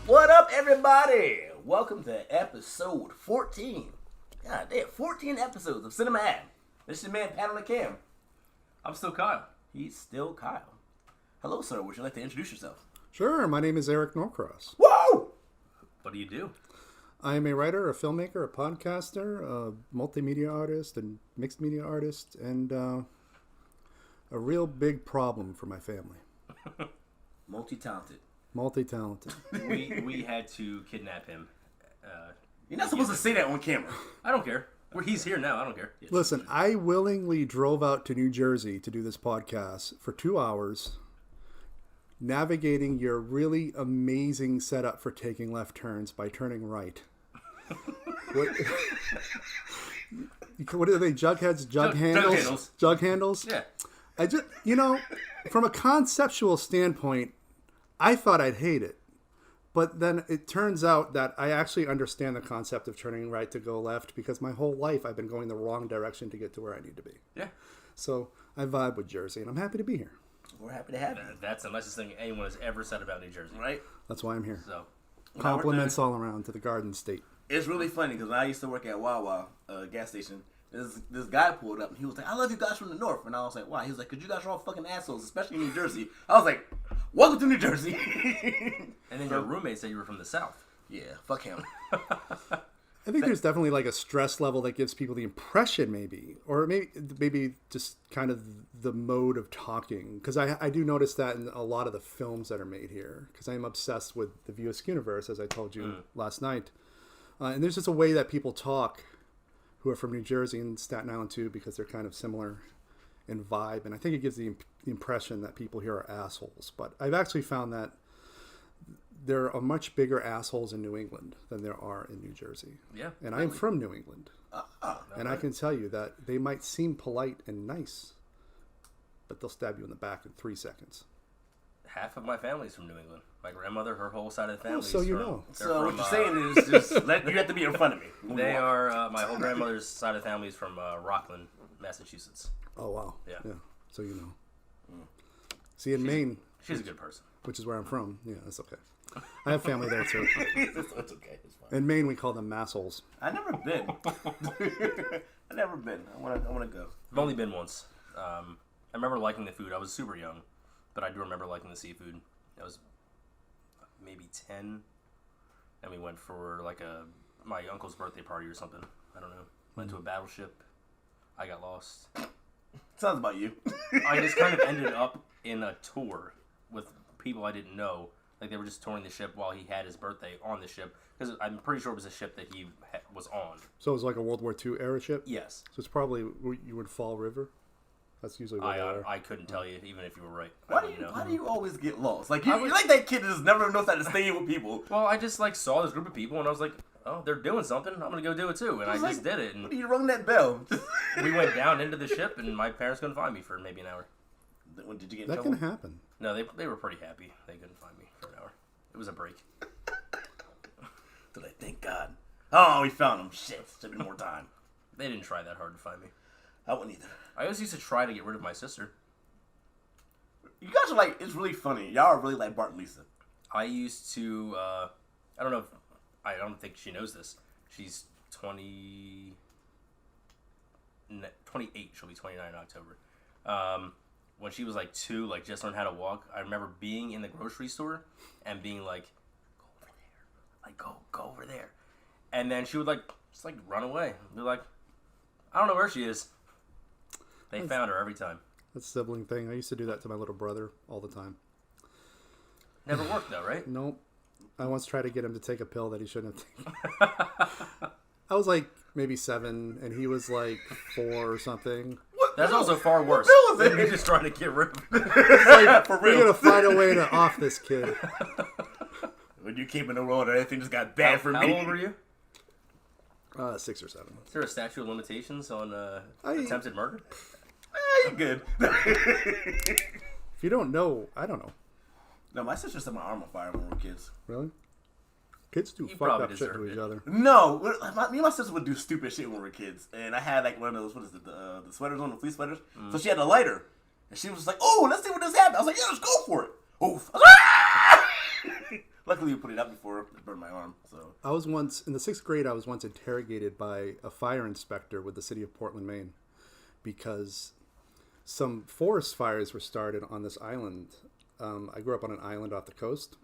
What up, everybody? Welcome to episode 14. God damn, 14 episodes of Cinema Ad. This is your man, Pat on the cam. I'm still Kyle. He's still Kyle. Hello, sir. Would you like to introduce yourself? Sure, my name is Eric Norcross. Whoa! What do you do? I am a writer, a filmmaker, a podcaster, a multimedia artist, and mixed media artist, and a real big problem for my family. Multi-talented. Multi-talented. We had to kidnap him. You're not supposed to say that on camera. I don't care. He's here now. I don't care. Listen, I willingly drove out to New Jersey to do this podcast for 2 hours, navigating your really amazing setup for taking left turns by turning right. What are they? Jugheads? Jug handles? Jug handles? Yeah. I just, from a conceptual standpoint, I thought I'd hate it. But then it turns out that I actually understand the concept of turning right to go left because my whole life I've been going the wrong direction to get to where I need to be. Yeah. So I vibe with Jersey, and I'm happy to be here. We're happy to have you. That's the nicest thing anyone has ever said about New Jersey. Right? That's why I'm here. So, Compliments all around to the Garden State. It's really funny because when I used to work at Wawa gas station, this guy pulled up and he was like, "I love you guys from the north." And I was like, "Why?" He was like, "Because you guys are all fucking assholes, especially in New Jersey." I was like, "Welcome to New Jersey." And then your roommate said you were from the South. Yeah, fuck him. I think there's definitely like a stress level that gives people the impression or maybe just kind of the mode of talking. Because I do notice that in a lot of the films that are made here. Because I'm obsessed with the View Universe, as I told you last night. And there's just a way that people talk who are from New Jersey and Staten Island too, because they're kind of similar in vibe. And I think it gives the impression that people here are assholes. But I've actually found that there are much bigger assholes in New England than there are in New Jersey. Yeah. And I'm from New England. And I can tell you that they might seem polite and nice, but they'll stab you in the back in 3 seconds. Half of my family's from New England. My grandmother, her whole side of the family. So you know. So what you're saying is just you have to be in front of me. They are my whole grandmother's side of the family is from Rockland, Massachusetts. Oh wow. Yeah. So you know. See, in Maine, She's a good person. which is where I'm from. Yeah, that's okay. I have family there too. It's okay. It's fine. In Maine, we call them massholes. I've never been. I've never been. I want to go. I've only been once. I remember liking the food. I was super young, but I do remember liking the seafood. I was maybe 10, and we went for like my uncle's birthday party or something. I don't know. Went to a battleship. I got lost. Sounds about you. I just kind of ended up in a tour with people I didn't know. Like, they were just touring the ship while he had his birthday on the ship. Because I'm pretty sure it was a ship that he was on. So it was like a World War II era ship? Yes. So it's probably you would Fall River? That's usually where they are. I couldn't tell you, even if you were right. Why do you always get lost? Like, you're like that kid that just never knows how to stay with people. Well, I just, saw this group of people, and I was like, oh, they're doing something. I'm going to go do it, too. And I just did it. And What do you rung that bell? we went down into the ship, and my parents couldn't find me for maybe an hour. Did you get in That trouble? can happen. No, they were pretty happy. They couldn't find me for an hour. It was a break. They're like, thank God. Oh, we found him. Shit. Took me more time. They didn't try that hard to find me. I wouldn't either. I always used to try to get rid of my sister. You guys are like, it's really funny. Y'all are really like Bart and Lisa. I used to, I don't think she knows this. She's 28. She'll be 29 in October. When she was like 2, just learned how to walk, I remember being in the grocery store and being like, go over there. Like, go over there. And then she would just run away. They're like, I don't know where she is. They found her every time. That's a sibling thing. I used to do that to my little brother all the time. Never worked though, right? Nope. I once tried to get him to take a pill that he shouldn't have taken. I was like maybe 7, and he was like 4 or something. That's also far worse. What bill than me just trying to get rid of him. Like, For we're real. going to find a way to off this kid. When you came in the world, everything just got bad for me. How old were you? 6 or 7. Is there a statute of limitations on attempted murder? You're good. If you don't know, I don't know. No, my sister set my arm on fire when we were kids. Really? Kids do You fucked probably up shit to deserved each it. other. No, me and my sister would do stupid shit when we were kids. And I had like one of those, what is it, the sweaters on, the fleece sweaters. So she had a lighter. And she was like, oh, let's see what this happens. I was like, yeah, let's go for it. Oof. Luckily, you put it up before it burned my arm. So I was once in the 6th grade. I was once interrogated by a fire inspector with the city of Portland, Maine, because some forest fires were started on this island. I grew up on an island off the coast,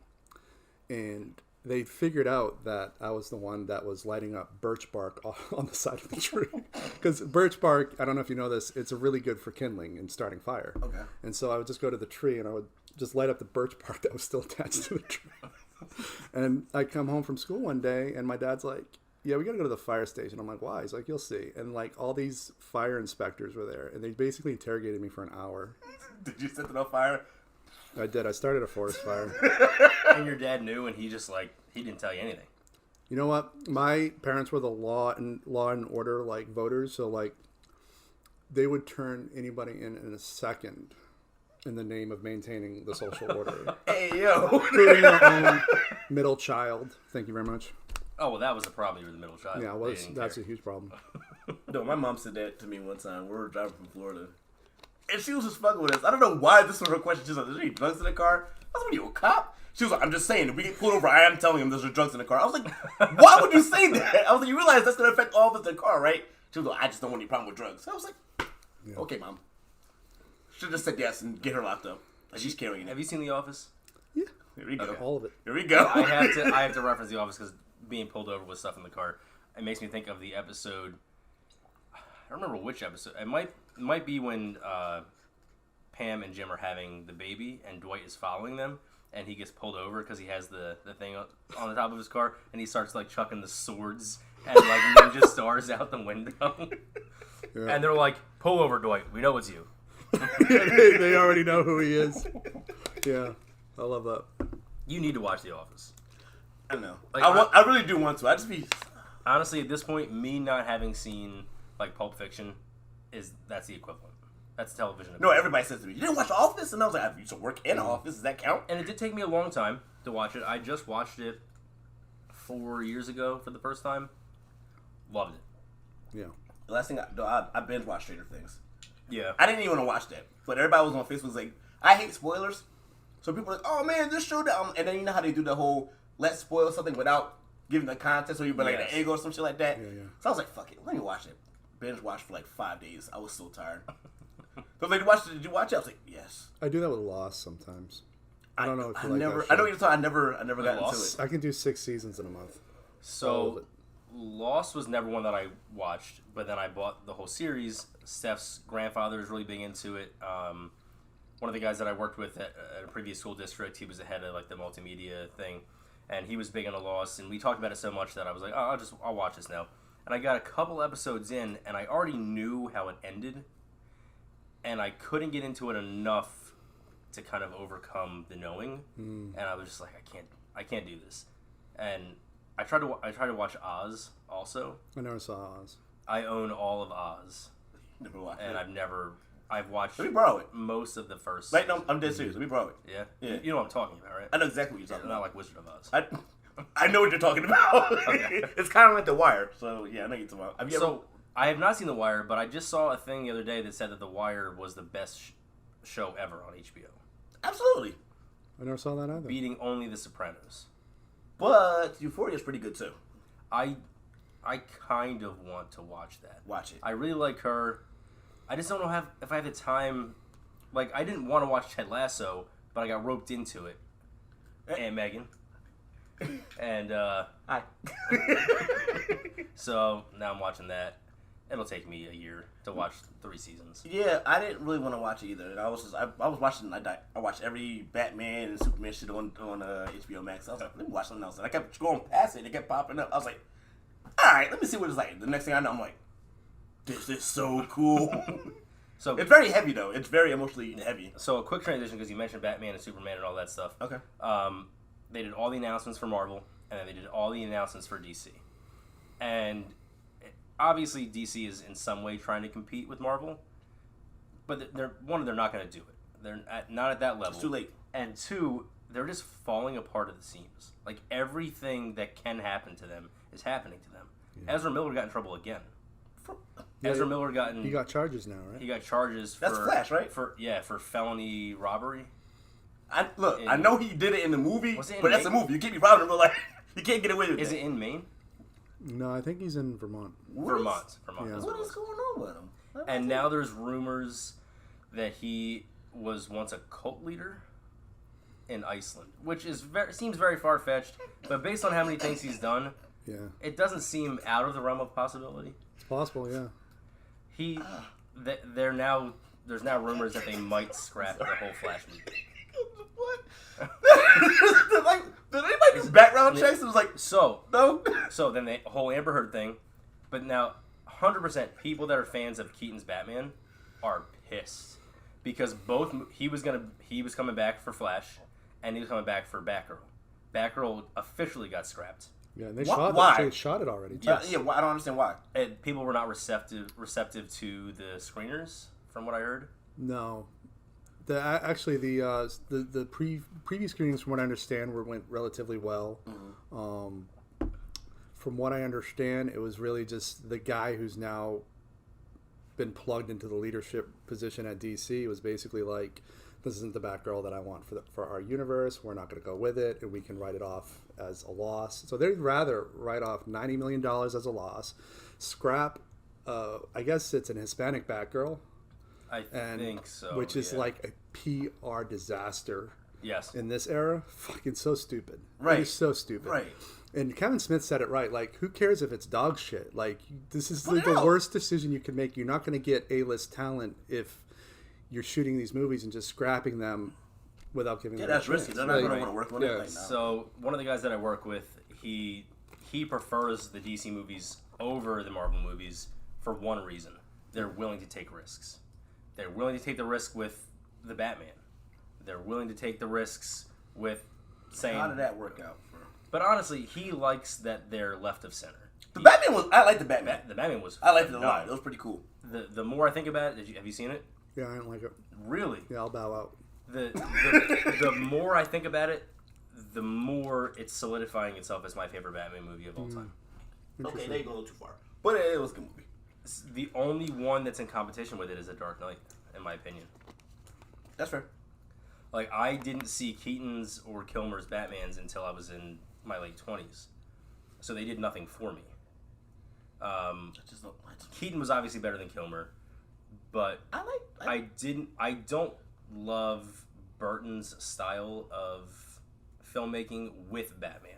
and they figured out that I was the one that was lighting up birch bark on the side of the tree. Because birch bark, I don't know if you know this, it's really good for kindling and starting fire. okay. And so I would just go to the tree and I would just light up the birch bark that was still attached to the tree. And I come home from school one day and my dad's like, yeah, we got to go to the fire station. I'm like, why? He's like, you'll see. And like all these fire inspectors were there and they basically interrogated me for an hour. Did you set it on fire? I did. I started a forest fire. And your dad knew, and he just like he didn't tell you anything. You know what? My parents were the law and order like voters, so like they would turn anybody in a second in the name of maintaining the social order. Hey yo, Including their own middle child. Thank you very much. Oh well, that was the problem. You were the middle child. Yeah, They didn't that's care. a huge problem. no, my mom said that to me one time. We were driving from Florida, and she was just fucking with us. I don't know why this was her question. She's like, "Is there any drugs in the car?" I was like, "What are you, a cop?" She was like, "I'm just saying, if we get pulled over, I am telling him there's drugs in the car." I was like, "Why would you say that?" I was like, "You realize that's gonna affect all of us in the car, right?" She was like, "I just don't want any problem with drugs." I was like, Yeah. "Okay, mom." Should just said yes and get her locked up. Like she's carrying Have it. you seen The Office? Yeah, Here we go. all of it. Here we go. I have to reference The Office because being pulled over with stuff in the car, it makes me think of the episode. I don't remember which episode. It might be when Pam and Jim are having the baby and Dwight is following them and he gets pulled over because he has the thing on the top of his car and he starts like chucking the swords and like ninja stars out the window. Yeah. And they're like, "Pull over, Dwight. We know it's you." They already know who he is. Yeah, I love that. You need to watch The Office. I know. Like, I really do want to. I just be. Honestly, at this point, me not having seen like Pulp Fiction that's the equivalent. That's television. No, everybody says to me, "You didn't watch Office?" And I was like, "I used to work in Office. Does that count?" And it did take me a long time to watch it. I just watched it 4 years ago for the first time. Loved it. Yeah. The last thing I binge watched Stranger Things. Yeah. I didn't even want to watch that, but everybody was on Facebook was like, "I hate spoilers." So people were like, "Oh man, this show down," and then you know how they do the whole let's spoil something without giving the context, or you be like Yes. the egg or some shit like that. Yeah, yeah. So I was like, "Fuck it, let me watch it." Binge watched for like 5 days. I was so tired. So like, did you watch it? I was like, "Yes." I do that with Lost sometimes. I don't know if I you like never. that I know show. what you're talking. I never got Lost? into it. I can do 6 seasons in a month. All of So, it. Lost was never one that I watched, but then I bought the whole series. Steph's grandfather is really big into it. One of the guys that I worked with at a previous school district, he was the head of like the multimedia thing, and he was big into Lost. And we talked about it so much that I was like, "Oh, I'll watch this now." And I got a couple episodes in, and I already knew how it ended, and I couldn't get into it enough to kind of overcome the knowing. And I was just like, I can't do this. And I tried to watch Oz also. I never saw Oz. I own all of Oz, Never watched and it. I've watched Let me borrow it. most of the first. Like, no, I'm dead serious. Let me borrow it. Yeah? Yeah. You know what I'm talking about, right? I know exactly what you're talking Not about. like Wizard of Oz. I know what you're talking about. Okay. It's kind of like The Wire. So yeah, I know what you're talking about. Have you ever? So I have not seen The Wire, but I just saw a thing the other day that said that The Wire was the best show ever on HBO, Absolutely. I never saw that either. beating only The Sopranos. But Euphoria is pretty good too. I kind of want to watch that. Watch it. I really like her. I just don't know if I have the time. Like, I didn't want to watch Ted Lasso, but I got roped into it. And Megan. And Hi. so now I'm watching that. It'll take me a year to watch 3 seasons. Yeah, I didn't really want to watch it either. And I was watching. I watched every Batman and Superman shit on HBO Max. I was like, let me watch something else. And I kept scrolling past it. It kept popping up. I was like, all right, let me see what it's like. The next thing I know, I'm like, this is so cool. So It's very heavy though. It's very emotionally heavy. So a quick transition because you mentioned Batman and Superman and all that stuff. Okay. They did all the announcements for Marvel, and then they did all the announcements for DC. And obviously DC is in some way trying to compete with Marvel, but they're not going to do it. They're not at that level. It's too late. And 2, they're just falling apart at the seams. Like, everything that can happen to them is happening to them. Yeah. Ezra Miller got in trouble again. Ezra Miller He got charges now, right? He got charges That's for Flash, right? For felony robbery. I know he did it in the movie, Was it in but that's a movie. You can't be robbing in real life. You can't get away with it. Is it in Maine? No, I think he's in Vermont. Vermont. Yeah. What is going on with him? And now there's rumors that he was once a cult leader in Iceland, which is seems very far fetched. But based on how many things he's done, Yeah. it doesn't seem out of the realm of possibility. It's possible, yeah. There's now rumors that they might scrap the whole Flash movie. What? Did anybody do background checks? It was like, no. So then the whole Amber Heard thing, but now 100% people that are fans of Keaton's Batman are pissed because he was coming back for Flash and he was coming back for Batgirl. Batgirl officially got scrapped. Yeah, and they Why? shot it already. Too. Yeah, I don't understand why. And people were not receptive to the screeners, from what I heard. No, the preview screenings, from what I understand, went relatively well. Mm-hmm. From what I understand, it was really just the guy who's now been plugged into the leadership position at DC was basically like, this isn't the Batgirl that I want for our universe. We're not going to go with it, and we can write it off as a loss. So they'd rather write off $90 million as a loss, scrap, I guess it's an Hispanic Batgirl. I think so. Which is like a PR disaster. Yes. In this era, fucking so stupid. Right. It is so stupid. Right. And Kevin Smith said it right. Like, who cares if it's dog shit? Like, this is Put it the out. worst decision you can make. You're not going to get A-list talent if you're shooting these movies and just scrapping them without giving them a that's chance. risky. They're not going to want to work on it right now. So one of the guys that I work with, he prefers the DC movies over the Marvel movies for one reason: they're willing to take risks. They're willing to take the risk with the Batman. They're willing to take the risks with saying. How did that work out? But honestly, he likes that they're left of center. I like the Batman. The Batman was. I liked it a lot. It was pretty cool. The more I think about it, have you seen it? Yeah, I don't like it. Really? Yeah, I'll bow out. The more I think about it, the more it's solidifying itself as my favorite Batman movie of all time. Okay, they go a little too far, but it was a good movie. The only one that's in competition with it is The Dark Knight, in my opinion. That's fair. Like, I didn't see Keaton's or Kilmer's Batmans until I was in my late 20s. So they did nothing for me. Keaton was obviously better than Kilmer, but I don't love Burton's style of filmmaking with Batman.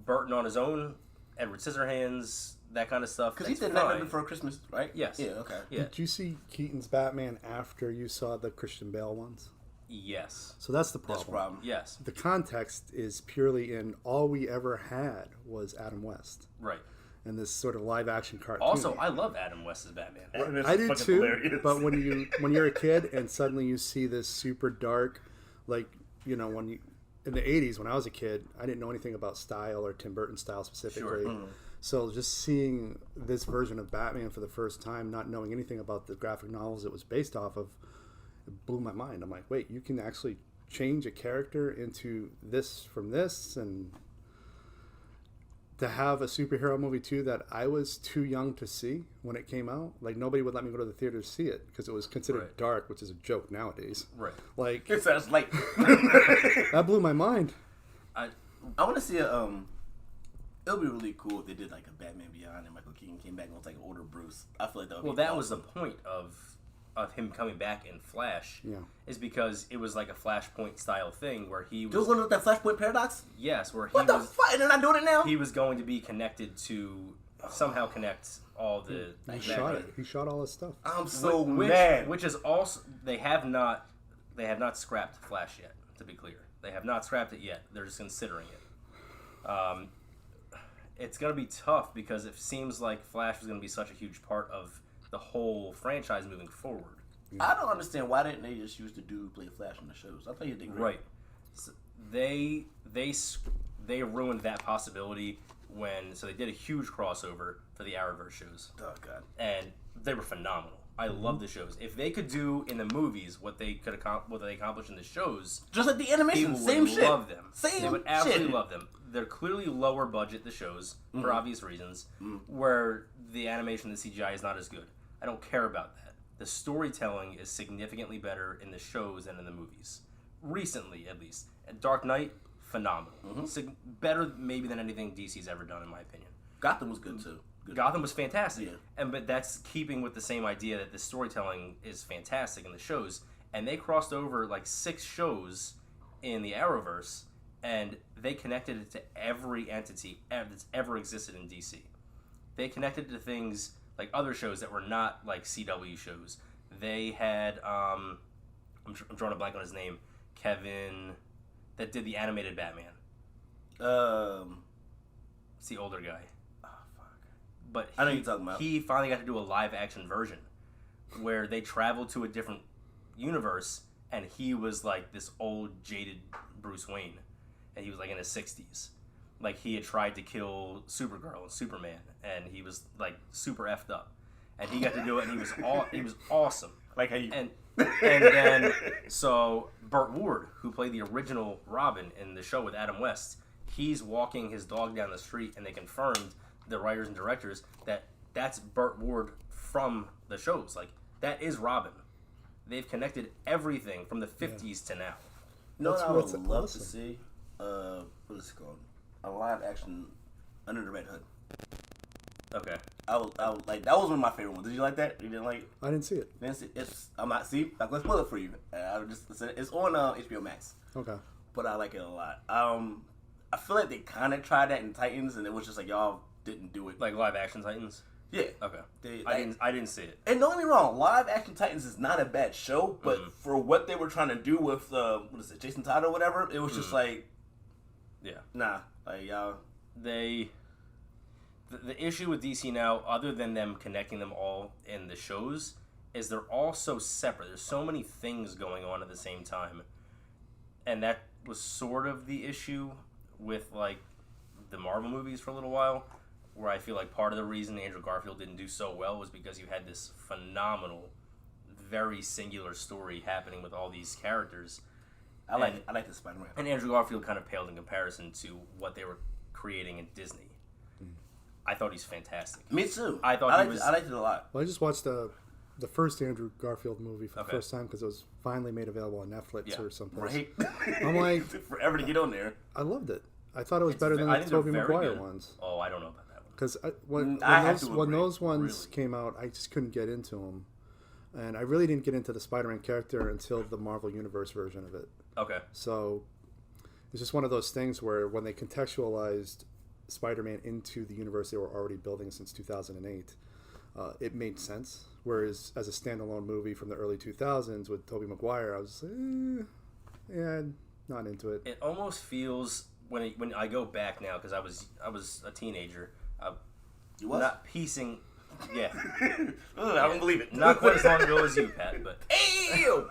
Burton on his own, Edward Scissorhands, that kind of stuff. Because he did Nightmare Before Christmas, right? Yes. Yeah, okay. Yeah. Did you see Keaton's Batman after you saw the Christian Bale ones? Yes. So that's the problem. That's the problem. Yes. The context is purely in all we ever had was Adam West. Right. And this sort of live action cartoon. Also, I love Adam West's Batman. I do too. But when you're a kid and suddenly you see this super dark, like, you know, when you in the 80s when I was a kid, I didn't know anything about style or Tim Burton style specifically. Sure. So just seeing this version of Batman for the first time, not knowing anything about the graphic novels it was based off of, it blew my mind. I'm like, wait, you can actually change a character into this from this, and to have a superhero movie too that I was too young to see when it came out. Like, nobody would let me go to the theater to see it because it was considered dark, which is a joke nowadays. Right. Like, It sounds like that blew my mind. I want to see a It would be really cool if they did like a Batman Beyond and Michael Keaton came back and was like an older Bruce. I feel like that would be awesome. Was the point of him coming back in Flash. Yeah. Is because it was like a Flashpoint style thing where he was. Still going with that Flashpoint paradox? Yes, where he What the was. fuck? They're not doing it now? He was going to be connected to somehow connect all the. He shot all his stuff. I'm so mad. Which is also they have not scrapped Flash yet. To be clear, they have not scrapped it yet. They're just considering it. It's going to be tough because it seems like Flash was going to be such a huge part of the whole franchise moving forward. I don't understand why didn't they just use the dude who played Flash in the shows? I thought he did great. Right. So they ruined that possibility when they did a huge crossover for the Arrowverse shows. Oh god. And they were phenomenal. I love the shows. If they could do in the movies what they accomplished in the shows, just like the animation, same shit. Love them. Same They would absolutely shit. love them. They're clearly lower budget, the shows, for obvious reasons, where the animation, the CGI is not as good. I don't care about that. The storytelling is significantly better in the shows than in the movies. recently at least. Dark Knight, phenomenal. Better maybe than anything DC's ever done, in my opinion. Gotham was good too. Good. Gotham was fantastic, Yeah. but that's keeping with the same idea that the storytelling is fantastic in the shows. And they crossed over like 6 shows in the Arrowverse, and they connected it to every entity that's ever existed in DC. They connected it to things like other shows that were not like CW shows. They had I'm drawing a blank on his name, Kevin, that did the animated Batman. It's the older guy. Oh fuck. But I know what you're talking about. He finally got to do a live action version where they traveled to a different universe, and he was like this old jaded Bruce Wayne, and he was like in his 60s. Like he had tried to kill Supergirl and Superman, and he was like super effed up, and he got to do it, and he was awesome. Like how you And then so Burt Ward, who played the original Robin in the show with Adam West, he's walking his dog down the street, and they confirmed, the writers and directors, that that's Burt Ward from the shows. Like that is Robin. They've connected everything from the 50s to now. No, That's I would what's love awesome. to see. What is it called? A live action Under the Red Hood. Okay. I would like that was one of my favorite ones. Did you like that? You didn't like it? I didn't see it. I'm not see. I'm gonna spoil it for you. It's on HBO Max, Okay. but I like it a lot. I feel like they kind of tried that in Titans, and it was just like y'all didn't do it. Like live action Titans? Yeah. Okay. I didn't see it. And don't get me wrong, live action Titans is not a bad show, but for what they were trying to do with what is it, Jason Todd or whatever, it was just like, Yeah. nah, like y'all. The issue with DC now, other than them connecting them all in the shows, is they're all so separate. There's so many things going on at the same time. And that was sort of the issue with like the Marvel movies for a little while, where I feel like part of the reason Andrew Garfield didn't do so well was because you had this phenomenal, very singular story happening with all these characters. I like the Spider-Man. And Andrew Garfield kind of paled in comparison to what they were creating in Disney. I thought he's fantastic. Me too. I liked it a lot. Well, I just watched the first Andrew Garfield movie for the Okay. first time because it was finally made available on Netflix or someplace. Right? I'm like, It took forever to get on there. I loved it. I thought it was better than I the think they're Tobey very Maguire good. ones. Oh, I don't know about that one. Because when Agree, those ones really. came out, I just couldn't get into them, and I really didn't get into the Spider-Man character until the Marvel Universe version of it. Okay. So it's just one of those things where when they contextualized Spider-Man into the universe they were already building since 2008, it made sense. Whereas as a standalone movie from the early 2000s with Tobey Maguire, I was yeah, not into it. It almost feels when I go back now, because I was a teenager. You was? Not piecing. Yeah. I don't believe it. Not quite as long ago as you, Pat, but Ew!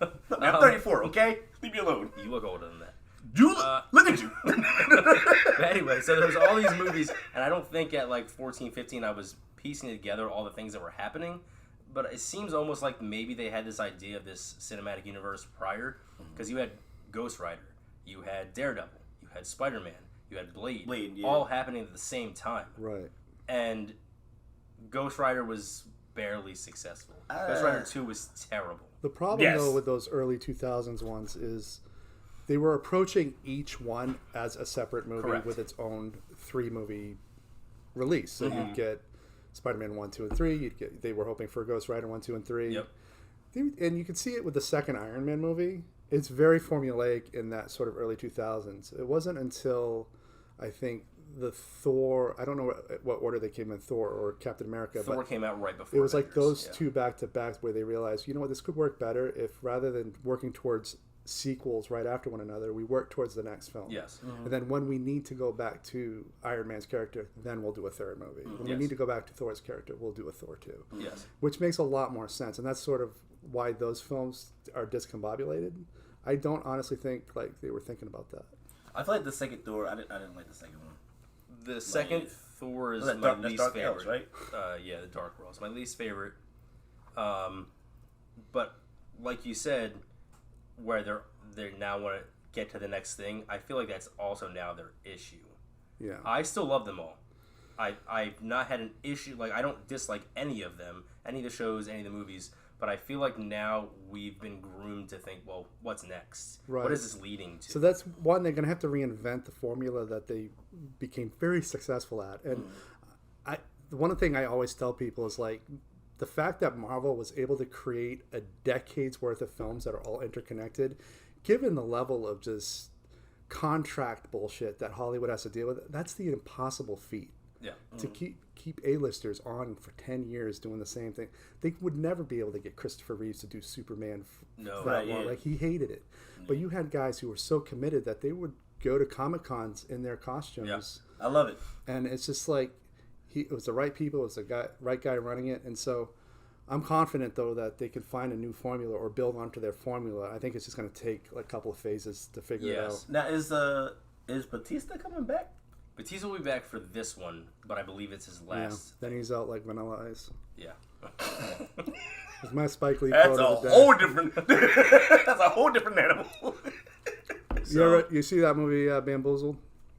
I'm 34, okay? Leave me alone. you look older than that. You look at you. But anyway, so there was all these movies, and I don't think at like 14, 15 I was piecing together all the things that were happening, but it seems almost like maybe they had this idea of this cinematic universe prior, because you had Ghost Rider, you had Daredevil, you had Spider-Man, you had Blade yeah. all happening at the same time. Right. And Ghost Rider was barely successful. Ghost Rider 2 was terrible. The problem, Yes. though, with those early 2000s ones is they were approaching each one as a separate movie Correct. with its own 3-movie release. So you'd get Spider-Man 1, 2, and 3. They were hoping for Ghost Rider 1, 2, and 3. Yep. And you can see it with the second Iron Man movie. It's very formulaic in that sort of early 2000s. It wasn't until, I think, the Thor, I don't know what order they came in, Thor or Captain America. Thor but came out right before it was like Avengers, those yeah. two back-to-back where they realized, you know what, this could work better if rather than working towards sequels right after one another, we work towards the next film. Yes. And then when we need to go back to Iron Man's character, then we'll do a third movie. When we Yes. need to go back to Thor's character, we'll do a Thor 2. Yes. Which makes a lot more sense. And that's sort of why those films are discombobulated. I don't honestly think like they were thinking about that. I feel like the second Thor, I didn't like the second one. The second Thor is That's my Dark least Elves, favorite. right? Yeah, the Dark World is my least favorite. But like you said, where they now want to get to the next thing, I feel like that's also now their issue. Yeah. I still love them all. I've not had an issue. Like, I don't dislike any of them, any of the shows, any of the movies. But I feel like now we've been groomed to think, well, what's next? Right. What is this leading to? So that's one, they're going to have to reinvent the formula that they became very successful at. And the one thing I always tell people is like, the fact that Marvel was able to create a decade's worth of films that are all interconnected, given the level of just contract bullshit that Hollywood has to deal with, that's the impossible feat. Yeah. To keep A-listers on for 10 years doing the same thing. They would never be able to get Christopher Reeves to do Superman that long. Yeah. Like, he hated it. But you had guys who were so committed that they would go to Comic-Cons in their costumes. I love it. And it's just like, it was the right people, it was the right guy running it. And so I'm confident, though, that they can find a new formula or build onto their formula. I think it's just going to take a couple of phases to figure it out. Now, is Batista coming back? Batista will be back for this one, but I believe it's his last. Yeah. Then he's out like Vanilla Ice. Yeah. It's my Spike Lee That's quote a of the day. whole different. That's a whole different animal. You see that movie Bamboozled?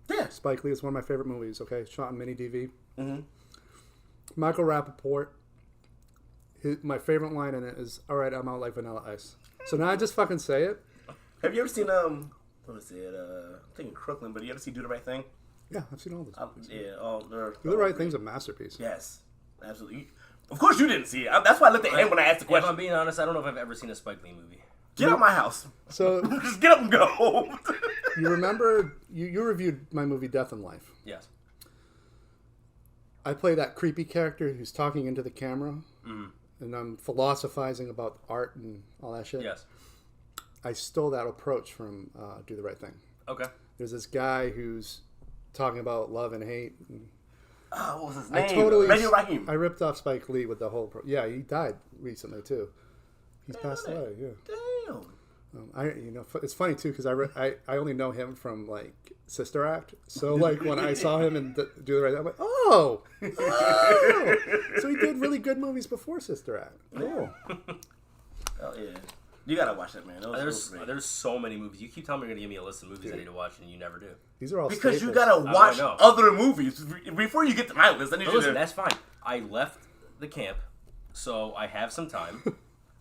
Yeah. Spike Lee is one of my favorite movies. Okay, shot in mini DV. Mm-hmm. Michael Rappaport. My favorite line in it is, "All right, I'm out like Vanilla Ice." So now I just fucking say it. Have you ever seen what is it? I'm thinking Crooklyn, but you ever see Do the Right Thing? Yeah, I've seen all those movies. Do The Right Thing's a masterpiece. Yes, absolutely. Of course you didn't see it. That's why I looked at him when I asked the If question. I'm being honest, I don't know if I've ever seen a Spike Lee movie. Get out of my house. So Just get up and go. you remember you reviewed my movie Death and Life. Yes. I play that creepy character who's talking into the camera, and I'm philosophizing about art and all that shit. Yes. I stole that approach from Do the Right Thing. Okay. There's this guy who's talking about love and hate. And What was his I name? totally, Reggie Raheem. I ripped off Spike Lee with the whole. Yeah, he died recently too. He's passed away. Yeah. Damn. It's funny too because I only know him from like Sister Act. So like when I saw him and Do the Right Thing, I'm like, oh, so he did really good movies before Sister Act. Cool. Oh yeah. You gotta watch that, man. That was great. There's so many movies. You keep telling me you're gonna give me a list of movies I need to watch, and you never do. These are all Because you staples. gotta watch know. other movies before you get to my list. I need But you listen, to. that's fine. I left the camp, so I have some time.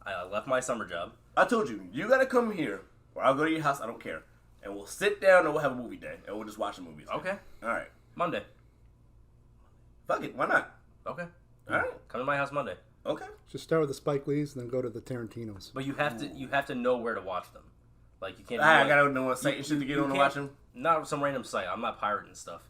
I left my summer job. I told you, you gotta come here, or I'll go to your house. I don't care, and we'll sit down and we'll have a movie day, and we'll just watch the movies. Okay. All right. Monday. Fuck it. Why not? Okay. All right. Come to my house Monday. Okay. Just start with the Spike Lees and then go to the Tarantinos. But you have to know where to watch them. Like you can't. I gotta know what site you should get you on to can't- watch them. Not some random site. I'm not pirating stuff.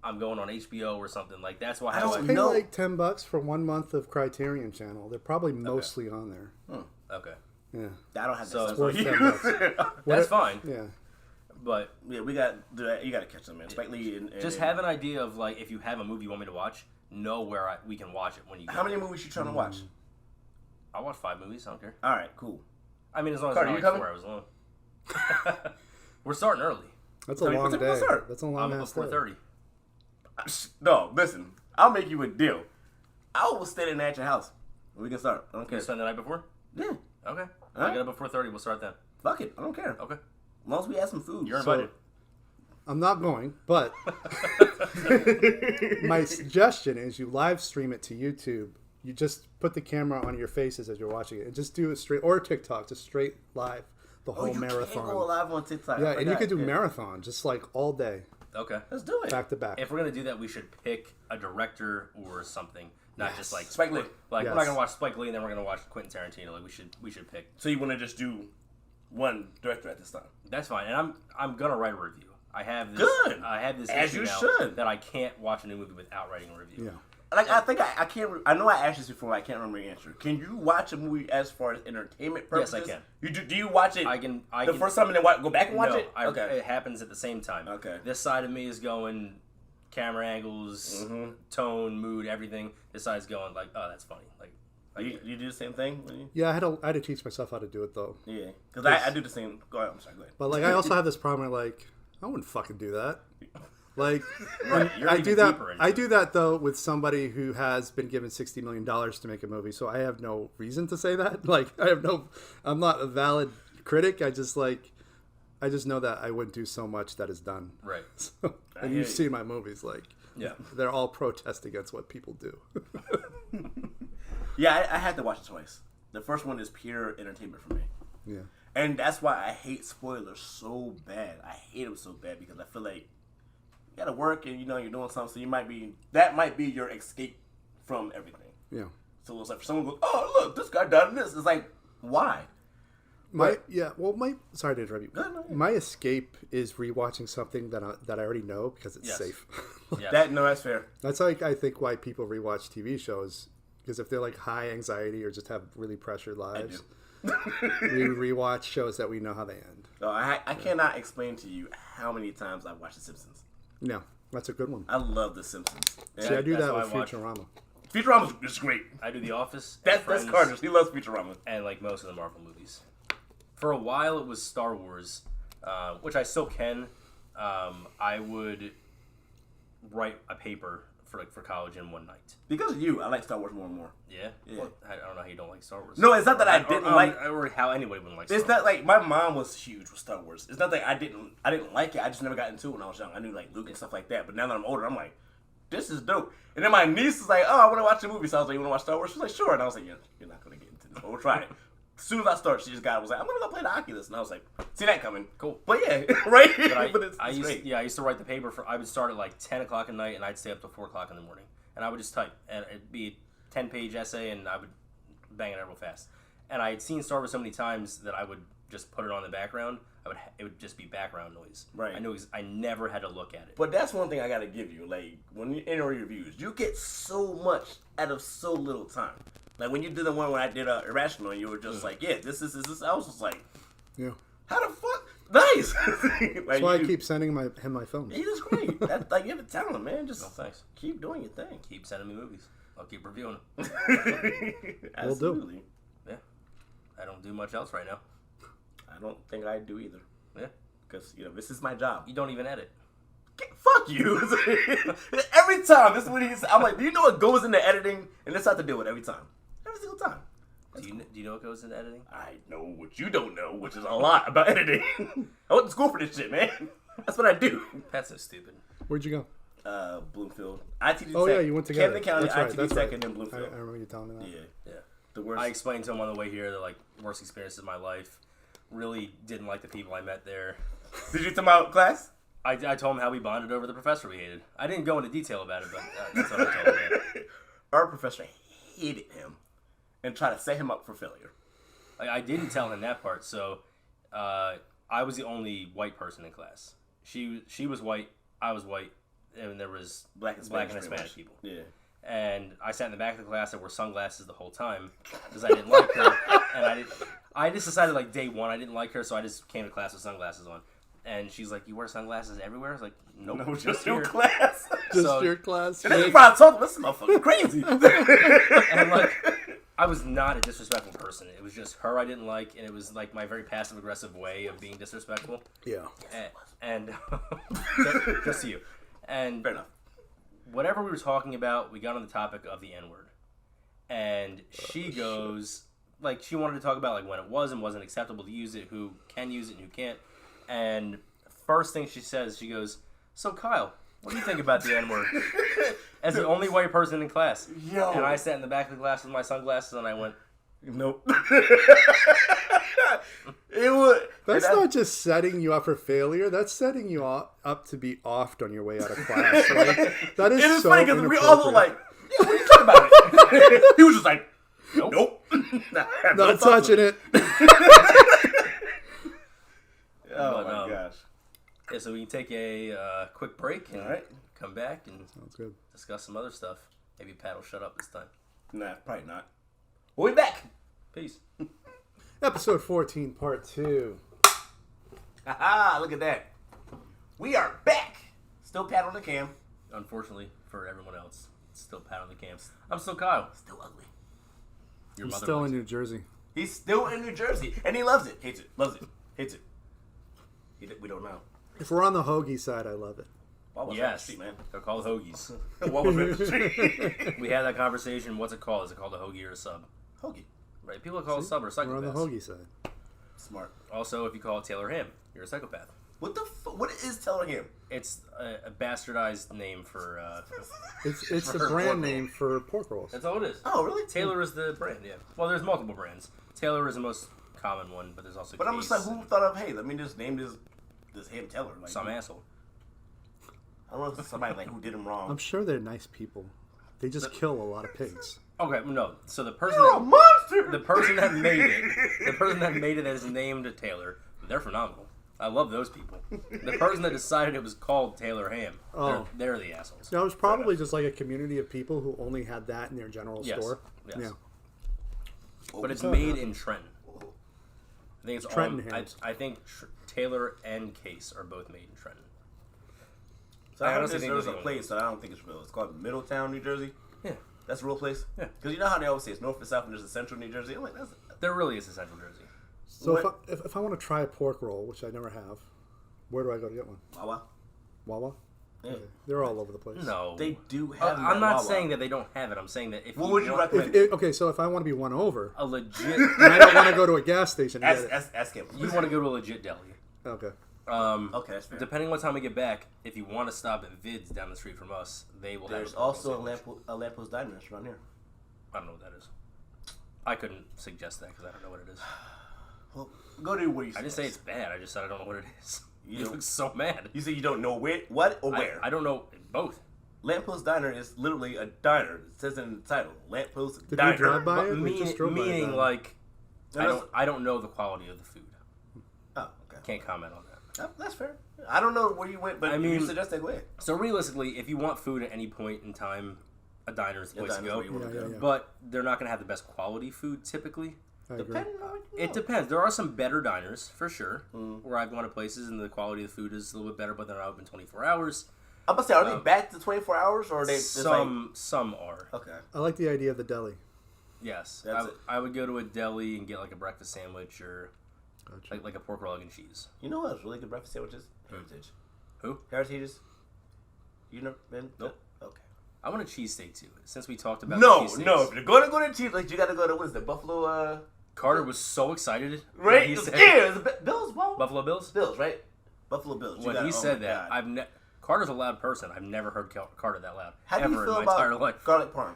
I'm going on HBO or something. Like that's why I don't Pay know. like $10 for 1 month of Criterion Channel. They're probably mostly on there. Okay. Yeah, I don't have So- that. It's worth $10. That's fine. Yeah. But Yeah, we got. You gotta catch them, man. Spike Lee and just have an idea of like if you have a movie you want me to watch, know where we can watch it when you. How many movies you trying to watch? I'll watch 5 movies. I don't care. All right, cool. I mean, as long as Carter, it's you not like coming? 4 hours long. We're starting early. That's So a you long put day. them on start. That's a long I'm up ass before day. 30. No, listen. I'll make you a deal. I will stay in at your house. We can start. I don't Can care. you spend the night before? Yeah. Okay. I Alright. get up before 30. We'll start then. Fuck it. I don't care. Okay. As long as we have some food. You're So- invited. I'm not going, but my suggestion is you live stream it to YouTube. You just put the camera on your faces as you're watching it, and just do it straight, or TikTok, just straight live the Oh, whole you marathon. can go live on TikTok. Yeah, I and you forgot. could do Yeah. marathon, just like all day, Okay. Let's do it. back to back. If we're gonna do that, we should pick a director or something, not just like Spike Lee. Like Yes. we're not gonna watch Spike Lee and then we're gonna watch Quentin Tarantino. Like we should pick. So you want to just do one director at this time? That's fine. And I'm gonna write a review. I have this. Good. I have this As issue you now should. that I can't watch a new movie without writing a review. Yeah. Like I think I can't. I know I asked this before. I can't remember the answer. Can you watch a movie as far as entertainment Yes, purposes? I can. You do you watch it? I can. the first time and then go back and watch no, it. It happens at the same time. Okay. This side of me is going camera angles, tone, mood, everything. This side's going like, oh, that's funny. Like You do the same thing? When you, Yeah, I had to teach myself how to do it though. yeah, because I do the same. Go ahead. I'm sorry. Go ahead. But like, I also have this problem where like, I wouldn't fucking do that. Like, Right, and you're I even do that. deeper into I it. do that though with somebody who has been given $60 million to make a movie, so I have no reason to say that. Like, I'm not a valid critic. I just know that I wouldn't do so much that is done. right. So, and hear you've you. seen my movies, like, Yeah. they're all protest against what people do. Yeah, I had to watch it twice. The first one is pure entertainment for me. Yeah. And that's why I hate spoilers so bad. I hate them so bad because I feel like you gotta work and you're doing something, so that might be your escape from everything. Yeah. So it's like for someone to go, oh look, this guy died in this. It's like, why? Sorry to interrupt you. No. My escape is rewatching something that I already know because it's safe. Yes. That's fair. That's like I think why people rewatch TV shows, because if they're like high anxiety or just have really pressured lives, we rewatch shows that we know how they end. So I cannot explain to you how many times I've watched The Simpsons. No, that's a good one. I love The Simpsons. See, I do that's that why with I watch- Futurama. Futurama is great. I do The Office. That's Friends, Carter's. He loves Futurama. and like most of the Marvel movies. For a while, it was Star Wars, which I still can. I would write a paper for college in one night. Because of you, I like Star Wars more and more. Yeah. Yeah. Well, I don't know how you don't like Star Wars. No, it's not that I didn't like. or how anybody wouldn't like. Star It's not Wars. like my mom was huge with Star Wars. It's not that I didn't like it. I just never got into it when I was young. I knew like Luke and stuff like that. But now that I'm older, I'm like, this is dope. And then my niece is like, oh, I want to watch a movie. So I was like, you want to watch Star Wars? She was like, sure. And I was like, yeah, you're not going to get into this, but we'll try it. As soon as I started, she just was like, I'm going to go play the Oculus. And I was like, see that coming. Cool. But yeah, right? But it's I great. used to write the paper I would start at like 10 o'clock at night and I'd stay up till 4 o'clock in the morning. And I would just type. And it'd be a 10-page essay and I would bang it out real fast. And I had seen Star Wars so many times that I would just put it on the background. It would just be background noise. Right. I never had to look at it. But that's one thing I got to give you. Like, when you enter reviews, you get so much out of so little time. Like, when you did the one when I did Irrational, and you were just like, yeah, this. I was just like, Yeah. how the fuck? Nice! Like, That's why I keep sending him my films. He was great. Like, you have a talent, man. Just thanks. keep doing your thing. Keep sending me movies. I'll keep reviewing them. Absolutely. Yeah. I don't do much else right now. I don't think I do either. Yeah. Because, this is my job. You don't even edit. Fuck you. Every time, this is what he's. I'm like, do you know what goes into editing? And this I have to deal with every time. Every single time. Do you know what goes into editing? I know what you don't know, which is a lot about editing. I went to school for this shit, man. That's what I do. That's so stupid. Where'd you Bloomfield. ITD go? Oh, Tech. yeah, you went together. Camden County, That's right, ITD that's Tech, right. and then I Bloomfield. remember you telling me that. Yeah. Yeah. The worst. I explained to him on the way here the worst experiences of my life. Really didn't like the people I met there. Did you tell my class? I told him how we bonded over the professor we hated. I didn't go into detail about it, but that's what I told him. Our professor hated him and tried to set him up for failure. I didn't tell him that part, so I was the only white person in class. She was white, I was white, and there was Black and Hispanic people. Yeah. And I sat in the back of the class. I wore sunglasses the whole time because I didn't like her. And I just decided like day one I didn't like her, so I just came to class with sunglasses on. And she's like, "You wear sunglasses everywhere?" I was like, "Nope, No, just here." your class. Just your class. And this is probably told him, this motherfucker crazy. And I was not a disrespectful person. It was just her I didn't like, and it was like my very passive aggressive way of being disrespectful. Yeah. And just to you. And Fair enough. whatever we were talking about, we got on the topic of the N-word. And she goes, she wanted to talk about, when it was and wasn't acceptable to use it, who can use it and who can't. And first thing she says, she goes, "So, Kyle, what do you think about the N-word?" As the only white person in class. Yo. And I sat in the back of the class with my sunglasses, and I went, Nope. It would. That's not just setting you up for failure. That's setting you up to be offed on your way out of class. That is It is so funny because we all were inappropriate. like, yeah, what are you talking about it? He was just like, nope. Not touching it. Oh But, my gosh. yeah, so we can take a quick break and All right. come back and Sounds good. discuss some other stuff. Maybe Pat will shut up this time. Nah, probably not. We'll be back. Peace. Episode 14, part 2. Haha, look at that. We are back. Still Pat on the cam. Unfortunately for everyone else, it's still Pat on the cams. I'm still Kyle. Still ugly. Your He's mother still likes in it. New Jersey. He's still in New Jersey. And he loves it. Hates it. Loves it. Hates it. We don't know. If we're on the hoagie side, I love it. What was Yes, that street, man? they're called hoagies. What was that street? We had that conversation. What's it called? Is it called a hoagie or a sub? Hoagie. Right? People call it sub or We're on the psychopaths. hoagie side. Smart. Also, if you call it Taylor Ham, you're a psychopath. What the what is Taylor Ham? It's a bastardized name for. It's the For brand pork name for pork rolls. That's all it is. Oh, really? Taylor is the brand. Yeah. Well, there's multiple brands. Taylor is the most common one, but there's also. But I'm just like, who thought of? Hey, let me just name this ham Taylor. Like, Some asshole. I don't know if it's somebody like who did him wrong. I'm sure they're nice people. They just kill a lot of pigs. Okay, no. So the person You're a monster. the person that made it that is named Taylor, they're phenomenal. I love those people. The person that decided it was called Taylor Ham, they're the assholes. No, it was probably just like a community of people who only had that in their general store. Yes. Yeah. But it's made in Trenton. I think it's Trenton all. hams. I think Taylor and Case are both made in Trenton. So I heard honestly this think there's they're a the place that I don't think it's real. It's called Middletown, New Jersey. Yeah. That's a real place? Yeah. Because you know how they always say it's north and south and there's a central New Jersey? I'm like, that's... There really is a Central Jersey. So What- if I want to try a pork roll, which I never have, where do I go to get one? Wawa? Wawa? Yeah. Okay. They're all over the place. No. They do have them I'm at not Wawa. saying that they don't have it. I'm saying that if What you would you want recommend? Okay, so if I want to be won over, a legit, and I don't want to go to a gas station to get it. Ask him. you want to go to a legit deli. Okay. Okay, that's fair. Depending on what time we get back, if you want to stop at Vids down the street from us, they will There's have also sandwich. a Lamppost Diner restaurant here. I don't know what that is. I couldn't suggest that because I don't know what it is. Well, go to where you I didn't say it's bad. I just said I don't know what it is. You You don't- look so mad. You say you don't know what or where? I don't know both. Lamppost Diner is literally a diner. It says in the title. Lamppost Did Diner. we drive by But it? We just drove by it. meaning then. like No, I don't know the quality of the food. Oh, okay. Can't comment on that. That's fair. I don't know where you went, but I mean- you suggest that go ahead. So realistically, if you want food at any point in time, a diner is the place to diner's go. where you wanna go. Yeah. But they're not going to have the best quality food typically. I agree. Depending on what you It know. depends. There are some better diners for sure, Mm. where I've gone to places and the quality of the food is a little bit better, but they're not open 24 hours. I'm about to say, are they back to 24 hours or are they just Some are. like... Okay. I like the idea of the deli. Yes, That's it. I would go to a deli and get like a breakfast sandwich or Gotcha. like a pork roll and cheese. You know what's really good breakfast sandwiches? Heritage. Who? Heritage's? You never been? Nope. Okay. I want a cheesesteak too. Since we talked about No, cheesesteaks. no. If you're going to go to cheese, like you got to go to, what is it, Buffalo, Carter was so excited when right? he said Yeah, it's Bills, Wawa? Buffalo Bills. Bills, right? Buffalo Bills. You When gotta- he oh said my that, God. Carter's a loud person. I've never heard Carter that loud How do ever you feel in my entire about life. garlic parm?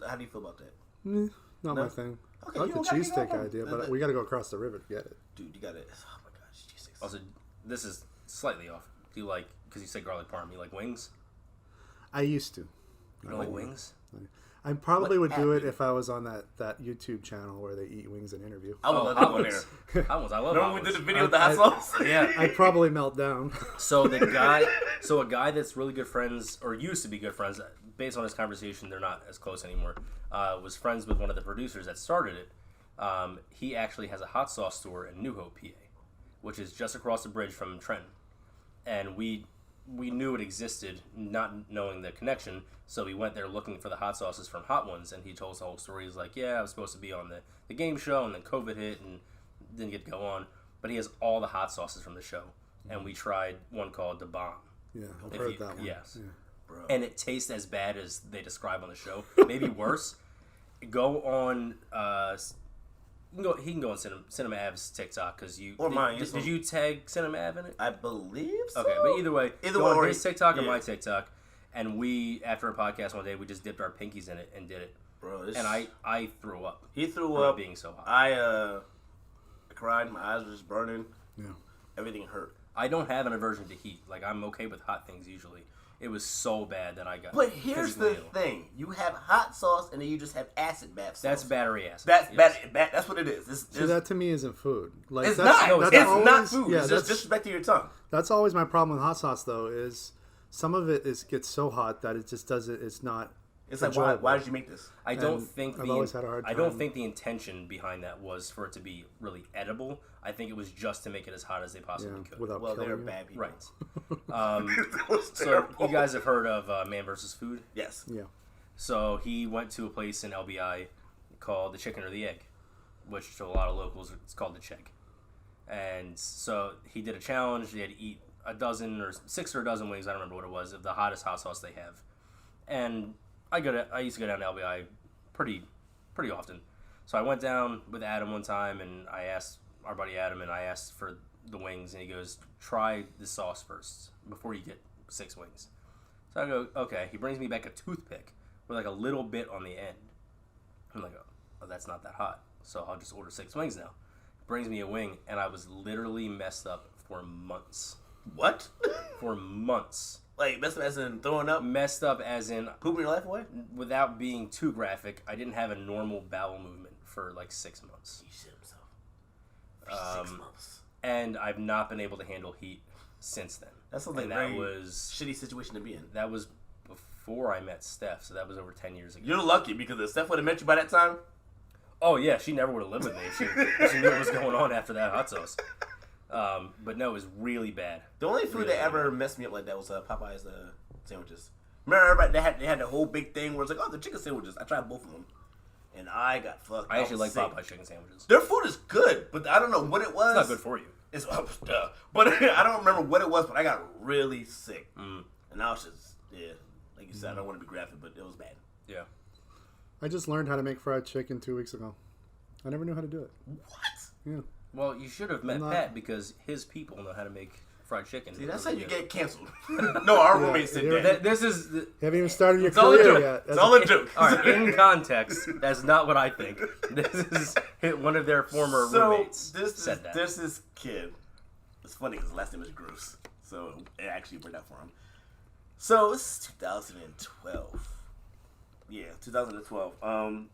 How do you feel about that? Not No? my thing. Okay, I like you the don't gotta get cheesesteak all of idea, them. but we got to go across the river to get it. Dude, you got it. Oh my gosh, cheesesteaks. Also, this is slightly off. Do you like, because you said garlic parm, you like wings? I used to. You don't like wings? I probably What would do it happened? if I was on that YouTube channel where they eat wings and interview. I would love to go there. Hot ones. I love Remember hot we did ones. the video with the hot sauce? Yeah. I'd probably melt down. So a guy that's really good friends, or used to be good friends, based on his conversation, they're not as close anymore, was friends with one of the producers that started it. He actually has a hot sauce store in New Hope, PA, which is just across the bridge from Trenton. And we knew it existed, not knowing the connection, so we went there looking for the hot sauces from Hot Ones, and he told us the whole story. He's like, yeah, I was supposed to be on the game show, and then COVID hit, and didn't get to go on. But he has all the hot sauces from the show, and we tried one called The Bomb. Yeah, I've If heard you- that one. yes. Yeah. Bro. And it tastes as bad as they describe on the show, maybe worse. Go on. He can go on Cinema Av's TikTok because you. Or mine, Did, yes, did you tag Cinema Av in it? I believe so. Okay, but either way, Either go way, on or- his TikTok or yeah. my TikTok, and we after a podcast one day we just dipped our pinkies in it and did it, Bro, this... and I threw up. He threw from it up. being so hot. I cried. My eyes were just burning. Yeah. Everything hurt. I don't have an aversion to heat. Like I'm okay with hot things usually. It was so bad that I got. But here's the physically ill. thing: you have hot sauce, and then you just have acid bath sauce. That's battery acid. That's yes. bad. That's what it is. See, that to me isn't food. Like It's that's, not. no, It's it's not always- food. Yeah, It's just that's, disrespect to your tongue. that's always my problem with hot sauce, though. Is some of it gets so hot that it just doesn't. It's not. It's like, enjoyable. why did you make this? I don't And think I've the always had a hard I don't time. think the intention behind that was for it to be really edible. I think it was just to make it as hot as they possibly Yeah, could. without Well, killing they're you. bad people. Right. That was So terrible. you guys have heard of Man vs. Food? Yes. Yeah. So he went to a place in LBI called the Chicken or the Egg, which to a lot of locals it's called the Check. And so he did a challenge. They had to eat a dozen or 6 or a dozen wings. I don't remember what it was of the hottest hot sauce they have. And I used to go down to LBI pretty often. So I went down with Adam one time, and I asked our buddy Adam, and I asked for the wings, and he goes, try the sauce first before you get 6 wings. So I go, okay. He brings me back a toothpick with like a little bit on the end. I'm like, oh, that's not that hot. So I'll just order 6 wings now. Brings me a wing, and I was literally messed up for months. What? For months. Like, messed up as in throwing up? Messed up as in... Pooping your life away? Without being too graphic, I didn't have a normal bowel movement for like 6 months. He shit himself. For 6 months. And I've not been able to handle heat since then. That's something that was shitty situation to be in. That was before I met Steph, so that was over 10 years ago. You're lucky, because if Steph would have met you by that time... Oh, yeah, she never would have lived with me if she knew what was going on after that hot sauce. But no, it was really bad. The only food that ever messed me up like that was Popeye's sandwiches. Remember, everybody they had the whole big thing where it's like, oh, the chicken sandwiches. I tried both of them, and I got fucked. I actually like Popeye's chicken sandwiches. Their food is good, but I don't know what it was. It's not good for you. It's but I don't remember what it was. But I got really sick, and I was just like you said, I don't want to be graphic, but it was bad. Yeah. I just learned how to make fried chicken 2 weeks ago. I never knew how to do it. What? Yeah. Well, you should have met Pat because his people know how to make fried chicken. See, that's how you get canceled. No, our roommates said that. This is... You haven't even started your It's all a career joke. yet. It's all a joke. All right, in context, that's not what I think. This is one of their former roommates said that. There's this kid. It's funny because his last name is Gross, so it actually worked out for him. So this is 2012. Yeah, 2012. I'm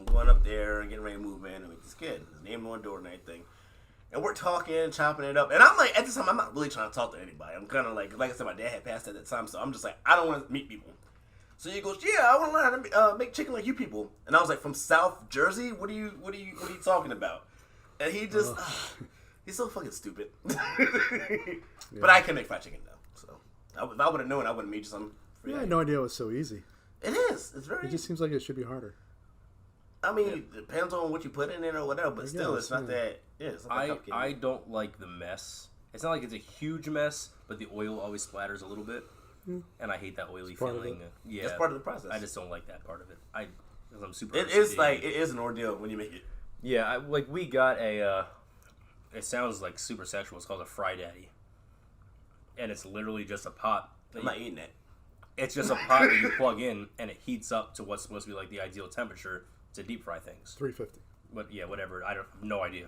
going up there and getting ready to move in and meet this kid. His name on the door and everything. And we're talking, chopping it up. And I'm like, at this time, I'm not really trying to talk to anybody. I'm kind of like I said, my dad had passed at that time, so I'm just like, I don't want to meet people. So he goes, yeah, I want to learn how to make chicken like you people. And I was like, from South Jersey? What are you talking about? And he just, he's so fucking stupid. But I can make fried chicken though. So if I would have known, I would have made you something. I had no idea it was so easy. It is. It's very. It just seems like it should be harder. I mean, it depends on what you put in it or whatever, but still, it's not that. Yeah, it's not that complicated. I don't like the mess. It's not like it's a huge mess, but the oil always splatters a little bit, and I hate that oily feeling. Yeah, that's part of the process. I just don't like that part of it. I'm super. It is like it is an ordeal when you make it. Yeah, we got a. It sounds like super sexual. It's called a Fry Daddy, and it's literally just a pot. I'm not eating that. It's just a pot that you plug in, and it heats up to what's supposed to be like the ideal temperature to deep fry things. 350. But yeah, whatever. I have no idea.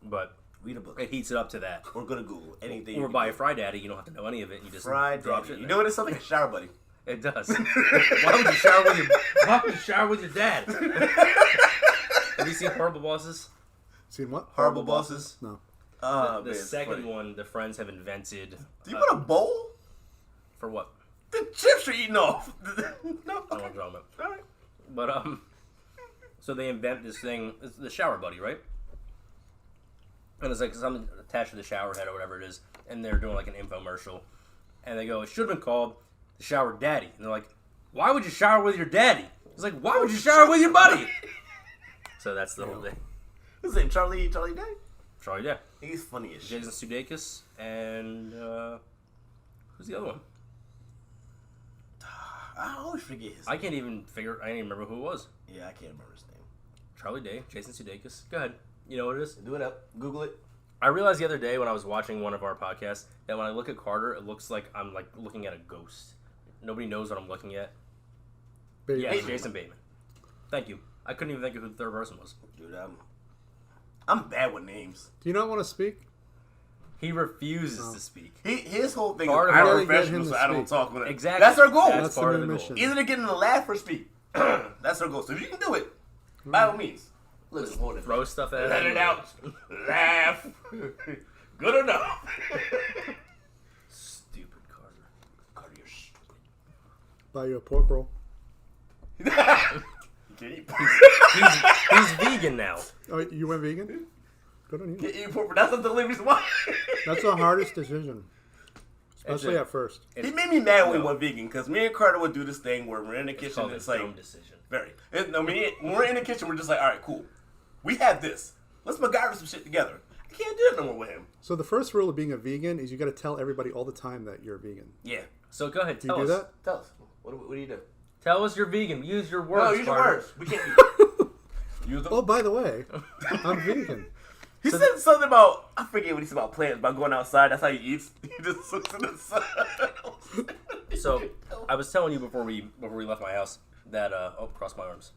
But read a book. It heats it up to that. Or go to Google. Anything. Or buy a Fry Daddy. You don't have to know any of it. You just Fry drop Daddy. it. You know what? It's something like a shower buddy. It does. Why would you shower with your dad? Have you seen Horrible Bosses? Seen what? Horrible Bosses? No. The second one, the friends have invented. Do you want a bowl? For what? The chips you're eating off. No. I don't want to draw them up. All right. But so they invent this thing. It's the shower buddy, right? And it's like something attached to the shower head or whatever it is, and they're doing like an infomercial, and they go, "It should have been called the Shower Daddy." And they're like, "Why would you shower with your daddy?" It's like, "Why would you shower with your buddy?" So that's the whole thing. What's his name? Charlie Day? Charlie Day. He's funny as shit. Jason Sudeikis and who's the other one? I always forget his name. I can't even remember who it was. Yeah, I can't remember his name. Charlie Day, Jason Sudeikis. Go ahead. You know what it is? Do it up. Google it. I realized the other day when I was watching one of our podcasts that when I look at Carter, it looks like I'm like looking at a ghost. Nobody knows what I'm looking at. Bateman. Yeah, it's Jason Bateman. Thank you. I couldn't even think of who the third person was. Dude, I'm bad with names. Do you not want to speak? He refuses to speak. His whole thing Part is of I'm it- professional, get him so to I don't speak. talk with it. Exactly. That's our goal. That's part the of the new goal. mission. Either to get him to laugh or speak. That's our goal. So if you can do it, by all means. Listen, hold it. Throw stuff at Let him. it out. Laugh. Good enough. Stupid Carter. Carter, you're stupid. Buy you a pork roll. You can't eat pork. He's vegan now. Oh, you went vegan? Good on you. Can't eat pork, but that's not the only reason why. That's the hardest decision. Especially It's a- at first. He made me mad when we went vegan, because me and Carter would do this thing where we're in the It's kitchen called and a it's like, dumb decision. very. When we're in the kitchen, we're just like, all right, cool. We have this. Let's MacGyver some shit together. I can't do it no more with him. So the first rule of being a vegan is you got to tell everybody all the time that you're a vegan. Yeah. So go ahead, Do you tell do us. that? Tell us. What do you do? Tell us you're vegan. Use your words. No, use your Carter. words. We can't use them. Oh, by the way, I'm vegan. He said something about, I forget what he said about plants, about going outside. That's how he eats. He just looks in the sun. So I was telling you before we left my house that cross my arms.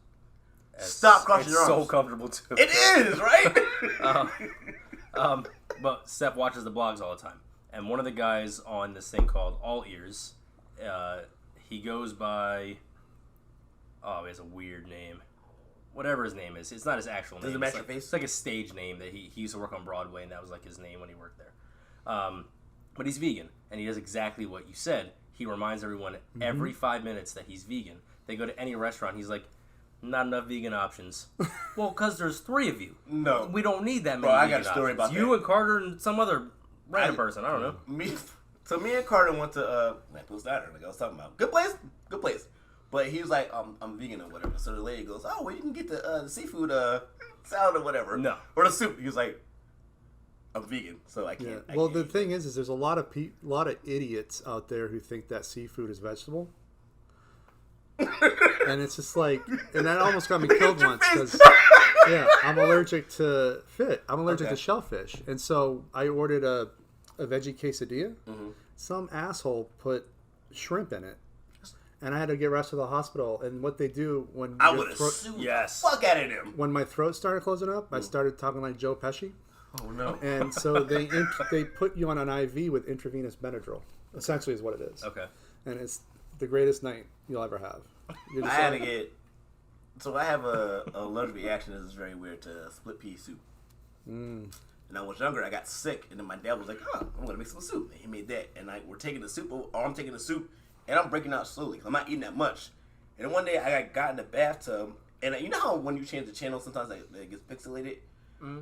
Stop crossing your arms. It's so comfortable too. It is, right? But Steph watches the blogs all the time, and one of the guys on this thing called All Ears, he goes by, he has a weird name. Whatever his name is, it's not his actual name. Does it match your face? It's like a stage name that he used to work on Broadway, and that was like his name when he worked there. But he's vegan, and he does exactly what you said. He reminds everyone every 5 minutes that he's vegan. They go to any restaurant, he's like, not enough vegan options. Well, because there's 3 of you. No. We don't need that many Bro, vegan I got a story options. about You that. and Carter and some other random person. I don't know. Me and Carter went to Lampoon's Diner, like I was talking about. Good place. But he was like, I'm vegan or whatever. So the lady goes, oh, well, you can get the seafood salad or whatever. No. Or the soup. He was like, I'm vegan, so I can't. Yeah. Well, the thing is there's a lot of idiots out there who think that seafood is vegetable. And it's just like, and that almost got me killed once because, I'm allergic to fish. I'm allergic to shellfish, and so I ordered a veggie quesadilla. Mm-hmm. Some asshole put shrimp in it, and I had to get rushed to the hospital. And what they do when I would have sued the fuck out of them. When my throat started closing up, I started talking like Joe Pesci. Oh no! And so they put you on an IV with intravenous Benadryl. Essentially, is what it is. Okay. And it's the greatest night you'll ever have. I had to get. So I have a allergic reaction. This is very weird to split pea soup. And I was younger. I got sick, and then my dad was like, I'm gonna make some soup." And he made that, and we're taking the soup, or I'm taking the soup, and I'm breaking out slowly. 'Cause I'm not eating that much. And then one day I got in the bathtub, and you know how when you change the channel, sometimes it gets pixelated.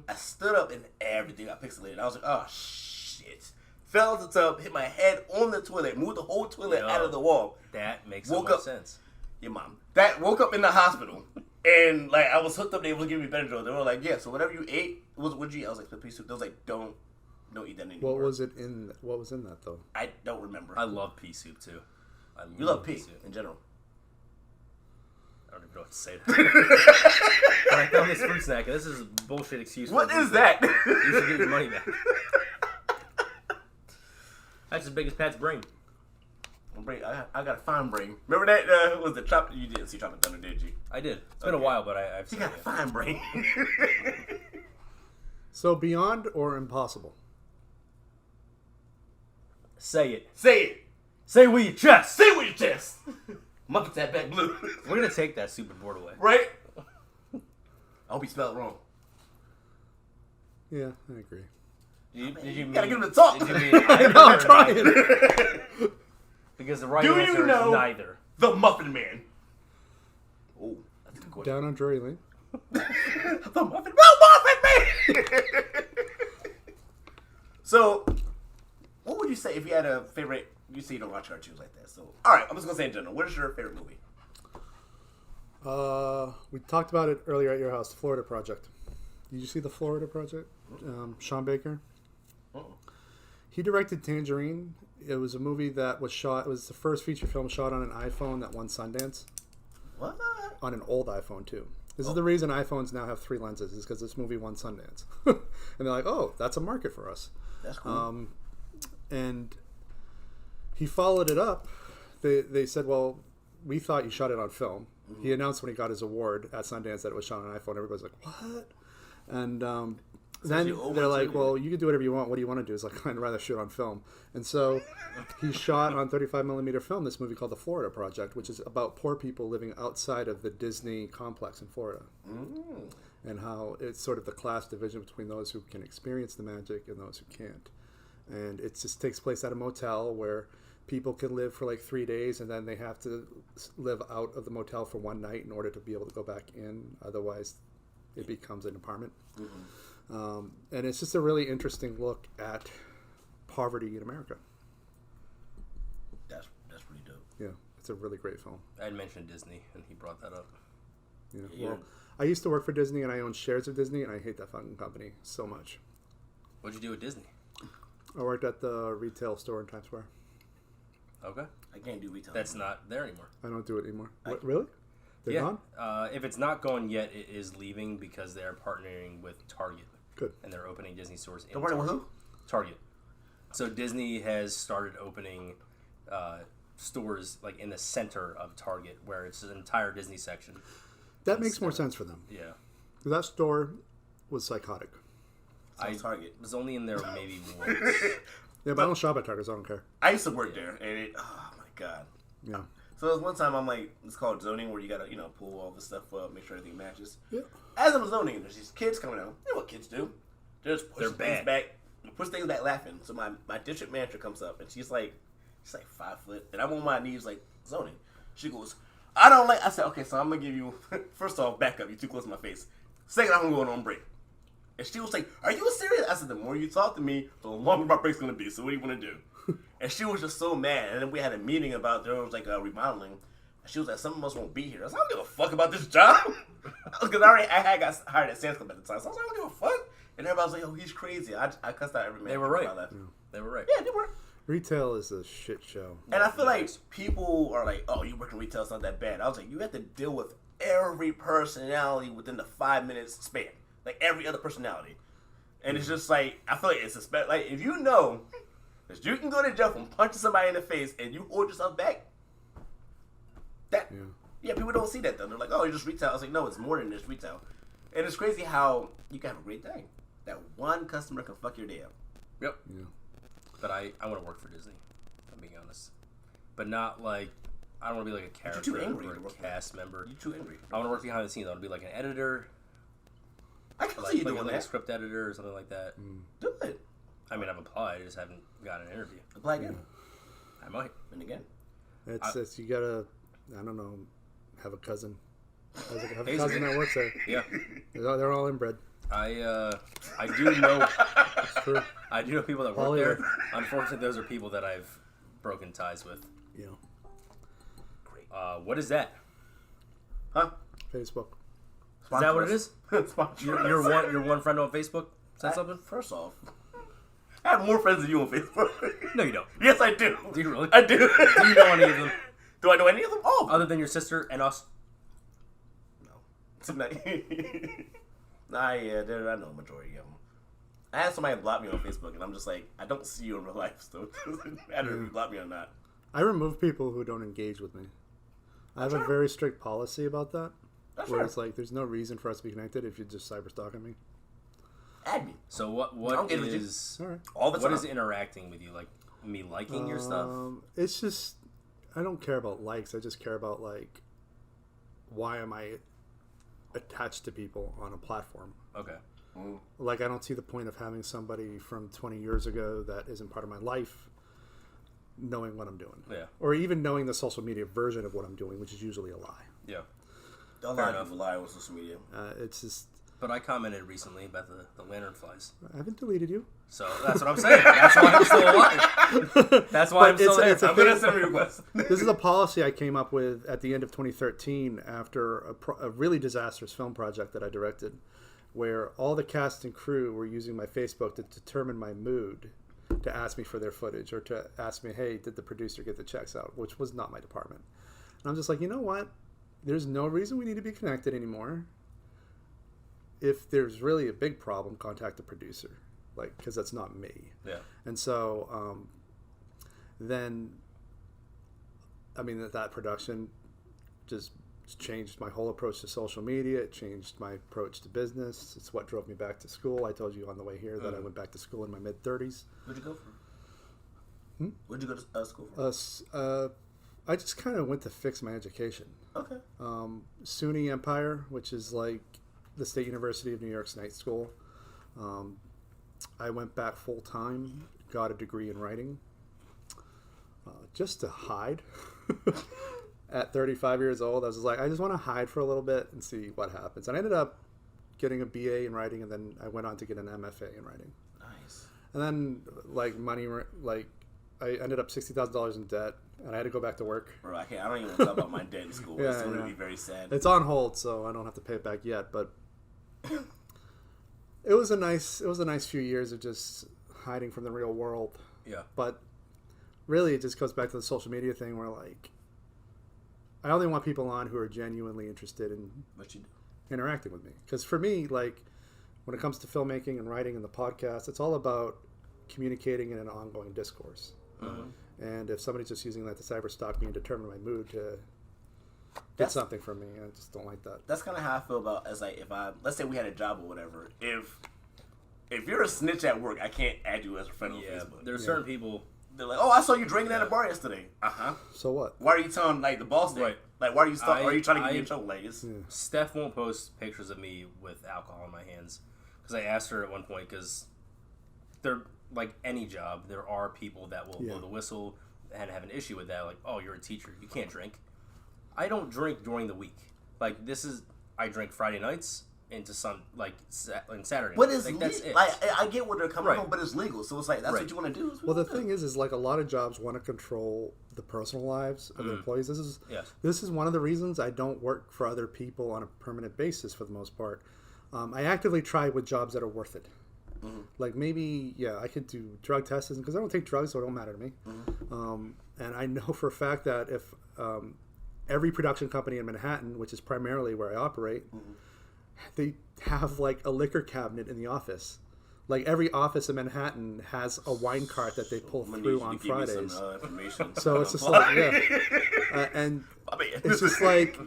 I stood up and everything got pixelated. I was like, oh shit. Fell into the tub, hit my head on the toilet, moved the whole toilet out of the wall. That makes so much sense. Your mom. That woke up in the hospital. And like I was hooked up, they was giving me Benadryl. They were like, yeah, so whatever you ate, what'd you eat? I was like, split pea soup. They was like, don't eat that anymore. What was in that though? I don't remember. I love pea soup too. You love pea in general. I don't even know what to say to that. But I found this fruit snack, and this is a bullshit excuse. What is that? You should get your money back. That's as big as Pat's brain. I got a fine brain. Remember that? Was the chop? You didn't see Chopping Thunder, did you? I did. It's been a while, but I've You seen got a fine brain. So beyond or impossible? Say it. Say it. Say it with your chest. Say it with your chest. Muppets that back blue. We're gonna take that stupid board away. Right? I hope he spelled it wrong. Yeah, I agree. Did you gotta get him to talk. Did you mean I know, I'm trying. Because the right Do answer you know is neither. The Muffin Man. Oh, that's a good question. Down on Drury Lane. The Muffin Man. So, what would you say if you had a favorite? You say you don't watch cartoons like that. So, all right, I'm just gonna say in general. What is your favorite movie? We talked about it earlier at your house, the Florida Project. Did you see the Florida Project? Sean Baker. He directed Tangerine. It was a movie that was shot. It was the first feature film shot on an iPhone that won Sundance. What? On an old iPhone too. This is the reason iPhones now have 3 lenses, is because this movie won Sundance. And they're like, oh, that's a market for us. That's cool. And he followed it up. They said, well, we thought you shot it on film. Mm-hmm. He announced when he got his award at Sundance that it was shot on an iPhone. Everybody's like, what? And then they're like, well, you can do whatever you want. What do you want to do? It's like, I'd rather shoot on film. And so he shot on 35mm film this movie called The Florida Project, which is about poor people living outside of the Disney complex in Florida. And how it's sort of the class division between those who can experience the magic and those who can't. And it just takes place at a motel where people can live for like 3 days, and then they have to live out of the motel for 1 night in order to be able to go back in. Otherwise, it becomes an apartment. And it's just a really interesting look at poverty in America. That's pretty dope. Yeah, it's a really great film. I had mentioned Disney, and he brought that up. Yeah. Well, I used to work for Disney, and I own shares of Disney, and I hate that fucking company so much. What'd you do with Disney? I worked at the retail store in Times Square. Okay. I can't do retail. That's not there anymore. I don't do it anymore. What, really? They're gone? If it's not gone yet, it is leaving because they're partnering with Target. Good. And they're opening Disney stores in Don't worry, with who? Target. So Disney has started opening stores like in the center of Target, where it's an entire Disney section. That makes more sense for them. Yeah. That store was psychotic. Target. Was only in there maybe once. Yeah, but I don't shop at Target, so I don't care. I used to work there, and oh my god. Yeah. So there was one time I'm like, it's called zoning, where you gotta, pull all the stuff up, make sure everything matches. Yeah. As I'm zoning, there's these kids coming out. You know what kids do? They just push They're things bad. back, push things back laughing. So my district manager comes up, and she's like 5 foot, and I'm on my knees like zoning. She goes, I don't like. I said, okay, so I'm gonna give you first off, back up. You're too close to my face. Second, I'm going on break. And she was like, are you serious? I said, the more you talk to me, the longer my break's going to be. So what do you want to do? And she was just so mad. And then we had a meeting about there was like a remodeling. And she was like, some of us won't be here. I was like, I don't give a fuck about this job. Because I had got hired at Sam's Club at the time. So I was like, I don't give a fuck. And everybody was like, oh, he's crazy. I cussed out every man. They were right. I left. They were right. Yeah, they were. Retail is a shit show. And I feel like people are like, oh, you work in retail, it's not that bad. I was like, you have to deal with every personality within the 5 minutes span. Like every other personality. And it's just like, I feel like it's like, if you know that you can go to jail from punching somebody in the face and you hold yourself back, yeah, people don't see that though. They're like, oh, you're just retail. I was like, no, it's more than just retail. And it's crazy how you can have a great day. That one customer can fuck your day up. Yep. Yeah. But I want to work for Disney, I'm being honest. But not like, I don't want to be like a character too angry or to a work cast member. You're too angry. I want to work behind the scenes. I want to be like an editor. I can Like, see you like, doing like that. a script editor or something like that. Do it. I mean, I've applied. I just haven't gotten an interview. Apply again. I might. And again. It's you gotta, I don't know, have a cousin. Have a cousin that works there. Yeah. They're all inbred. I do know. It's true. I do know people that work there. Unfortunately, those are people that I've broken ties with. Yeah. Great. What is that? Huh? Facebook. Is that what it is? Your one friend on Facebook said something? First off, I have more friends than you on Facebook. No, you don't. Yes, I do. Do you really? I do. Do you know any of them? Do I know any of them? All of them. Other than your sister and us? No. Yeah, I know a majority of them. I had somebody block me on Facebook, and I'm just like, I don't see you in real life, so it doesn't matter if you block me or not. I remove people who don't engage with me. I have a very strict policy about that. That's where fair. it's like, there's no reason for us to be connected if you're just cyber stalking me. Add me. So what I'll get with you. is All right. All the time. what is interacting with you? Like me liking your stuff? It's just, I don't care about likes. I just care about, like, why am I attached to people on a platform? Okay. Like, I don't see the point of having somebody from 20 years ago that isn't part of my life knowing what I'm doing. Yeah. Or even knowing the social media version of what I'm doing, which is usually a lie. Yeah. A lot of people lie on social media. It's just, But I commented recently about the lanternflies. I haven't deleted you. So that's what I'm saying. That's why I'm still alive. That's why I'm still there. It's a I'm going to thing- send a request. This is a policy I came up with at the end of 2013 after a really disastrous film project that I directed, where all the cast and crew were using my Facebook to determine my mood, to ask me for their footage, or to ask me, hey, did the producer get the checks out, which was not my department. And I'm just like, you know what? There's no reason we need to be connected anymore. If there's really a big problem, contact the producer, like, because that's not me. Yeah. And so then, I mean, that production just changed my whole approach to social media. It changed my approach to business. It's what drove me back to school. I told you on the way here that I went back to school in my mid-30s. Where'd you go for? Where'd you go to school for? I just kind of went to fix my education. Okay. SUNY Empire, which is like the State University of New York's night school. I went back full-time, got a degree in writing, just to hide. At 35 years old, I was like, I just want to hide for a little bit and see what happens. And I ended up getting a BA in writing, and then I went on to get an MFA in writing. Nice. And then, I ended up $60,000 in debt, and I had to go back to work. Bro, I don't even want to talk about my debt in school. Yeah, It's going to yeah. be very sad. It's on hold, so I don't have to pay it back yet. But it was a nice few years of just hiding from the real world. Yeah. But really, it just goes back to the social media thing, where like, I only want people on who are genuinely interested in What you do? interacting with me. Because for me, like, when it comes to filmmaking and writing and the podcast, it's all about communicating in an ongoing discourse. And if somebody's just using that to cyberstalk me and determine my mood to get something from me, I just don't like that. That's kind of how I feel about, as like, if I, let's say we had a job or whatever, if you're a snitch at work, I can't add you as a friend on Facebook. There's certain people. They're like, oh, I saw you drinking at a bar yesterday. So what? Why are you telling like the boss that? Right. Like, why are you are you trying to get me in trouble? Like, it's, Steph won't post pictures of me with alcohol in my hands because I asked her at one point because they're like any job, there are people that will blow the whistle and have an issue with that. Like, oh, you're a teacher, you can't drink. I don't drink during the week. Like, I drink Friday nights into and Saturday. But it's like, that's it. Like, I get where they're coming Right. from, but it's legal. So it's like, that's what you want to do. Well, the thing is like a lot of jobs want to control the personal lives of the employees. This is one of the reasons I don't work for other people on a permanent basis for the most part. I actively try with jobs that are worth it. Like maybe, I could do drug tests because I don't take drugs, so it don't matter to me. And I know for a fact that if every production company in Manhattan, which is primarily where I operate, they have like a liquor cabinet in the office. Like every office in Manhattan has a wine cart that they pull through on Fridays. So it's just like, and it's just like,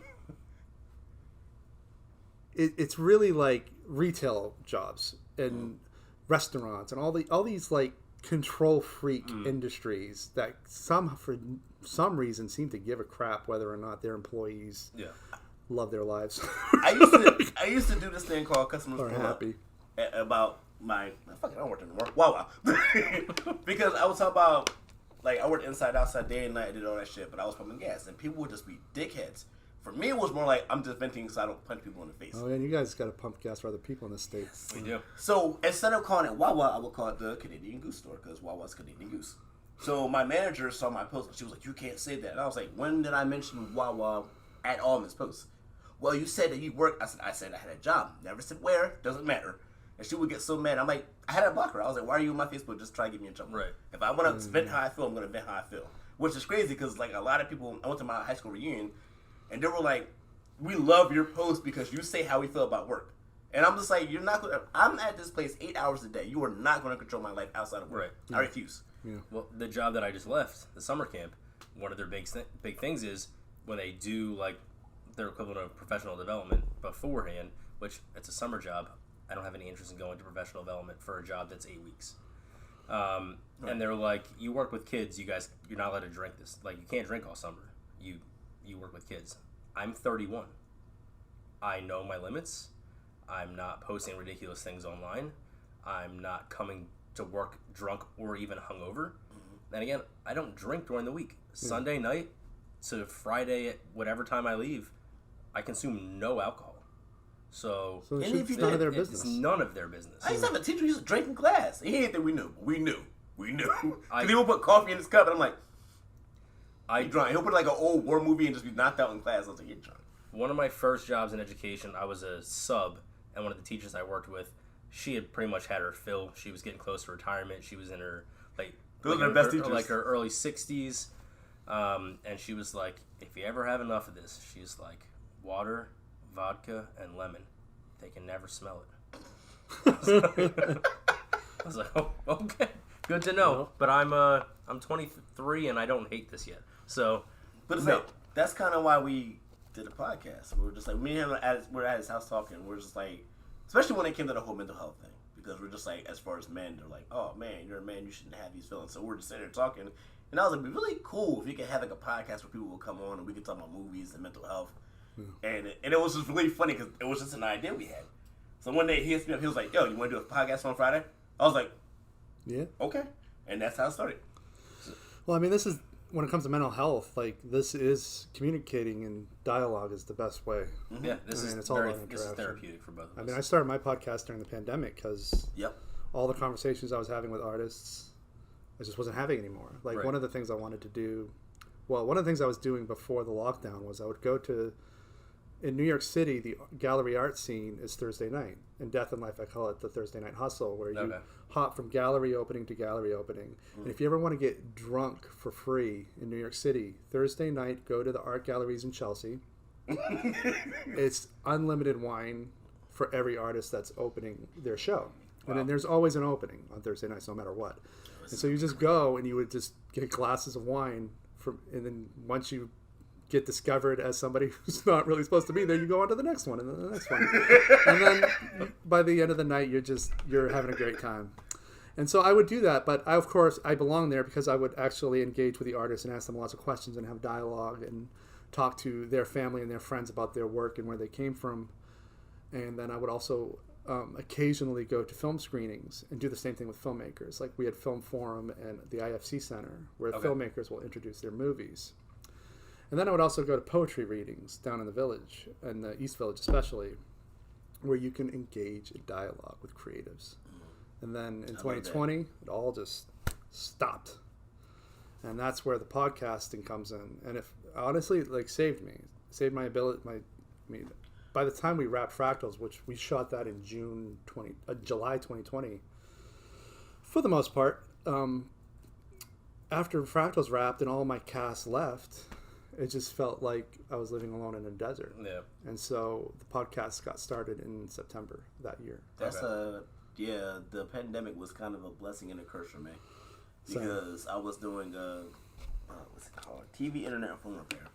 it's really like retail jobs and restaurants and all these like control freak industries that for some reason seem to give a crap whether or not their employees love their lives. I used to do this thing called customers are happy about my I don't work anymore. Wow. Because I was talking about like I worked inside, outside, day and night, I did all that shit, but I was pumping gas and people would just be dickheads. For me, it was more like I'm just venting so I don't punch people in the face. Oh, and you guys got to pump gas for other people in the States. We do. So instead of calling it Wawa, I would call it the Canadian Goose Store because Wawa's Canadian Goose. So my manager saw my post and she was like, "You can't say that." And I was like, "When did I mention Wawa at all in this post?" "Well, you said that you worked." I said I had a job. Never said where. Doesn't matter. And she would get so mad. I'm like, I had to block her. I was like, "Why are you on my Facebook? Just try to get me in trouble." Right. If I want to vent how I feel, I'm going to vent how I feel. Which is crazy because like a lot of people, I went to my high school reunion and they were like, "We love your post because you say how we feel about work." And I'm just like, you're not going to, I'm at this place 8 hours a day. You are not going to control my life outside of work. Right. I refuse. Yeah. Well, the job that I just left, the summer camp, one of their big things is when they do like their equivalent of professional development beforehand, which it's a summer job. I don't have any interest in going to professional development for a job that's 8 weeks. And they're like, you work with kids, you're not allowed to drink this. Like, you can't drink all summer. You work with kids. I'm 31. I know my limits. I'm not posting ridiculous things online. I'm not coming to work drunk or even hungover. And again, I don't drink during the week. Sunday night to Friday at whatever time I leave, I consume no alcohol. So it's none of their business. It's none of their business. I used to have a teacher who used to drink in class. He didn't think we knew, but we knew. Because he would put coffee in his cup, and I'm like, "You drunk?" He'll put like an old war movie and just be knocked out in class. I was like, "You're drunk." One of my first jobs in education, I was a sub, and one of the teachers I worked with, she had pretty much had her fill. She was getting close to retirement. She was in her her early 60s, and she was like, "If you ever have enough of this," she's like, "water, vodka, and lemon. They can never smell it." I was like, "Oh, okay, good to know." But I'm 23 and I don't hate this yet. So, but it's like that's kind of why we did a podcast. We were just like me and him we're at his house talking. We're just like, especially when it came to the whole mental health thing, because we're just like, as far as men, they're like, "Oh man, you're a man, you shouldn't have these feelings." So we're just sitting there talking, and I was like, "It'd be really cool if you could have like a podcast where people will come on and we could talk about movies and mental health." And it was just really funny because it was just an idea we had. So one day he hits me up. He was like, "Yo, you want to do a podcast on Friday?" I was like, "Yeah, okay." And that's how it started. Well, I mean, this is when it comes to mental health. Like, this is communicating and dialogue is the best way. Yeah, this is therapeutic for both of us. I mean, I started my podcast during the pandemic because Yep. all the conversations I was having with artists, I just wasn't having anymore. Like, one of the things I wanted to do, one of the things I was doing before the lockdown was I would go to, in New York City, the gallery art scene is Thursday night. In Death and Life, I call it the Thursday night hustle, where you hop from gallery opening to gallery opening. And if you ever want to get drunk for free in New York City, Thursday night, go to the art galleries in Chelsea. It's unlimited wine for every artist that's opening their show. And then there's always an opening on Thursday nights, no matter what. And so you just go and you would just get glasses of wine and then once you get discovered as somebody who's not really supposed to be there, you go on to the next one and then the next one. And then by the end of the night, you're having a great time. And so I would do that, but of course I belong there because I would actually engage with the artists and ask them lots of questions and have dialogue and talk to their family and their friends about their work and where they came from. And then I would also occasionally go to film screenings and do the same thing with filmmakers. Like we had Film Forum and the IFC Center where filmmakers will introduce their movies. And then I would also go to poetry readings down in the village, in the East Village especially, where you can engage in dialogue with creatives. And then in 2020, it all just stopped. And that's where the podcasting comes in. And if honestly, saved me. Saved my ability, by the time we wrapped Fractals, which we shot that in July 2020, for the most part, after Fractals wrapped and all my cast left, it just felt like I was living alone in a desert. Yeah. And so the podcast got started in September that year. The pandemic was kind of a blessing and a curse for me. Because I was doing, what's it called? TV, internet, and phone repair.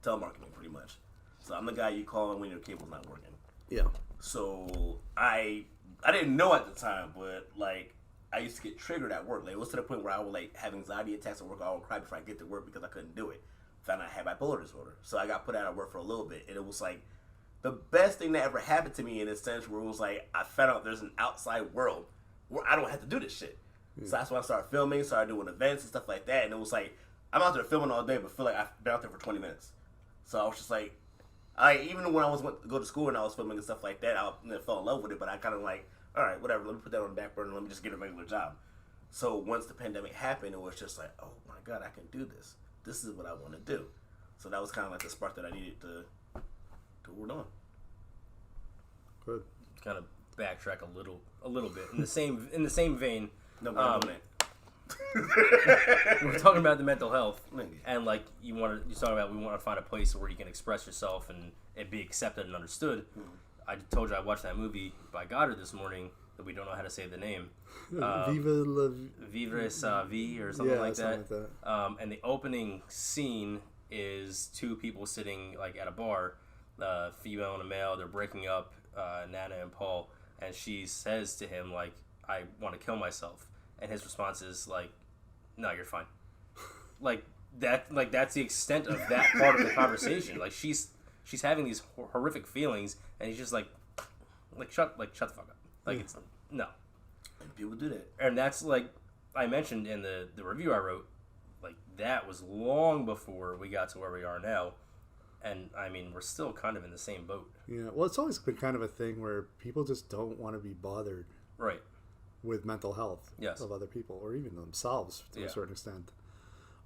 Telemarketing, pretty much. So I'm the guy you call when your cable's not working. Yeah. So I didn't know at the time, but I used to get triggered at work. It was to the point where I would have anxiety attacks at work. I would cry before I get to work because I couldn't do it. Found out I had bipolar disorder. So I got put out of work for a little bit, and it was the best thing that ever happened to me in a sense where it was I found out there's an outside world where I don't have to do this shit. Yeah. So that's when I started filming, started doing events and stuff like that, and it was I'm out there filming all day, but feel like I've been out there for 20 minutes. So I was just even when I went to go to school and I was filming and stuff like that, I fell in love with it, but I kind of all right, whatever, let me put that on the back burner, let me just get a regular job. So once the pandemic happened, it was just oh my God, I can do this. This is what I want to do. So that was kind of the spark that I needed to work on. Good. Kind of backtrack a little bit in the same vein. No, but I'm doing it. We're talking about the mental health, and you talking about we want to find a place where you can express yourself and it be accepted and understood. Mm-hmm. I told you I watched that movie by Goddard this morning that we don't know how to say the name. Vivre sa vie or something like that. And the opening scene is two people sitting at a bar, a female and a male. They're breaking up, Nana and Paul, and she says to him I want to kill myself. And his response is no, you're fine. That's the extent of that part of the conversation. She's having these horrific feelings, and he's just shut the fuck up. It's no. And people do that. And that's I mentioned in the review I wrote, that was long before we got to where we are now. And we're still kind of in the same boat. Yeah. Well, it's always been kind of a thing where people just don't want to be bothered. Right. With mental health of other people or even themselves to a certain extent.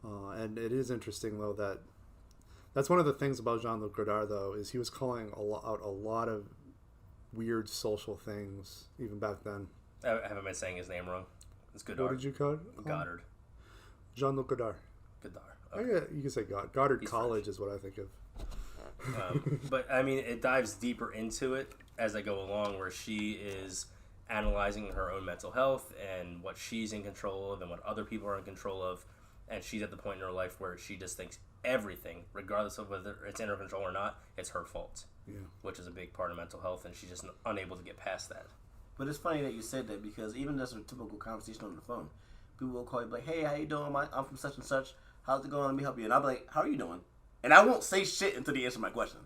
And it is interesting, though, that's one of the things about Jean-Luc Godard, though, is he was calling out a lot of weird social things even back then. I haven't been saying his name wrong. It's Godard. What did you call it? Goddard. Jean-Luc Godard. Godard. Okay. Oh, yeah, you can say Goddard He's College French. Is what I think of. But, it dives deeper into it as I go along, where she is analyzing her own mental health and what she's in control of and what other people are in control of, and she's at the point in her life where she just thinks everything, regardless of whether it's in her control or not, it's her fault. Yeah. Which is a big part of mental health, and she's just unable to get past that. But it's funny that you said that, because even just a typical conversation on the phone, people will call you hey, how you doing? I'm from such and such. How's it going? Let me help you. And I'll be how are you doing? And I won't say shit until they answer my question.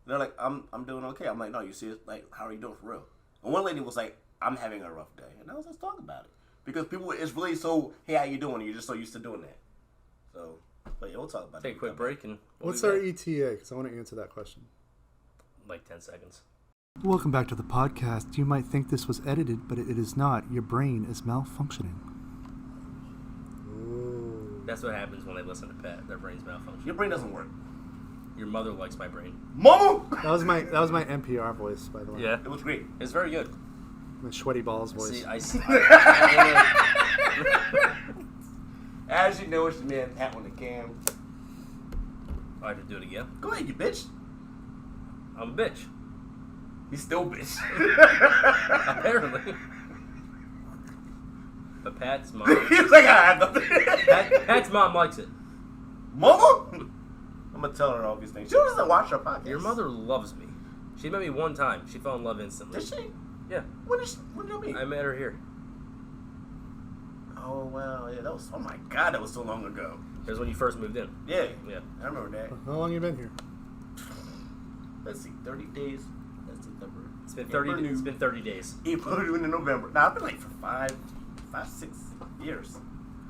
And they're I'm doing okay. I'm no, you serious? How are you doing for real? And one lady was I'm having a rough day. And I was just talking about it. Because people, it's really so, hey, how you doing? And you're just so used to doing that. So, but yeah, we'll talk about it. Take a quick break. And what's our ETA? Because I want to answer that question. 10 seconds. Welcome back to the podcast. You might think this was edited, but it is not. Your brain is malfunctioning. Ooh. That's what happens when they listen to Pat. Their brain's malfunctioning. Your brain doesn't work. Your mother likes my brain. Mama! That was my NPR voice, by the way. Yeah. It was great. It's very good. My sweaty balls voice. See, As you know, it's the man Pat on the cam. I have to do it again. Go ahead, you bitch. I'm a bitch. He's still bitch. Apparently. But Pat's mom. He's like, I have nothing. Pat's mom likes it. Mama? I'm gonna tell her all these things. She doesn't watch our podcast. Your mother loves me. She met me one time. She fell in love instantly. Did she? Yeah. When did you meet? I met her here. Oh wow, yeah, that was. Oh my god, that was so long ago. It was when you first moved in. Yeah, Yeah. I remember that. How long you been here? Let's see, 30 days. That's September. It's been 30. It's been 30 days. April into November. Nah, I've been like for 6 years.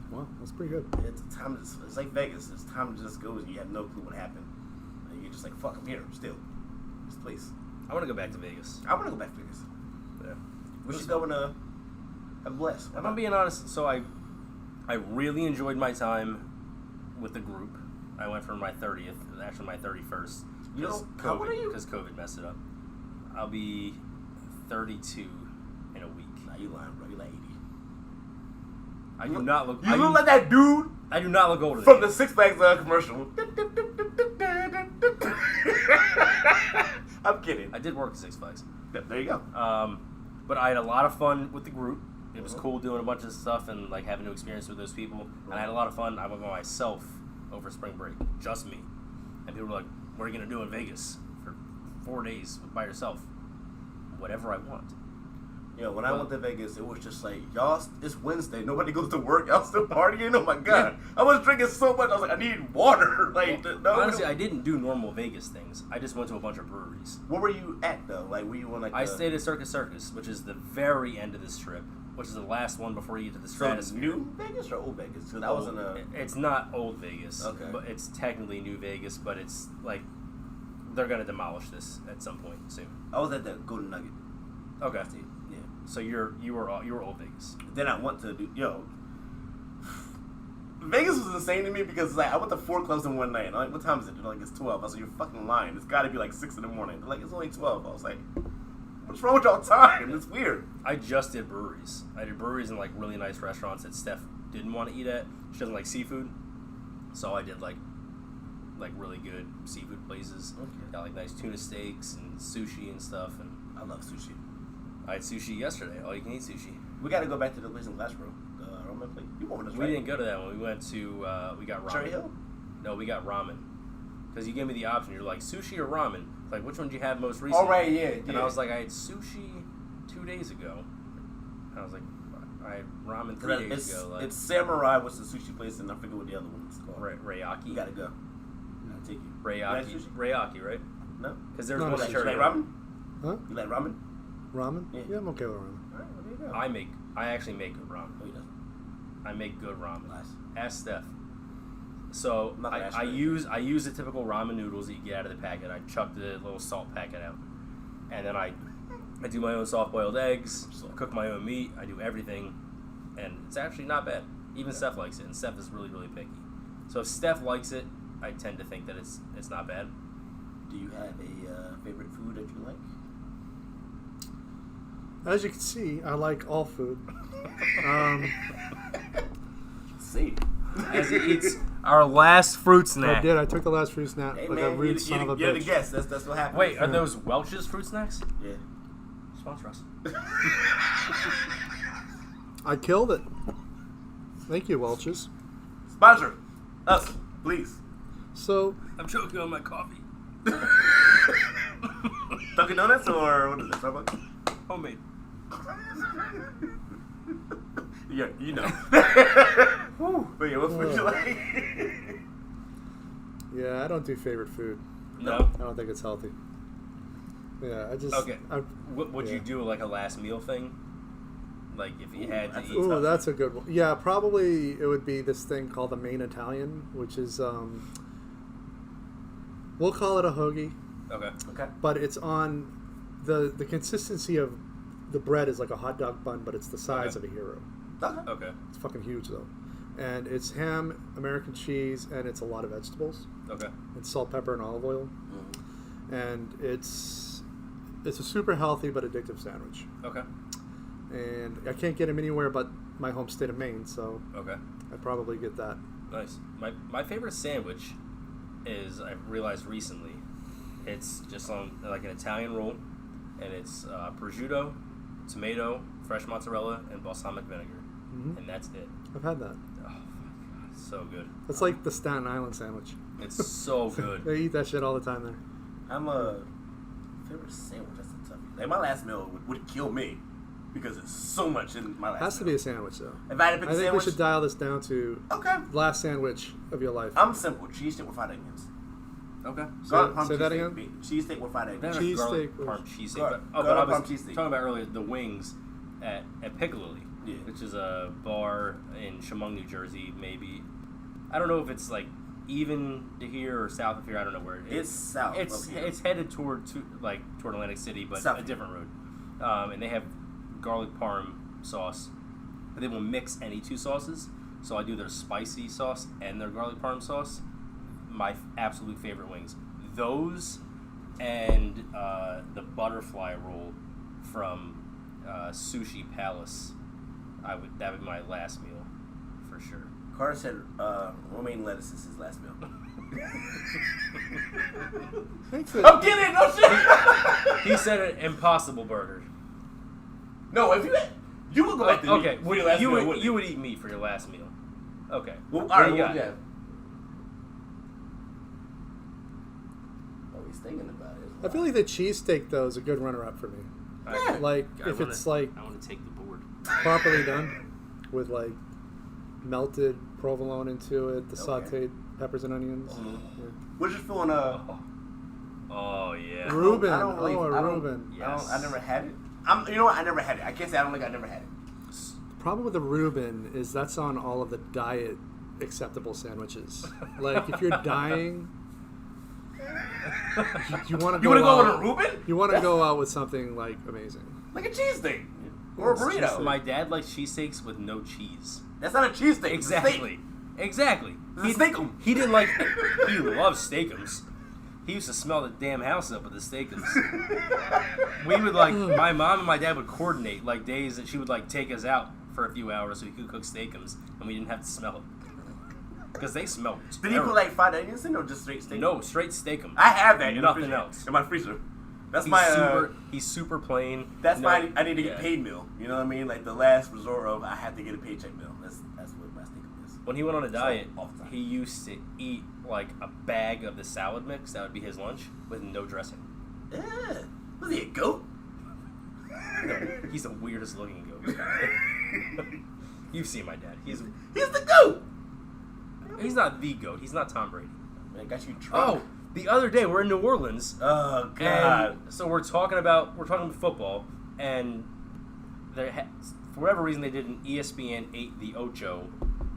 Wow, that's pretty good. It's time. It's like Vegas. It's time to just go, and you have no clue what happened. And you're just like, fuck, I'm here still. This place. I want to go back to Vegas. I want to go back to Vegas. Yeah. We should go and have a blast. If I'm being honest, so I really enjoyed my time with the group. I went for my 30th, actually my 31st. You know, how old are you? Because COVID messed it up. I'll be 32 in a week. Nah, you lying, bro. You like 80. I do not look. You look like that dude I do not look older from than the Six Flags commercial. I'm kidding. I did work at Six Flags. There you go. But I had a lot of fun with the group. It was cool doing a bunch of stuff and like having new experience with those people. And I had a lot of fun. I went by myself over spring break, just me. And people were like, "What are you gonna do in Vegas for 4 days by yourself?" Whatever I want. Yeah, when I went to Vegas, it was just like, y'all, it's Wednesday. Nobody goes to work. Y'all still partying? Oh, my God. I was drinking so much. I was like, I need water. Like, no. Honestly, I didn't do normal Vegas things. I just went to a bunch of breweries. Where were you at, though? Like, were you on, like, I stayed at Circus Circus, which is the very end of this trip, which is the last one before you get to the So Stratosphere. new Vegas or old Vegas? Because I was in a... It's not old Vegas. Okay. But it's technically new Vegas, but it's, like, they're going to demolish this at some point soon. I was at the Golden Nugget. Okay. Yeah. So you were old Vegas. Then I went to do... Vegas was insane to me because like I went to 4 clubs in one night. And I'm like, what time is it? They're like, it's 12. I was like, you're fucking lying. It's got to be like 6 in the morning. They're like, it's only 12. I was like, what's wrong with y'all time? It's weird. I just did breweries. I did breweries in like really nice restaurants that Steph didn't want to eat at. She doesn't like seafood, so I did like really good seafood places. Okay. Got like nice tuna steaks and sushi and stuff. And I love sushi. I had sushi yesterday. All you can eat sushi. We got to go back to the place in Glassboro. The Roman place. You went with us, We right? didn't go to that one. We went to we got ramen. Cherry Hill? No, we got ramen. Because you gave me the option. You're like, sushi or ramen? It's like, which one did you have most recently? Oh, right, yeah. And I was like, I had sushi 2 days ago. And I was like, I had ramen 3 days ago. Like, It's Samurai was the sushi place, and I forget what the other one is called. Rayaki. You got to go. I'll take you. Rayaki. You like sushi? Rayaki, right? No? Because there's No, one no, at You Cherry like Hill. ramen? Huh? You like ramen? Ramen? Yeah. Yeah, I'm okay with ramen. All right, well, there you go. I actually make good ramen. No, he doesn't. I make good ramen. Nice. Ask Steph. So I'm not gonna ask I you. use the typical ramen noodles that you get out of the packet. I chuck the little salt packet out, and then I do my own soft boiled eggs. I cook my own meat. I do everything, and it's actually not bad. Even Steph likes it, and Steph is really really picky. So if Steph likes it, I tend to think that it's not bad. Do you have a favorite food that you like? As you can see, I like all food. See. As it eats our last fruit snack. I did. I took the last fruit snap Hey, like man, a rude son of a you're the bitch. guest. That's what happened. Wait, are those Welch's fruit snacks? Yeah. Sponsor us. I killed it. Thank you, Welch's. Sponsor us, please. So, I'm choking on my coffee. Dunkin' Donuts or what is it? Starbucks? Homemade. Yeah, you know. But yeah, what food you like? yeah, I don't do favorite food. No. I don't think it's healthy. Yeah, I just... Okay. I, Would you yeah. do like a last meal thing? Like if you had to that's eat. Ooh, that's a good one. Yeah, probably it would be this thing called the Main Italian, which is... we'll call it a hoagie, Okay. Okay. but it's on... The consistency of the bread is like a hot dog bun, but it's the size Okay. of a hero. Okay. Okay. It's fucking huge, though. And it's ham, American cheese, and it's a lot of vegetables. Okay. It's salt, pepper, and olive oil. Mm-hmm. And it's a super healthy but addictive sandwich. Okay. And I can't get them anywhere but my home state of Maine, so Okay. I'd probably get that. Nice. My favorite sandwich is, I've realized recently, it's just on like an Italian roll and it's prosciutto, tomato, fresh mozzarella, and balsamic vinegar, and that's it. I've had that. Oh my god, it's so good. It's like the Staten Island sandwich. It's so good. They eat that shit all the time there. I'm a favorite sandwich. That's a toughie. Like my last meal would kill me because it's so much in my last. Has to meal. be a sandwich though. If I had to pick I a think sandwich, we should dial this down to okay. last sandwich of your life. I'm simple. Cheese steak with fried onions. Okay. Garlic parm say that cheesesteak, again? Cheesesteak with fried onions. Then Cheese garlic steak parm was- cheesesteak. Garlic But I was parm cheesesteak. talking about earlier the wings at Piccalilli, Yeah. which is a bar in Chemung, New Jersey. Maybe I don't know if it's like even to here or south of here. I don't know where it is. It's south. It's of here. it's headed toward Atlantic City, but South. a different road. And they have garlic parm sauce, but they will mix any two sauces. So I do their spicy sauce and their garlic parm sauce. My absolute favorite wings. Those and the butterfly roll from Sushi Palace. That would be my last meal for sure. Carter said romaine lettuce is his last meal. Thanks I'm kidding. No shit. He said an Impossible Burger. No, if you would go back to Okay, meat for your last meal, wouldn't you would eat meat for your last meal. Okay. Well, all What right. do you What got? do you have? Oh, he's thinking about it. I feel like the cheesesteak though is a good runner-up for me. Yeah. Like I if wanna- it's like I want to take the board. properly done with like melted provolone into it, the Okay. sautéed peppers and onions. What's your feeling? Oh yeah. Reuben. I don't really. Oh, a I don't, Reuben. Yes. I never had it. You know what? I never had it. I can't say I don't think I never had it. The problem with the Reuben is that's on all of the diet acceptable sandwiches. Like if you're dying, you want to You go want to go with out. a Reuben? You want to go out with something like amazing. Like a cheesesteak or a Yes, burrito. My dad likes cheesesteaks with no cheese. That's not a cheesesteak. It's a steak. Exactly. Exactly. It's a steakum. He didn't like. He loves steakums. He used to smell the damn house up with the steakums. We would like. My mom and my dad would coordinate like days that she would like take us out for a few hours so we could cook steakums and we didn't have to smell it because they smelled. Did he put like fried onions in or just straight steak? No, straight steakum. I have that in Nothing the freezer, else. in my freezer. That's He's my he's super plain. that's No- my I need to get yeah. paid meal. You know what I mean? Like the last resort of I have to get a paycheck meal. That's what my steakum is. When he went on a diet, all the time. he used to eat like a bag of the salad mix. That would be his lunch with no dressing. Yeah. Was he a goat? He's the weirdest looking goat. You've seen my dad. He's the goat. not the goat. He's not Tom Brady. Man, got you drunk. Oh, the other day we're in New Orleans, Oh God. and so we're talking about football, and for whatever reason they did an ESPN 8 the Ocho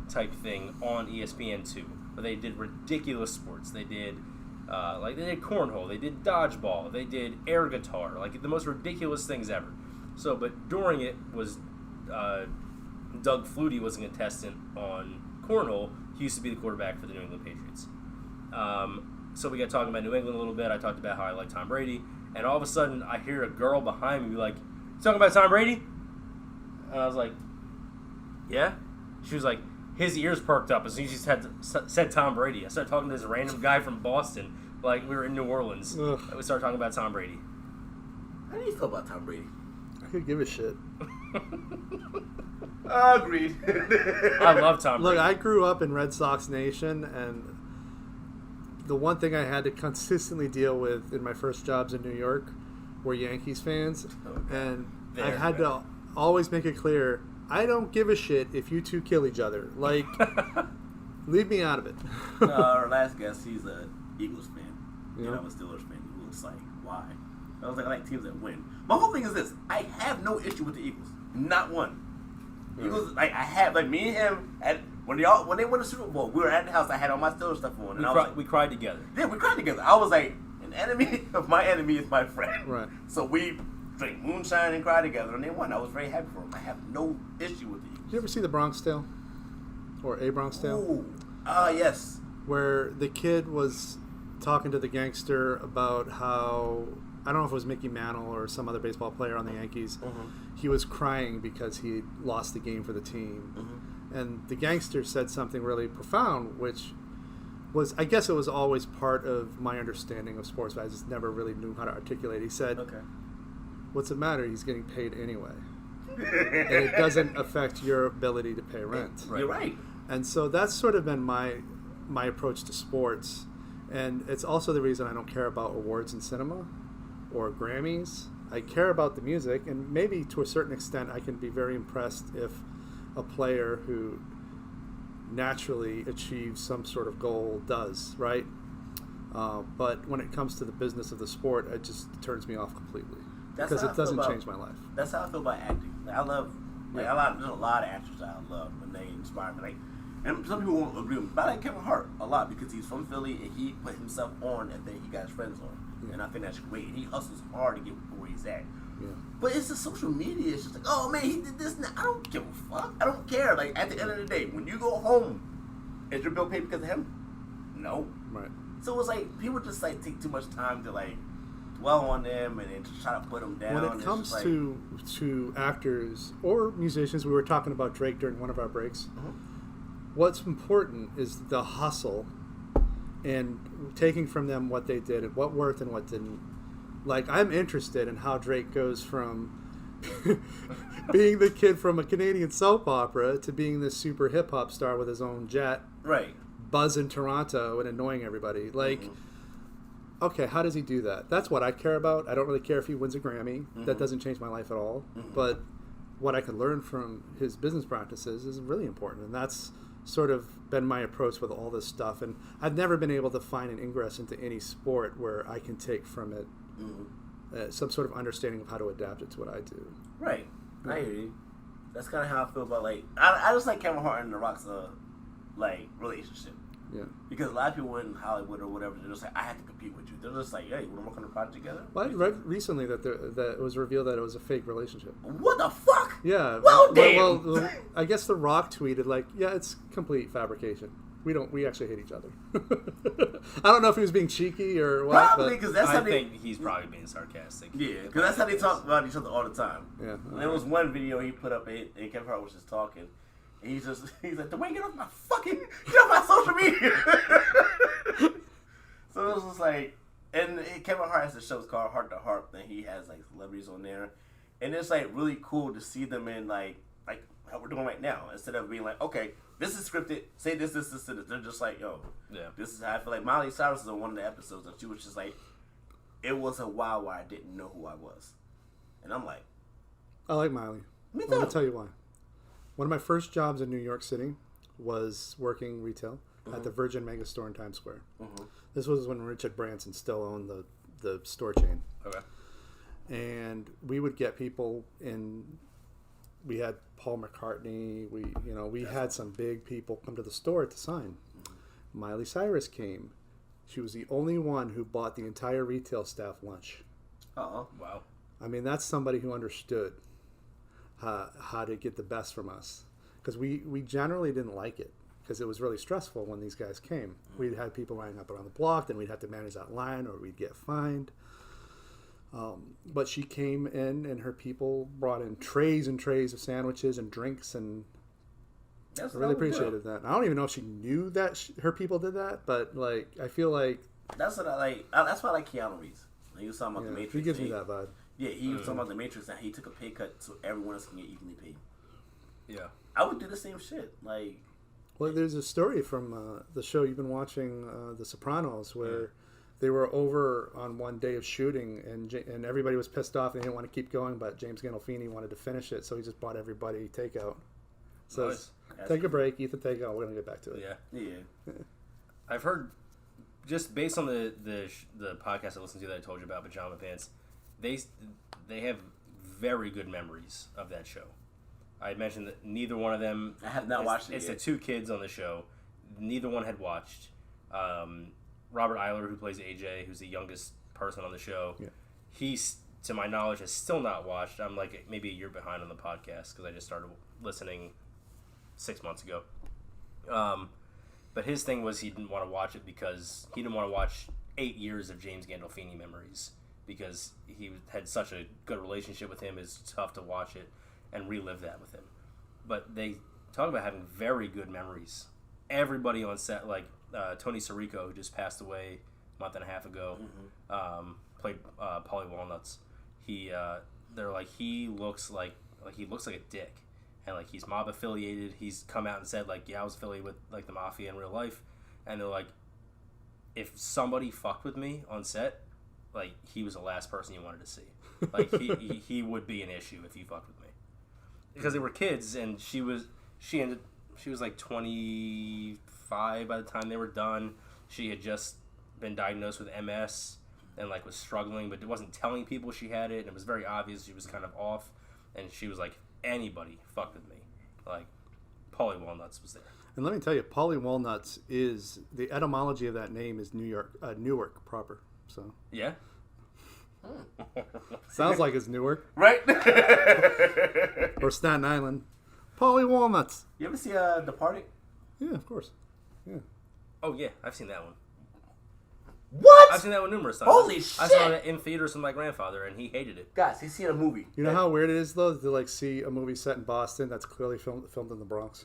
type thing on ESPN 2, where they did ridiculous sports. They did they did cornhole, they did dodgeball, they did air guitar, like the most ridiculous things ever. So, but during it was Doug Flutie was a contestant on cornhole. He used to be the quarterback for the New England Patriots. So we got talking about New England a little bit. I talked about how I like Tom Brady, and all of a sudden I hear a girl behind me be like, "You talking about Tom Brady?" And I was like, "Yeah." She was like, his ears perked up as soon as she said Tom Brady. I started talking to this random guy from Boston, like we were in New Orleans. Ugh. And we started talking about Tom Brady. How do you feel about Tom Brady? I could give a shit. Agreed. I love Tom Look, Brady. I grew up in Red Sox Nation, and the one thing I had to consistently deal with in my first jobs in New York were Yankees fans, and I There had we to always make it clear, I don't give a shit if you two kill each other. Like, leave me out of it. Our last guest, he's a Eagles fan. Yeah. And I'm a Steelers fan. He was like, why? I was like, I like teams that win. My whole thing is this: I have no issue with the Eagles, not one. Eagles, like I have, like me and him, when they won the Super Bowl, we were at the house. I had all my Steelers stuff on, and I was like, we cried together. yeah, we cried together. I was like, an enemy of my enemy is my friend. Right. So we drank moonshine and cried together, and they won. I was very happy for them. I have no issue with the Eagles. Did you ever see The Bronx Tale? Or A Bronx Tale? Ooh, yes. Where the kid was talking to the gangster about how, I don't know if it was Mickey Mantle or some other baseball player on the Yankees. He was crying because he lost the game for the team. And the gangster said something really profound, which was, I guess it was always part of my understanding of sports, but I just never really knew how to articulate. He said, Okay. what's it matter? He's getting paid anyway. And it doesn't affect your ability to pay rent. You're right. And so that's sort of been my approach to sports. And it's also the reason I don't care about awards in cinema or Grammys. I care about the music, and maybe to a certain extent I can be very impressed if a player who naturally achieves some sort of goal does, right? But when it comes to the business of the sport, it just turns me off completely. Because it doesn't change my life. That's how I feel about acting. Like, I love, there's a lot of actors that I love when they inspire me. Like, and some people won't agree with me, but I like Kevin Hart a lot because he's from Philly and he put himself on and then he got his friends on. Yeah. And I think that's great. And he hustles hard to get where he's at. Yeah. But it's the social media. It's just like, oh man, he did this. Now. I don't give a fuck. I don't care. Like, at the end of the day, when you go home, is your bill paid because of him? No. Right. So it's like, people just like take too much time to like dwell on them and then just try to put them down. When it comes to actors or musicians, we were talking about Drake during one of our breaks. What's important is the hustle and taking from them what they did and what worked and what didn't. Like, I'm interested in how Drake goes from being the kid from a Canadian soap opera to being this super hip hop star with his own jet, right? Buzz in Toronto and annoying everybody. Like, okay, how does he do that? That's what I care about. I don't really care if he wins a Grammy. That doesn't change my life at all. But what I can learn from his business practices is really important, and that's sort of been my approach with all this stuff. And I've never been able to find an ingress into any sport where I can take from it some sort of understanding of how to adapt it to what I do. Right. I hear you. That's kind of how I feel about, like, I just like Kevin Hart and The Rock's like relationship. Yeah. Because a lot of people in Hollywood or whatever, they're just like, I have to compete with you. They're just like, hey, you want to work on a project together? Well, I read recently that it was revealed that it was a fake relationship. What the fuck? Yeah. Well, damn. Well, I guess The Rock tweeted like, yeah, it's complete fabrication. We actually hate each other. I don't know if he was being cheeky or what. Probably, because that's how I think he's probably being sarcastic. Yeah, because that's how they talk about each other all the time. Yeah. There was one video he put up, and Kevin Hart was just talking. And he's like, Dwayne, get off my social media. So it was just like, and Kevin Hart has the shows called Heart to Heart, and he has like celebrities on there. And it's like really cool to see them in like how we're doing right now, instead of being like, okay, this is scripted, say this. They're just like, yo, this is how I feel. Like Miley Cyrus is on one of the episodes, and she was just like, it was a while where I didn't know who I was. And I'm like, I like Miley. Me too. I'm going to tell you why. One of my first jobs in New York City was working retail at the Virgin Megastore in Times Square. This was when Richard Branson still owned the store chain. Okay. And we would get people in. We had Paul McCartney. We had some big people come to the store to sign. Miley Cyrus came. She was the only one who bought the entire retail staff lunch. Wow. I mean, that's somebody who understood how to get the best from us, because we generally didn't like it because it was really stressful when these guys came. We'd have people lining up around the block, then we'd have to manage that line or we'd get fined. But she came in and her people brought in trays and trays of sandwiches and drinks, and I really appreciated that. I don't even know if she knew that her people did that, but like, I feel like that's what I like. That's why I like Keanu Reeves. He was talking about the Matrix. He gives me that vibe. Yeah, he was talking about the Matrix, and he took a pay cut so everyone else can get evenly paid. Yeah, I would do the same shit. Like, well, there's a story from the show you've been watching, The Sopranos, where they were over on one day of shooting, and everybody was pissed off and they didn't want to keep going, but James Gandolfini wanted to finish it, so he just bought everybody takeout. So nice. Take a break, eat the takeout. We're gonna get back to it. Yeah. I've heard, just based on the podcast I listened to that I told you about, Pajama Pants, they have very good memories of that show. I mentioned that neither one of them. I have not watched it. It's yet. the two kids on the show. Neither one had watched. Robert Eiler, who plays AJ, who's the youngest person on the show, he's, to my knowledge, has still not watched. I'm like maybe a year behind on the podcast because I just started listening 6 months ago. But his thing was he didn't want to watch it because he didn't want to watch 8 years of James Gandolfini memories, because he had such a good relationship with him. It's tough to watch it and relive that with him. But they talk about having very good memories. Everybody on set, like Tony Sirico, who just passed away a month and a half ago, played Paulie Walnuts. He they're like he looks like a dick, and like he's mob affiliated. He's come out and said like, yeah, I was affiliated with like the mafia in real life, and they're like, if somebody fucked with me on set, like he was the last person you wanted to see. Like he would be an issue if you fucked with me, because they were kids, and she was like 25 by the time they were done. She had just been diagnosed with MS and like was struggling, but wasn't telling people she had it, and it was very obvious she was kind of off. And she was like, anybody fucked with me. Like, Polly Walnuts was there. And let me tell you, Polly Walnuts is, the etymology of that name is Newark proper. So Yeah? sounds like it's Newark. Right? Or Staten Island. Polly Walnuts. You ever see Departed? Yeah, of course. Yeah. Oh, yeah, I've seen that one. What? I've seen that one numerous times. Holy I shit! saw it in theaters with my grandfather, and he hated it. Guys, he's seen a movie. You know how weird it is, though, to like see a movie set in Boston that's clearly filmed in the Bronx?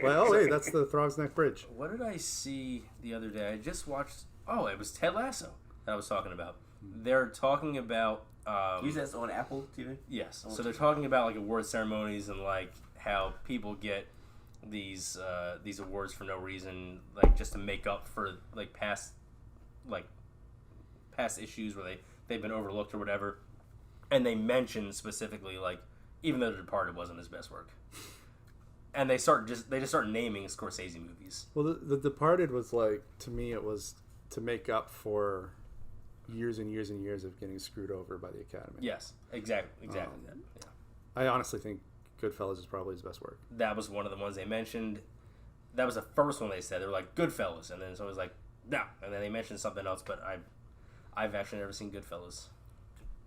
Well, oh, hey, that's the Throgs Neck Bridge. What did I see the other day? I just watched... Oh, it was Ted Lasso that I was talking about. They're talking about... You said it's on Apple TV? Yes. So they're talking about like award ceremonies and like how people get these awards for no reason, like just to make up for like past issues where they've been overlooked or whatever. And they mention specifically like even though The Departed wasn't his best work. And they just start naming Scorsese movies. Well, the Departed was like, to me, it was to make up for years and years and years of getting screwed over by the Academy. Yes, exactly. Yeah. I honestly think Goodfellas is probably his best work. That was one of the ones they mentioned. That was the first one they said. They were like, Goodfellas. And then so it was like, no. And then they mentioned something else, but I've actually never seen Goodfellas.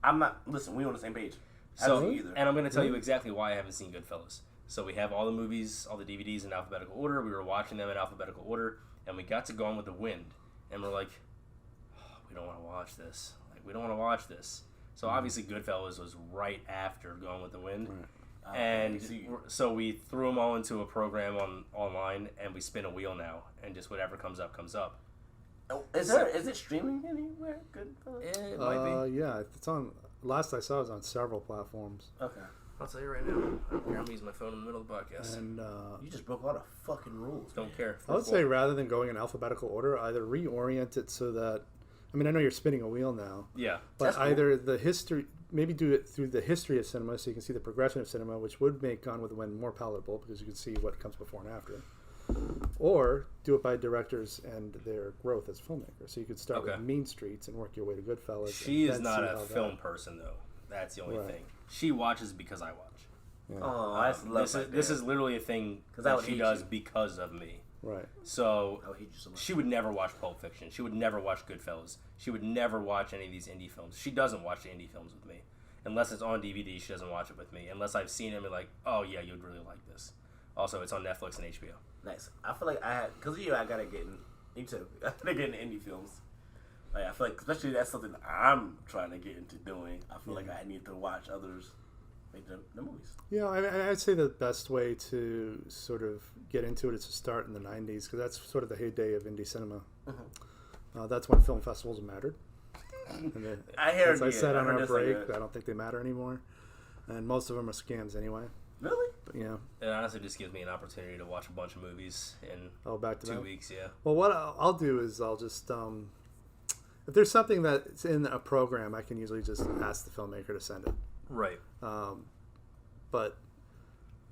I'm not... Listen, we're on the same page. I So, haven't seen either. and I'm going to tell you exactly why I haven't seen Goodfellas. So we have all the movies, all the DVDs in alphabetical order. We were watching them in alphabetical order. And we got to Gone with the Wind. And we're like, oh, we don't want to watch this. Like, we don't want to watch this. So obviously Goodfellas was right after Gone with the Wind. Right. And so we threw them all into a program online, and we spin a wheel now, and just whatever comes up, comes up. Oh, is it streaming anywhere? Goodfellas? It might be. Yeah, it's on. Last I saw it was on several platforms. Okay. I'll tell you right now. I'm using my phone in the middle of the podcast. And You just broke all the fucking rules. Don't care. I would say rather than going in alphabetical order, either reorient it so that, I mean, I know you're spinning a wheel now, Yeah. but That's cool. either the history, maybe do it through the history of cinema so you can see the progression of cinema, which would make Gone with the Wind more palatable because you can see what comes before and after. Or do it by directors and their growth as filmmakers. So you could start with Mean Streets and work your way to Goodfellas. She and is then not see a how film person, though. That's the only Right. thing. She watches because I watch. Yeah. Oh, that's love. This is literally a thing I that would she hate does you. because of me. Right. So I would hate you so much. she would never watch Pulp Fiction. She would never watch Goodfellas. She would never watch any of these indie films. She doesn't watch the indie films with me. Unless it's on DVD, she doesn't watch it with me. Unless I've seen it and be like, oh yeah, you'd really like this. Also, it's on Netflix and HBO. Nice. I feel like because of you, I gotta get in. You too. I gotta get into indie films. Like, I feel like, especially that's something I'm trying to get into doing. I feel like I need to watch others make the movies. Yeah, I'd say the best way to sort of get into it is to start in the 90s because that's sort of the heyday of indie cinema. That's when film festivals mattered. And I heard. as I said on heard our this break, like I don't think they matter anymore. And most of them are scams anyway. really? But yeah. It honestly just gives me an opportunity to watch a bunch of movies in Oh, back to 2 that. weeks, yeah. Well, what I'll do is I'll just if there's something that's in a program, I can usually just ask the filmmaker to send it. Right. But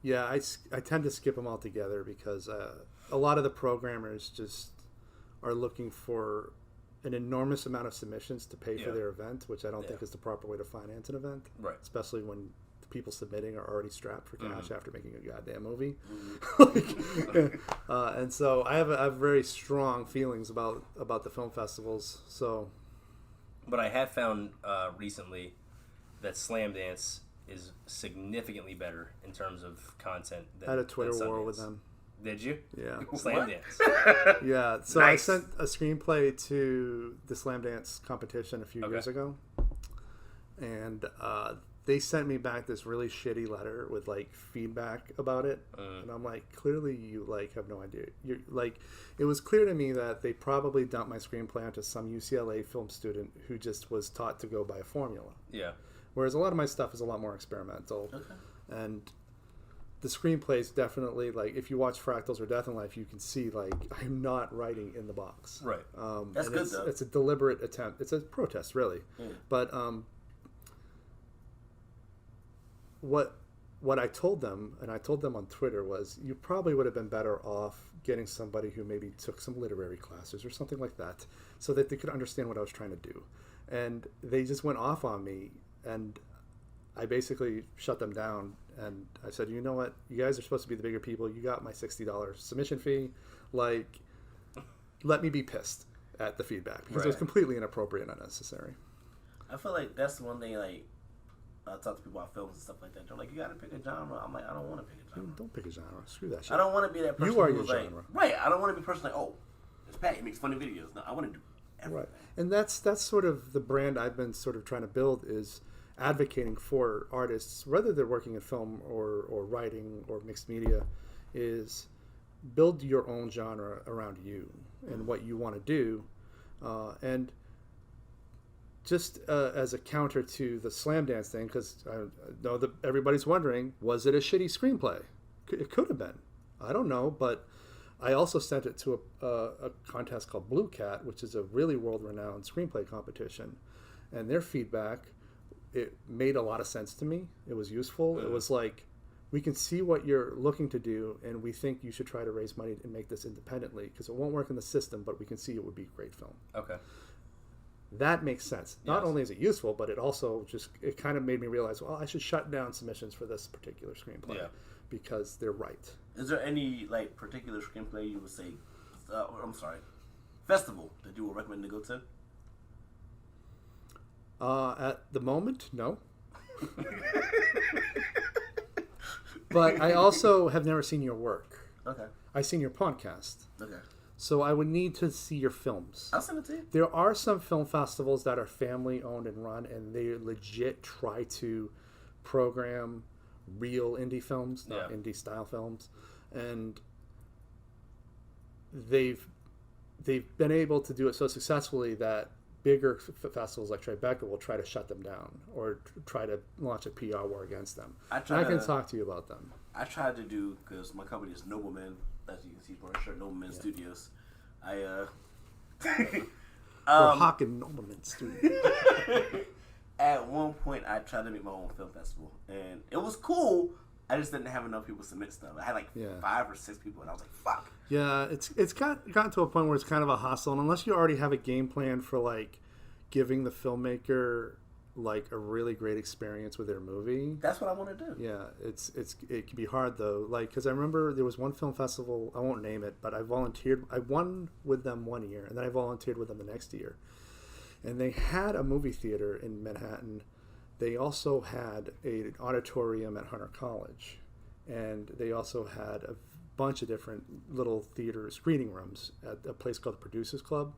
yeah, I tend to skip them altogether because a lot of the programmers just are looking for an enormous amount of submissions to pay for their event, which I don't think is the proper way to finance an event. Right. Especially when the people submitting are already strapped for cash after making a goddamn movie. And so I have very strong feelings about the film festivals. So, But I have found recently that Slam Dance is significantly better in terms of content than I had a Twitter than war Sundance. with them. Did you? Yeah. Slam What? Dance. Yeah, so Nice. I sent a screenplay to the Slam Dance competition a few years ago, and they sent me back this really shitty letter with like feedback about it, and I'm like, clearly you like have no idea. You're like, it was clear to me that they probably dumped my screenplay onto some UCLA film student who just was taught to go by a formula. Yeah. Whereas a lot of my stuff is a lot more experimental. Okay. And the screenplay is definitely, like, if you watch Fractals or Death in Life, you can see, like, I'm not writing in the box. Right. That's good, though. It's a deliberate attempt. It's a protest, really. But what I told them, and I told them on Twitter, was you probably would have been better off getting somebody who maybe took some literary classes or something like that so that they could understand what I was trying to do. And they just went off on me, and I basically shut them down, and I said, you know what? You guys are supposed to be the bigger people. You got my $60 submission fee. Like, let me be pissed at the feedback because it was completely inappropriate and unnecessary. I feel like that's the one thing, like, I talk to people about films and stuff like that. They're like, you got to pick a genre. I'm like, I don't want to pick a genre. Don't pick a genre. Screw that shit. I don't want to be that person You are who's your like, genre. right, I don't want to be a person like, oh, it's Pat, he makes funny videos. No, I want to do everything. Right. And that's sort of the brand I've been sort of trying to build, is advocating for artists, whether they're working in film or writing or mixed media, is build your own genre around you and what you want to do. And just as a counter to the slam dance thing, because I know that everybody's wondering, was it a shitty screenplay? It could have been. I don't know, but I also sent it to a contest called Blue Cat, which is a really world-renowned screenplay competition. And their feedback, it made a lot of sense to me. It was useful. It was like, we can see what you're looking to do, and we think you should try to raise money and make this independently, because it won't work in the system, but we can see it would be a great film. Okay. That makes sense. Not only is it useful, but it also it kind of made me realize, well, I should shut down submissions for this particular screenplay because they're right. Is there any, like, particular screenplay you would say, festival that you would recommend to go to? At the moment, no. But I also have never seen your work. Okay. I've seen your podcast. Okay. So I would need to see your films. I'll send it to you. There are some film festivals that are family owned and run, and they legit try to program real indie films, not indie style films, and they've been able to do it so successfully that bigger festivals like Tribeca will try to shut them down or try to launch a PR war against them. I can talk to you about them. I tried to do, because my company is Noblemen, as you can see from our shirt, NoblemenStudios. We're hawking NoblemenStudios. At one point, I tried to make my own film festival, and it was cool. I just didn't have enough people submit stuff. I had like 5 or 6 people, and I was like, "Fuck." Yeah, it's gotten to a point where it's kind of a hustle, and unless you already have a game plan for like giving the filmmaker like a really great experience with their movie. That's what I want to do. Yeah, it can be hard though. Like, because I remember there was one film festival, I won't name it, but I volunteered. I won with them one year, and then I volunteered with them the next year. And they had a movie theater in Manhattan. They also had an auditorium at Hunter College, and they also had a bunch of different little theater screening rooms at a place called the Producers Club.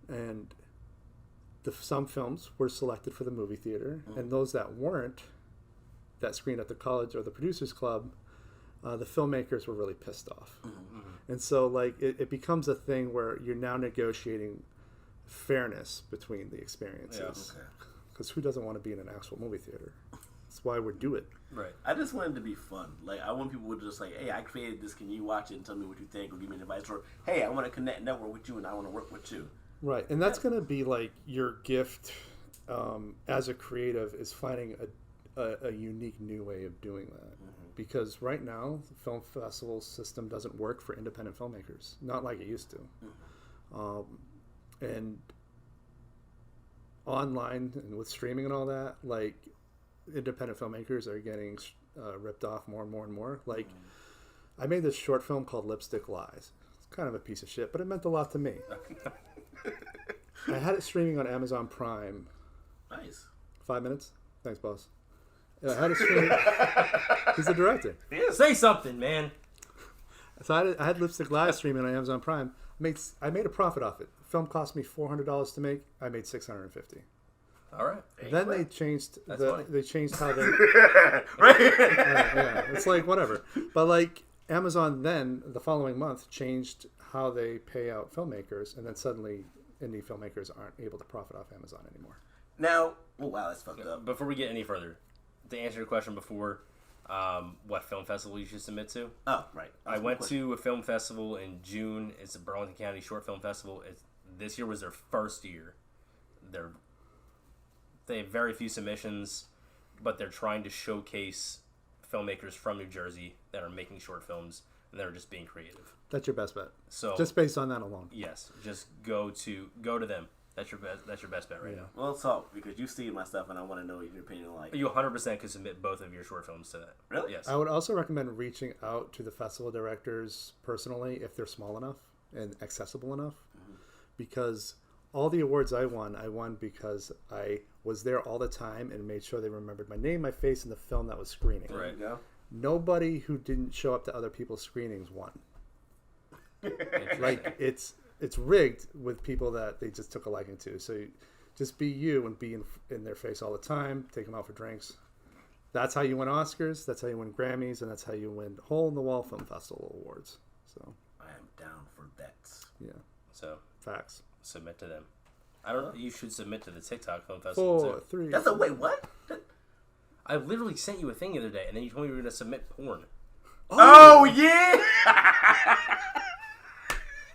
And some films were selected for the movie theater, and those that weren't, that screened at the college or the Producers Club, the filmmakers were really pissed off. And so like it becomes a thing where you're now negotiating fairness between the experiences. Because who doesn't want to be in an actual movie theater? That's why we do it. Right. I just want it to be fun. Like, I want people to just like, hey, I created this. Can you watch it and tell me what you think, or give me advice? Or, hey, I want to connect network with you, and I want to work with you. Right. And that's going to be like your gift as a creative, is finding a unique new way of doing that. Because right now, the film festival system doesn't work for independent filmmakers. Not like it used to. And online and with streaming and all that, like, independent filmmakers are getting ripped off more and more and more. Like, I made this short film called Lipstick Lies. It's kind of a piece of shit, but it meant a lot to me. I had it streaming on Amazon Prime. Nice. 5 minutes? Thanks, boss. I had it streaming. He's the director. Yeah. Say something, man. So I had Lipstick Lies streaming on Amazon Prime. I made a profit off it. The film cost me $400 to make. I made $650. All right. Then they changed how they Right. yeah, it's like whatever. But like Amazon then the following month changed how they pay out filmmakers, and then suddenly indie filmmakers aren't able to profit off Amazon anymore. Now, oh wow, that's fucked up. Before we get any further, to answer your question before, what film festival you should submit to? Oh, right. I went to a film festival in June. It's a Burlington County Short Film Festival. This year was their first year. They have very few submissions, but they're trying to showcase filmmakers from New Jersey that are making short films and that are just being creative. That's your best bet. So just based on that alone. Yes, just go to them. That's your best bet right now. Well, talk because you see my stuff and I want to know your opinion. Like, you 100% could submit both of your short films to that. Really? Yes. I would also recommend reaching out to the festival directors personally if they're small enough and accessible enough, because all the awards I won because I was there all the time and made sure they remembered my name, my face, and the film that was screening. there you go. Nobody who didn't show up to other people's screenings won. Like it's rigged with people that they just took a liking to. So just be you and be in their face all the time. Take them out for drinks. That's how you win Oscars. That's how you win Grammys, and that's how you win Hole in the Wall Film Festival awards. So I am down for that. yeah, So facts. submit to them. I don't know. You should submit to the TikTok Film Festival 4, too. 3. That's a wait. What? I literally sent you a thing the other day, and then you told me you were going to submit porn. Oh yeah.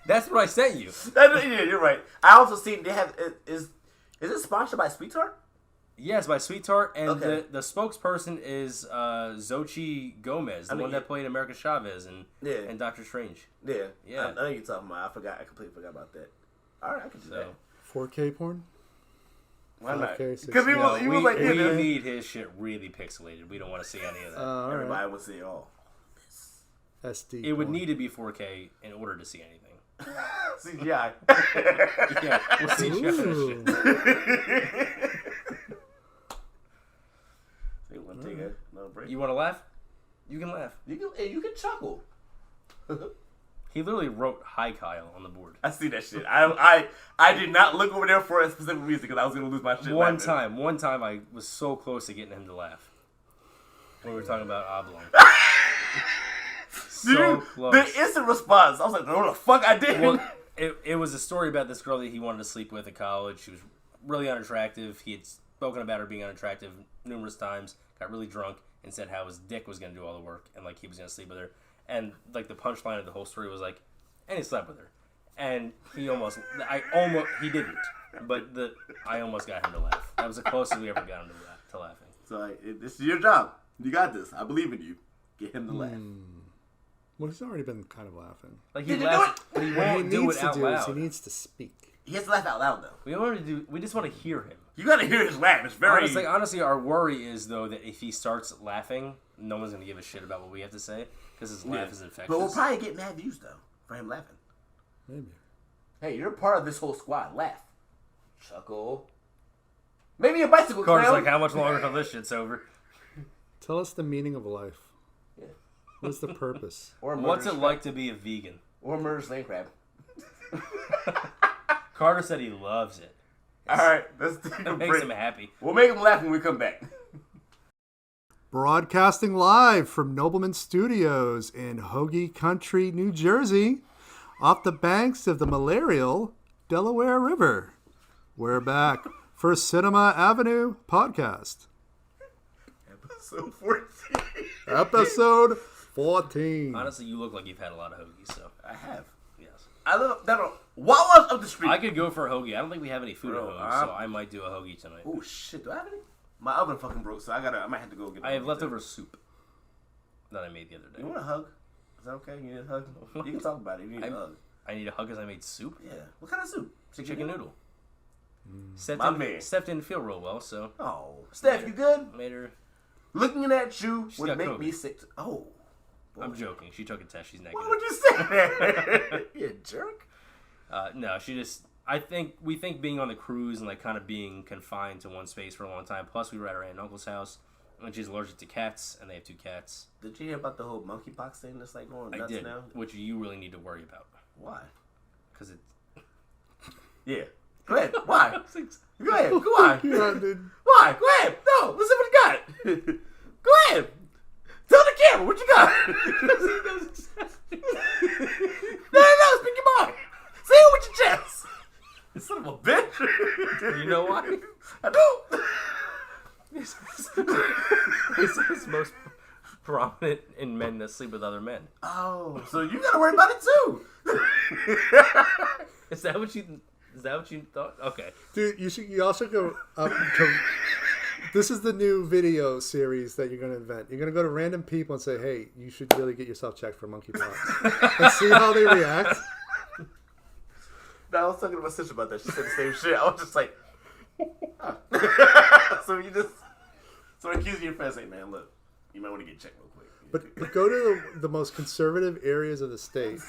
That's what I sent you. Yeah, you're right. I also seen they have is it sponsored by Sweetheart? Yes, by Sweetheart, and Okay. the spokesperson is Xochitl Gomez, the one that played America Chavez and Doctor Strange. Yeah. Yeah. I know you're talking about. I forgot. I completely forgot about that. All right, I can do that. 4K porn. Why not? 5K, Because he was like, we yeah, need his shit really pixelated. We don't want to see any of that. All everybody right. would say, "Oh, SD. It would porn. need to be 4K in order to see anything. CGI." Yeah, we'll see Ooh. So you want to take another break? You want to laugh? You can laugh. You can chuckle. He literally wrote "Hi Kyle" on the board. I see that shit. I did not look over there for a specific reason because I was gonna lose my shit. One time, I was so close to getting him to laugh when we were talking about Oblong. So close. The instant response, I was like, "What the fuck I did?" Well, it was a story about this girl that he wanted to sleep with at college. She was really unattractive. He had spoken about her being unattractive numerous times. Got really drunk and said how his dick was gonna do all the work and like he was gonna sleep with her. And like the punchline of the whole story was like, and he slept with her. And he didn't. But I almost got him to laugh. That was the closest we ever got him to laughing. So this is your job. You got this. I believe in you. Get him to laugh. Well, he's already been kind of laughing. Like he Did you laughs, do but he What won't he do needs it to out do is loud. he needs to speak. He has to laugh out loud though. We just want to hear him. You gotta hear his laugh. It's very Honestly, our worry is though that if he starts laughing, no one's gonna give a shit about what we have to say because his laugh is infectious. But we'll probably get mad views though for him laughing. Maybe. Hey, you're part of this whole squad. Laugh, chuckle. Maybe a bicycle. Carter's clown. like, how much longer till this shit's over? Tell us the meaning of life. Yeah. What's the purpose? Or What's it murder's like to be a vegan? Or murder's land crab. Carter said he loves it. All right, let's take a It makes break. him happy. We'll make him laugh when we come back. Broadcasting live from Noblemen Studios in Hoagie Country, New Jersey, off the banks of the malarial Delaware River. We're back for Cinema Avenue podcast. Episode 14. Episode 14. Honestly, you look like you've had a lot of hoagies, so I have. yes. I love that. Wawa's up the street. I could go for a hoagie. I don't think we have any food Bro, at home, so I might do a hoagie tonight. Oh shit! Do I have any? My oven fucking broke, so I might have to go get. I have leftover soup that I made the other day. You want a hug? Is that okay? You need a hug? You can talk about it. You need a hug. I need a hug because I made soup. Yeah. What kind of soup? Chicken noodle. My man. Steph didn't feel real well, so Oh, Steph, you good? made her. Looking at you would got make COVID. me sick. Oh. I'm joking. She took a test. She's negative. Why would you say that? You jerk. No, she just. We think being on the cruise and like kind of being confined to one space for a long time. Plus, we were at her aunt and uncle's house, and she's allergic to cats, and they have 2 cats. Did you hear about the whole monkeypox thing that's like going I nuts did, now? which you really need to worry about Why? because it. Yeah. Go ahead. Why? Go ahead. Go on. Yeah, dude. Why? Go ahead. No, let's see what you got. Go ahead. Tell the camera what you got. No, speak your mind. Say it with your chest. You son of a bitch. You know why? I don't. It's most prominent in men that sleep with other men. Oh, so you gotta worry about it too. Is that what you thought? Okay. Dude, you also go up to... This is the new video series that you're going to invent. You're going to go to random people and say, hey, you should really get yourself checked for monkeypox. And see how they react. No, I was talking to my sister about that. She said the same shit. I was just like... So accusing your friends, hey, man, look, you might want to get checked real quick. But go to the most conservative areas of the state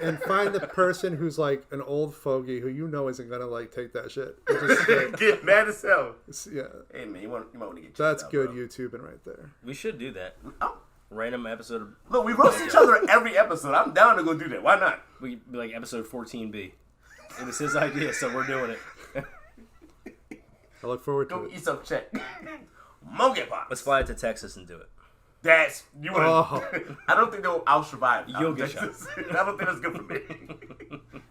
and find the person who's like an old fogey who you know isn't gonna like take that shit. Just, get mad as hell. Yeah. Hey man, you might want to get checked That's out, good bro. YouTubing right there. We should do that. Oh. Random episode of... Look, we roast each other every episode. I'm down to go do that. Why not? We be like episode 14B. It was his idea, so we're doing it. I look forward to Go it. eat some check. Monkeypox. Let's fly it to Texas and do it. That's you. Oh. I don't think I'll survive. You'll get shot. I don't think that's good for me.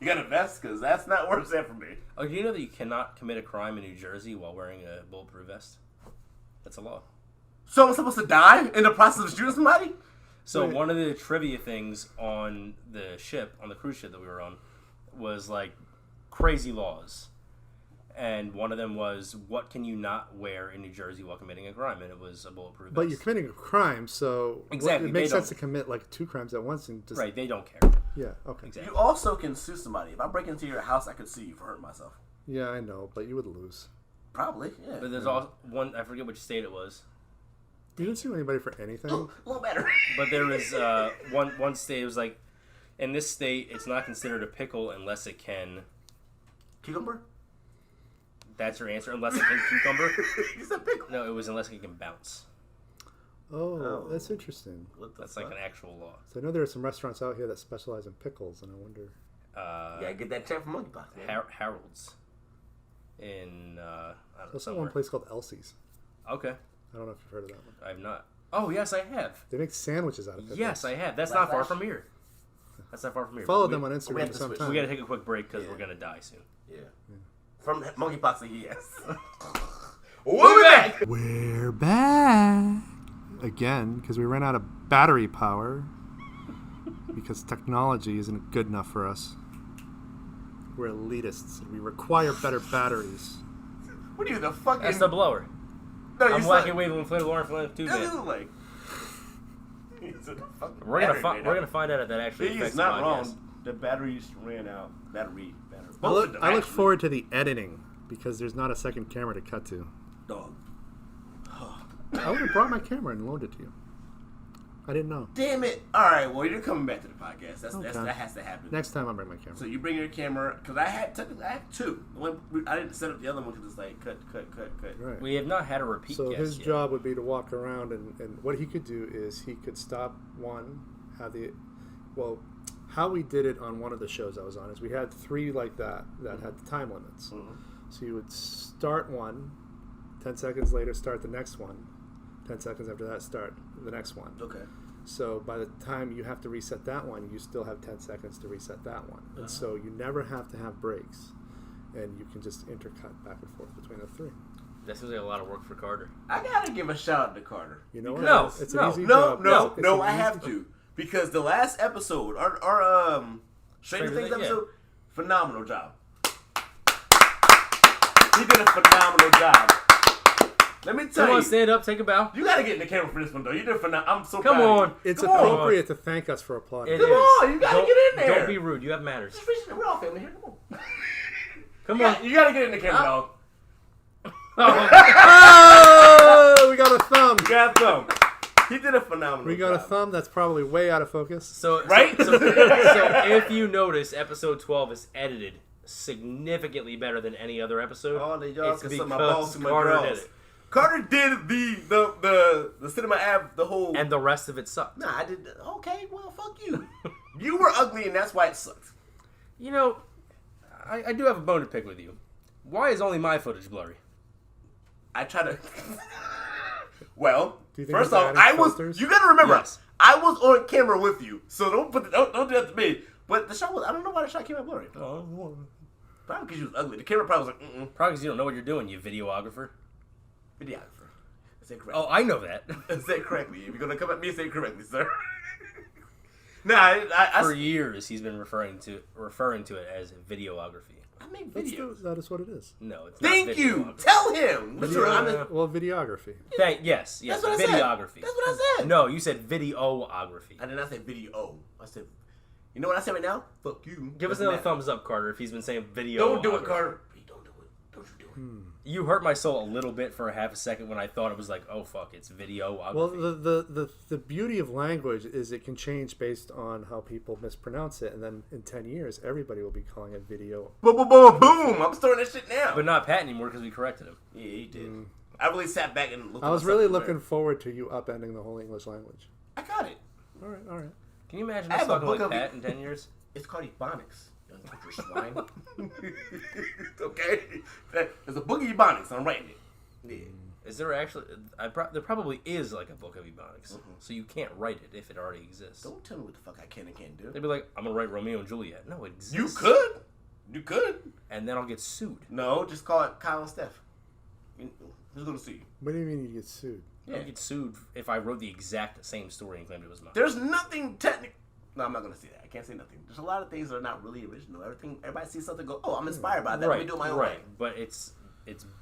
You got to vest because that's not worth that for me. Oh, do you know that you cannot commit a crime in New Jersey while wearing a bulletproof vest? That's a law. So I'm supposed to die in the process of shooting somebody? So Wait. one of the trivia things on the ship, on the cruise ship that we were on, was like crazy laws. And one of them was, what can you not wear in New Jersey while committing a crime? And it was a bulletproof vest. But you're committing a crime, so Exactly, it makes they sense to don't- commit like 2 crimes at once and just Right, they don't care. yeah, okay. Exactly. You also can sue somebody. If I break into your house, I could sue you for hurting myself. Yeah, I know, but you would lose. Probably, yeah. But there's also one, I forget which state it was. You didn't sue anybody for anything. A little better. But there was one state, it was like, in this state, it's not considered a pickle unless it can... Cucumber? That's your answer, unless it can cucumber? You said pickle. No, it was unless it can bounce. Oh, that's interesting. What the That's fuck? like an actual law. So I know there are some restaurants out here that specialize in pickles, and I wonder. Yeah, get that check from monkeypox. man. Harold's. In, I don't know, There's also somewhere. one place called Elsie's. Okay, I don't know if you've heard of that one. I have not. Oh, yes, I have. They make sandwiches out of pickles. Yes, I have. That's Black not far Flash? from here. That's not far from here. Follow But them on we Instagram have to switch. sometime. We gotta take a quick break because Yeah. we're gonna die soon. Yeah. From monkeypox to yes. We'll be back! We're back again because we ran out of battery power because technology isn't good enough for us. We're elitists and we require better batteries. What are you, the fucking... That's the blower. No, you I'm suck. wacky waving flare alarm for too This bad. is like... He's a fucking We're battery gonna find out if that actually He's affects not the wrong. podcast. The batteries ran out. Battery. I Both of them, look actually. forward to the editing because there's not a second camera to cut to. Dog. I would have brought my camera and loaned it to you. I didn't know. Damn it. Alright, well, you're coming back to the podcast. Okay. That has to happen. Next time I'll bring my camera. So you bring your camera, because I had 2. I didn't set up the other one because it's like cut. Right. We have not had a repeat So guest his yet. job would be to walk around and what he could do is he could stop one, how we did it on one of the shows I was on is we had 3 like that had time limits. Mm-hmm. So you would start one, 10 seconds later start the next one, 10 seconds after that start the next one. Okay. So by the time you have to reset that one, you still have 10 seconds to reset that one. And so you never have to have breaks. And you can just intercut back and forth between the 3. That seems like a lot of work for Carter. I gotta give a shout out to Carter. You know what? No, It's no, an easy No, job. It's an I easy have to. Because the last episode, our Stranger Stranger Things Things, episode, phenomenal job. He did a phenomenal job. Let me tell Come on, you, stand up, take a bow. you gotta get in the camera for this one though. You did phenomenal. I'm so Come proud of on. you. It's Come on. appropriate to thank us for applauding. It Come is. on, you gotta Don't- get in there. Don't be rude. You have manners. We're all family here. Come on. Come on. You gotta get in the camera, dog. Oh, we got a thumb. You got a thumb. He did a phenomenal We got a job. thumb that's probably way out of focus. So Right? So if you notice, episode 12 is edited significantly better than any other episode. Oh, they y'all It's can suck my balls because to my Carter girls. did it. Carter did the Cinema Ave, the whole... And the rest of it sucked. Nah, I did... Okay, well, fuck you. You were ugly and that's why it sucked. You know, I do have a bone to pick with you. Why is only my footage blurry? I try to... Well, Do you think first it's off, adding I was... filters? You gotta remember, Yes. I was on camera with you, so don't do that to me. But the show was... I don't know why the shot came out blurry. But Probably because she was ugly. The camera probably was like, Probably because you don't know what you're doing, you videographer. Videographer. Say it correctly. Oh, I know that. Say it correctly. If you're gonna come at me, say it correctly, sir. Nah, I For years, he's been referring to it as videography. I make videos. That is what it is. No, it's not. Thank you. videography. Tell him. Well, videography. Yes, That's what I said. videography. That's what I said. No, you said videography. I did not say video. I said, you know what I said right now? Fuck you. Give us Doesn't another matter. thumbs up, Carter, if he's been saying video. Don't do it, Carter. Hey, don't do it. Don't you do it. You hurt my soul a little bit for a half a second when I thought it was like, oh fuck, it's videography. Well, the beauty of language is it can change based on how people mispronounce it, and then in 10 years, everybody will be calling it video. Boom, boom, boom, boom. I'm starting that shit now. But not Pat anymore because we corrected him. Yeah, he did. I really sat back and looked I at was myself really in the looking mirror. forward to you upending the whole English language. I got it. All right. Can you imagine I us have a talking book like of- Pat in 10 years? It's called Ebonics. Young country swine. Okay? There's a book of Ebonics. I'm writing it. Yeah. Is there actually... there probably is like a book of Ebonics. So you can't write it if it already exists. Don't tell me what the fuck I can and can't do. They'd be like, I'm going to write Romeo and Juliet. No, it exists. You could. You could. And then I'll get sued. No, just call it Kyle and Steph. Who's going to sue you? What do you mean you get sued? I'll get sued if I wrote the exact same story and claimed it was mine. There's nothing technical. No, I'm not going to say that. I can't say nothing. There's a lot of things that are not really original. Everybody sees something and go, oh, I'm inspired by that. Let me do it my own way. But it's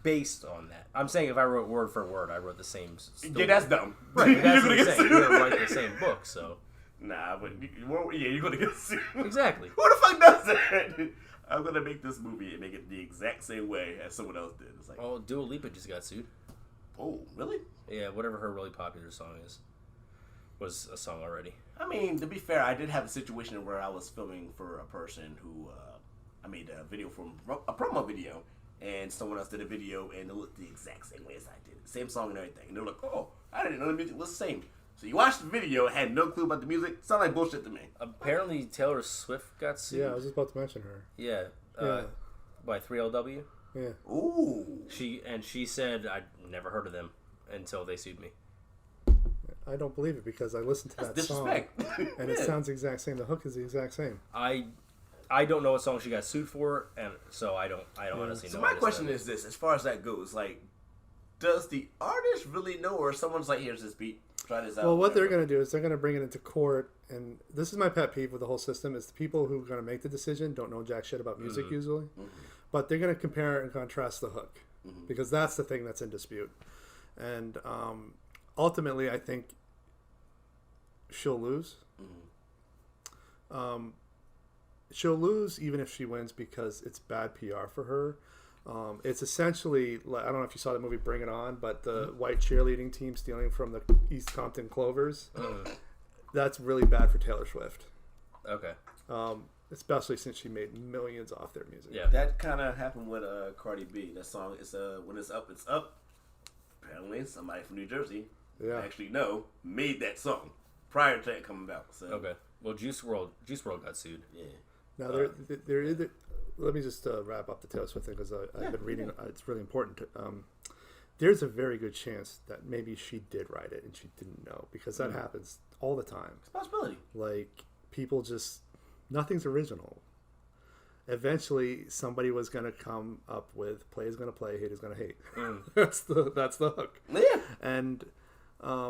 based on that. I'm saying if I wrote word for word, I wrote the same story. Yeah, that's dumb. Right, but that's You're what going I'm to get saying. sued. You're going to write the same book, so... Nah, but you're going to get sued. Exactly. Who the fuck does that? I'm going to make this movie and make it the exact same way as someone else did. It's like, Oh, Dua Lipa just got sued. oh, really? Yeah, whatever her really popular song was a song already. I mean, to be fair, I did have a situation where I was filming for a person who I made a video for a promo video, and someone else did a video, and it looked the exact same way as I did. Same song and everything. And they were like, oh, I didn't know the music was the same. So you watched the video, had no clue about the music, sounded like bullshit to me. Apparently Taylor Swift got sued. Yeah, I was just about to mention her. Yeah. By 3LW. Yeah. Ooh. She said I'd never heard of them until they sued me. I don't believe it because I listened to That's that song. disrespect. And it sounds the exact same. The hook is the exact same. I don't know what song she got sued for, and so I don't honestly know. So my question is this, as far as that goes, like, does the artist really know, or someone's like, here's this beat, try this out? Well, what they're whatever. going to do is they're going to bring it into court, and this is my pet peeve with the whole system, is the people who are going to make the decision don't know jack shit about music usually, but they're going to compare and contrast the hook, because that's the thing that's in dispute. And ultimately, I think she'll lose. She'll lose even if she wins because it's bad PR for her. It's essentially, I don't know if you saw the movie Bring It On, but the white cheerleading team stealing from the East Compton Clovers. That's really bad for Taylor Swift. Okay. Especially since she made millions off their music. Yeah. That kind of happened with Cardi B. That song is when it's up, it's up. Apparently, somebody from New Jersey, I actually know, made that song prior to it coming out. So. Okay. Well, Juice WRLD got sued. Yeah. Now, they're either. Let me just wrap up the Taylor Swift thing because I've been reading. It's really important. There's a very good chance that maybe she did write it and she didn't know because that happens all the time. It's a possibility. Like people just nothing's original. Eventually, somebody was going to come up with "play is going to play, hate is going to hate." That's the hook. Yeah. And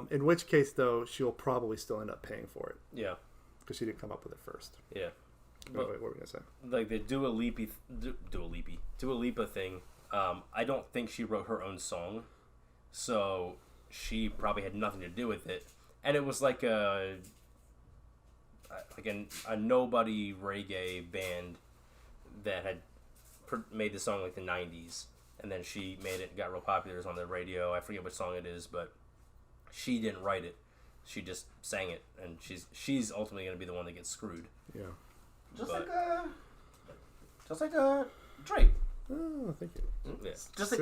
in which case, though, she'll probably still end up paying for it. Yeah. Because she didn't come up with it first. Yeah. What were we gonna say? Like the Dua Lipa thing. I don't think she wrote her own song, so she probably had nothing to do with it. And it was like a nobody reggae band that had made the song like the 90s, and then she made it and got real popular. It was on the radio. I forget which song it is, but she didn't write it. She just sang it, and she's ultimately going to be the one that gets screwed. Yeah. Just like Drake. Oh, thank you. Yeah. Just like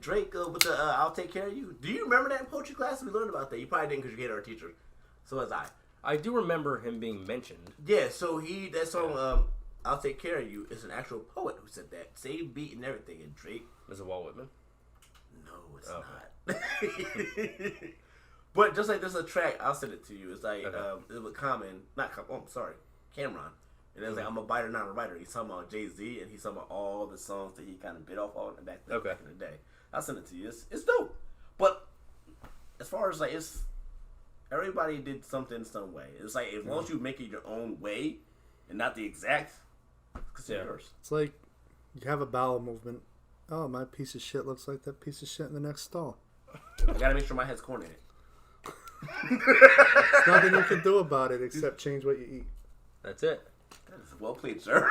Drake with the "I'll Take Care of You." Do you remember that in poetry class? We learned about that. You probably didn't because you hated our teacher. So was I. I do remember him being mentioned. Yeah. So that song "I'll Take Care of You" is an actual poet who said that. Same beat and everything. And Drake. Is it Walt Whitman? No, it's not. But just like there's a track, I'll send it to you. It's like it was Cameron. And it's like, I'm a biter, not a writer. He's talking about Jay-Z, and he's talking about all the songs that he kind of bit off on back in the day. I'll send it to you. It's dope. But as far as like, it's everybody did something some way. It's like, as long as you make it your own way and not the exact, it's yours. It's like you have a bowel movement. Oh, my piece of shit looks like that piece of shit in the next stall. I gotta make sure my head's coordinated. There's nothing you can do about it except change what you eat. That's it. That is well played, sir.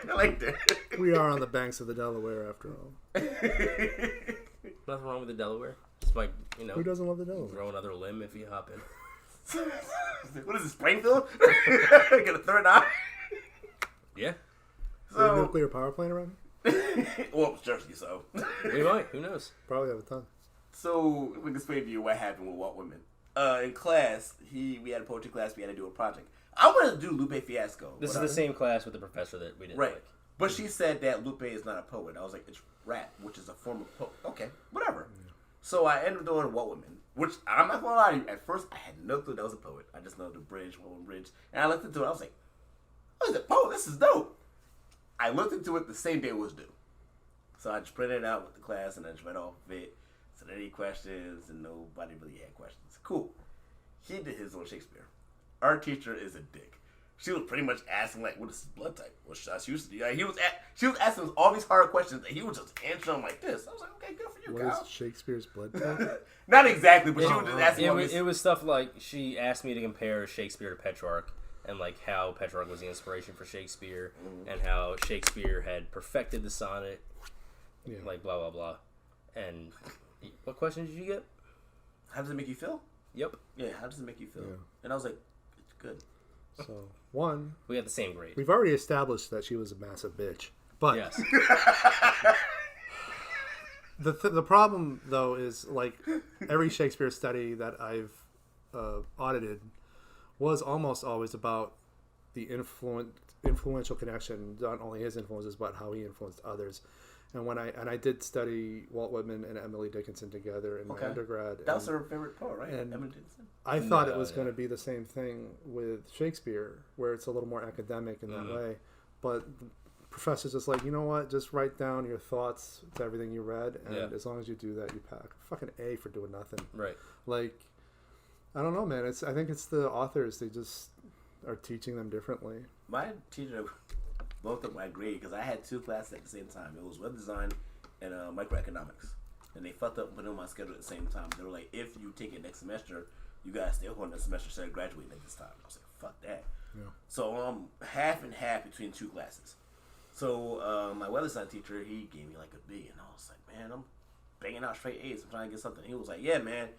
I like that. We are on the banks of the Delaware, after all. Nothing wrong with the Delaware. It's like, Who doesn't love the Delaware? Grow another limb if you hop in. What is this, Springfield? Get a third eye? Yeah. Is there a nuclear power plant around here? Well, it's Jersey, so. We might. Who knows? Probably have a ton. So, we can explain to you what happened with Walt Whitman. In class, we had a poetry class, we had to do a project. I wanted to do Lupe Fiasco. This is the same class with the professor that we didn't like. But she said that Lupe is not a poet. I was like, it's rap, which is a form of poet. Okay, whatever. Yeah. So I ended up doing Walt Whitman, which I'm not going to lie to you. At first, I had no clue that was a poet. I just know the bridge, Walt Whitman Bridge. And I looked into it. I was like, oh, he's a poet. This is dope. I looked into it the same day it was due. So I just printed it out with the class, and I just read off of it. So any questions, and nobody really had questions. Cool. He did his own Shakespeare. Our teacher is a dick. She was pretty much asking, like, what is his blood type? What shots she used to do? Like, she was asking us all these hard questions, and he was just answering them like this. I was like, okay, good for you, Kyle. What is Shakespeare's blood type? Not exactly, but she was just asking all these... It was stuff like, she asked me to compare Shakespeare to Petrarch, and, like, how Petrarch was the inspiration for Shakespeare, and how Shakespeare had perfected the sonnet, like, blah, blah, blah. And what questions did you get? How does it make you feel? Yep. Yeah, how does it make you feel? Yeah. And I was like, it's good. So, one... We got the same grade. We've already established that she was a massive bitch. But... Yes. The problem, though, is, like, every Shakespeare study that I've audited was almost always about the influential connection, not only his influences, but how he influenced others. And I did study Walt Whitman and Emily Dickinson together in my undergrad. That was her favorite poet, right? And Emily Dickinson. I thought it was going to be the same thing with Shakespeare, where it's a little more academic in that way. But the professor's just like, you know what? Just write down your thoughts to everything you read, and as long as you do that, you pack fucking A for doing nothing. Right. Like, I don't know, man. I think it's the authors. They just are teaching them differently. My teacher both of my grade, because I had two classes at the same time. It was web design and microeconomics. And they fucked up putting on my schedule at the same time. They were like, if you take it next semester, you guys stay on next semester instead of graduating at this time. I was like, fuck that. Yeah. So half and half between two classes. So my web design teacher, he gave me like a B, and I was like, man, I'm banging out straight A's. I'm trying to get something. He was like, yeah, man,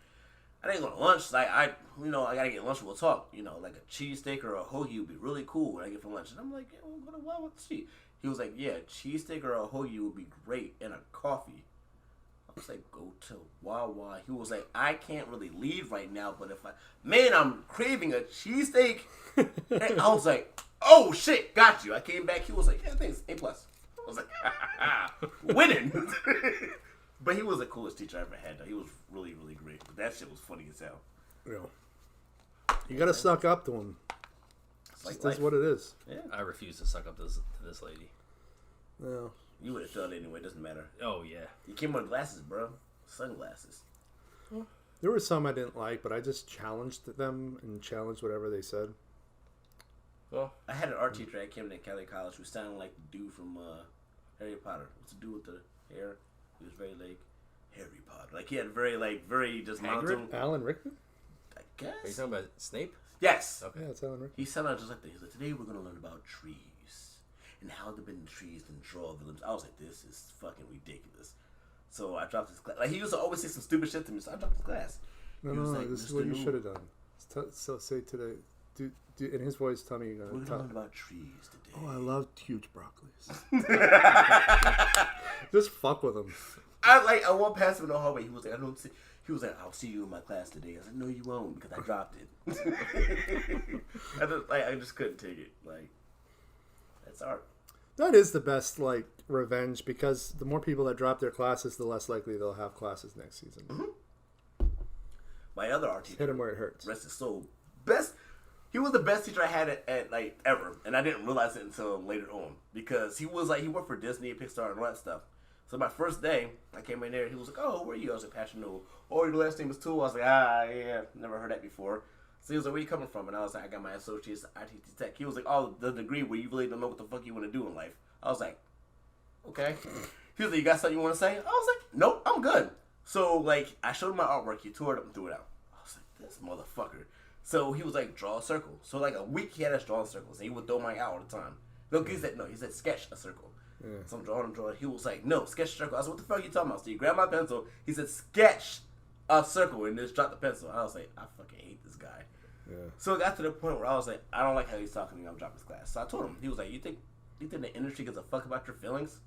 I didn't go to lunch. Like I gotta get lunch. We'll talk. Like a cheesesteak or a hoagie would be really cool when I get from lunch. And I'm like, yeah, we'll go to Wawa to see. He was like, yeah, cheesesteak or a hoagie would be great, and a coffee. I was like, go to Wawa. He was like, I can't really leave right now, but I'm craving a cheesesteak. And I was like, oh shit, got you. I came back. He was like, yeah, thanks, A+. I was like, winning. But he was the coolest teacher I ever had, though. He was really, really great. But that shit was funny as hell. Yeah. You gotta suck up to him. That's what it is. Yeah. I refuse to suck up to this lady. No. You would have felt it anyway. It doesn't matter. Oh, yeah. You came with glasses, bro. Sunglasses. There were some I didn't like, but I just challenged them and challenged whatever they said. Well, I had an art teacher at Camden County College who sounded like the dude from Harry Potter. What's the dude with the hair? He was very like Harry Potter. Like he had very just monotone. Alan Rickman? I guess. Are you talking about Snape? Yes. Okay. Yeah, it's Alan Rickman. He sounded just like that. He's like, today we're gonna learn about trees and how the bend trees and draw the limbs. I was like, this is fucking ridiculous. So I dropped his class. Like he used to always say some stupid shit to me, so I dropped his class. No, this is what you should have done. So say today. In his voice, tell me you're gonna learn about trees today. Oh, I love huge broccolis. Just fuck with him. I walked past him in the hallway. He was like, He was like, I'll see you in my class today. I said, no, you won't, because I dropped it. I just couldn't take it. Like, that's art. That is the best, revenge, because the more people that drop their classes, the less likely they'll have classes next season. Mm-hmm. My other art teacher, hit him where it hurts. Rest his soul. He was the best teacher I had at like ever, and I didn't realize it until later on because he worked for Disney, Pixar, and all that stuff. So my first day, I came in there. He was like, "Oh, where are you?" I was like, "Passion Newell." "Oh, your last name is Tool." I was like, yeah, never heard that before. So he was like, "Where you coming from?" And I was like, "I got my associate's ITT Tech." He was like, "Oh, the degree where you really don't know what the fuck you want to do in life." I was like, "Okay." He was like, "You got something you want to say?" I was like, "Nope, I'm good." So like, I showed him my artwork. He tore it up and threw it out. I was like, "This motherfucker." So he was like, "Draw a circle." So like a week he had us drawing circles, and he would throw mine out all the time. No, he said sketch a circle. Yeah. So I'm drawing. He was like, "No, sketch a circle." I said, "What the fuck are you talking about?" So he grabbed my pencil. He said, "Sketch a circle," and just dropped the pencil. I was like, I fucking hate this guy. Yeah. So it got to the point where I was like, I don't like how he's talking to me. I'm dropping his class. So I told him. He was like, "You think the industry gives a fuck about your feelings?"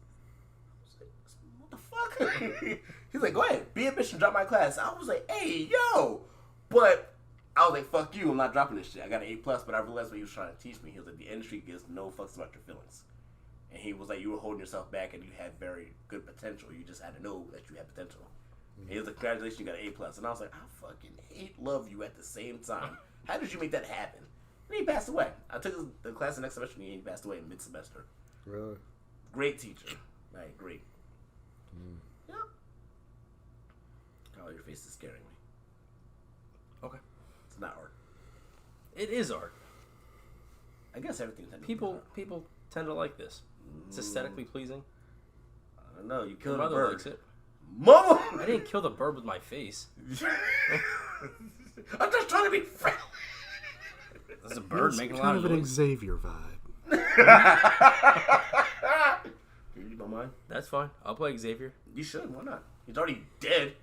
I was like, "What the fuck?" He's like, "Go ahead, be a bitch and drop my class." I was like, "Hey, yo," but I was like, "Fuck you, I'm not dropping this shit." I got an A+, but I realized what he was trying to teach me. He was like, the industry gives no fucks about your feelings. And he was like, you were holding yourself back and you had very good potential. You just had to know that you had potential. And he was like, "Congratulations, you got an A+. And I was like, I fucking hate love you at the same time. How did you make that happen? And he passed away. I took the class the next semester and he passed away in mid-semester. Really? Great teacher. Like, great. Yep. Oh, your face is scaring me. Okay. It's not art. It is art. I guess everything tends people tend to like this. It's aesthetically pleasing. I don't know. You killed Your a mother bird. likes it. Mama! I didn't kill the bird with my face. I'm just trying to be friendly. There's a bird making a lot kind of of an noise. Xavier vibe. You don't mind? That's fine. I'll play Xavier. You should. Why not? He's already dead.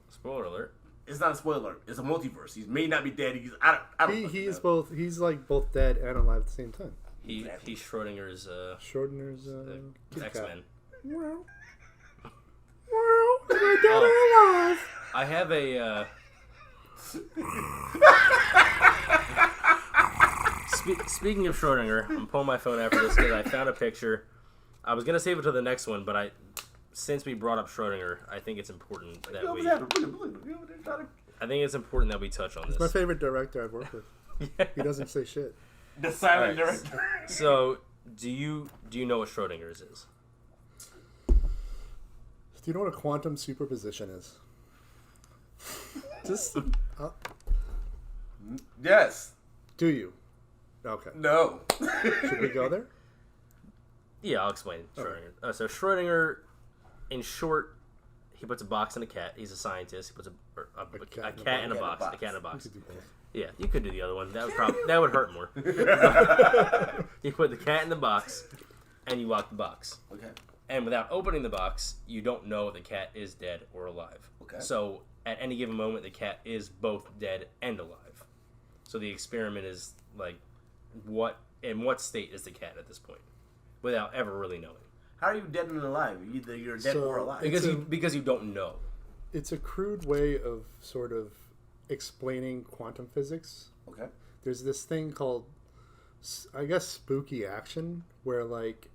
Spoiler alert. It's not a spoiler. It's a multiverse. He may not be dead. I don't He is know. both. He's like both dead and alive at the same time. He's Schrodinger's Schrodinger's Kit Kat. X-Men. Well, they're dead or alive. I have a speaking of Schrodinger, I'm pulling my phone after this because I found a picture. I was gonna save it to the next one, but since we brought up Schrodinger, I think it's important that we. I think it's important that we touch on this. He's my favorite director I've worked with. He doesn't say shit. The silent director. So, do you know what Schrodinger's is? Do you know what a quantum superposition is? Just Yes. do you? Okay. No. Should we go there? Yeah, I'll explain Schrodinger. So Schrodinger, in short, he puts a box in a cat. He's a scientist. He puts a cat in a box. A cat in a box. You could do both. Yeah, you could do the other one. That would hurt more. You put the cat in the box, and you lock the box. Okay. And without opening the box, you don't know if the cat is dead or alive. Okay. So at any given moment, the cat is both dead and alive. So the experiment is like, in what state is the cat at this point, without ever really knowing. How are you dead and alive? Either you're dead or alive. Because you don't know. It's a crude way of sort of explaining quantum physics. Okay. There's this thing called, I guess, spooky action, where like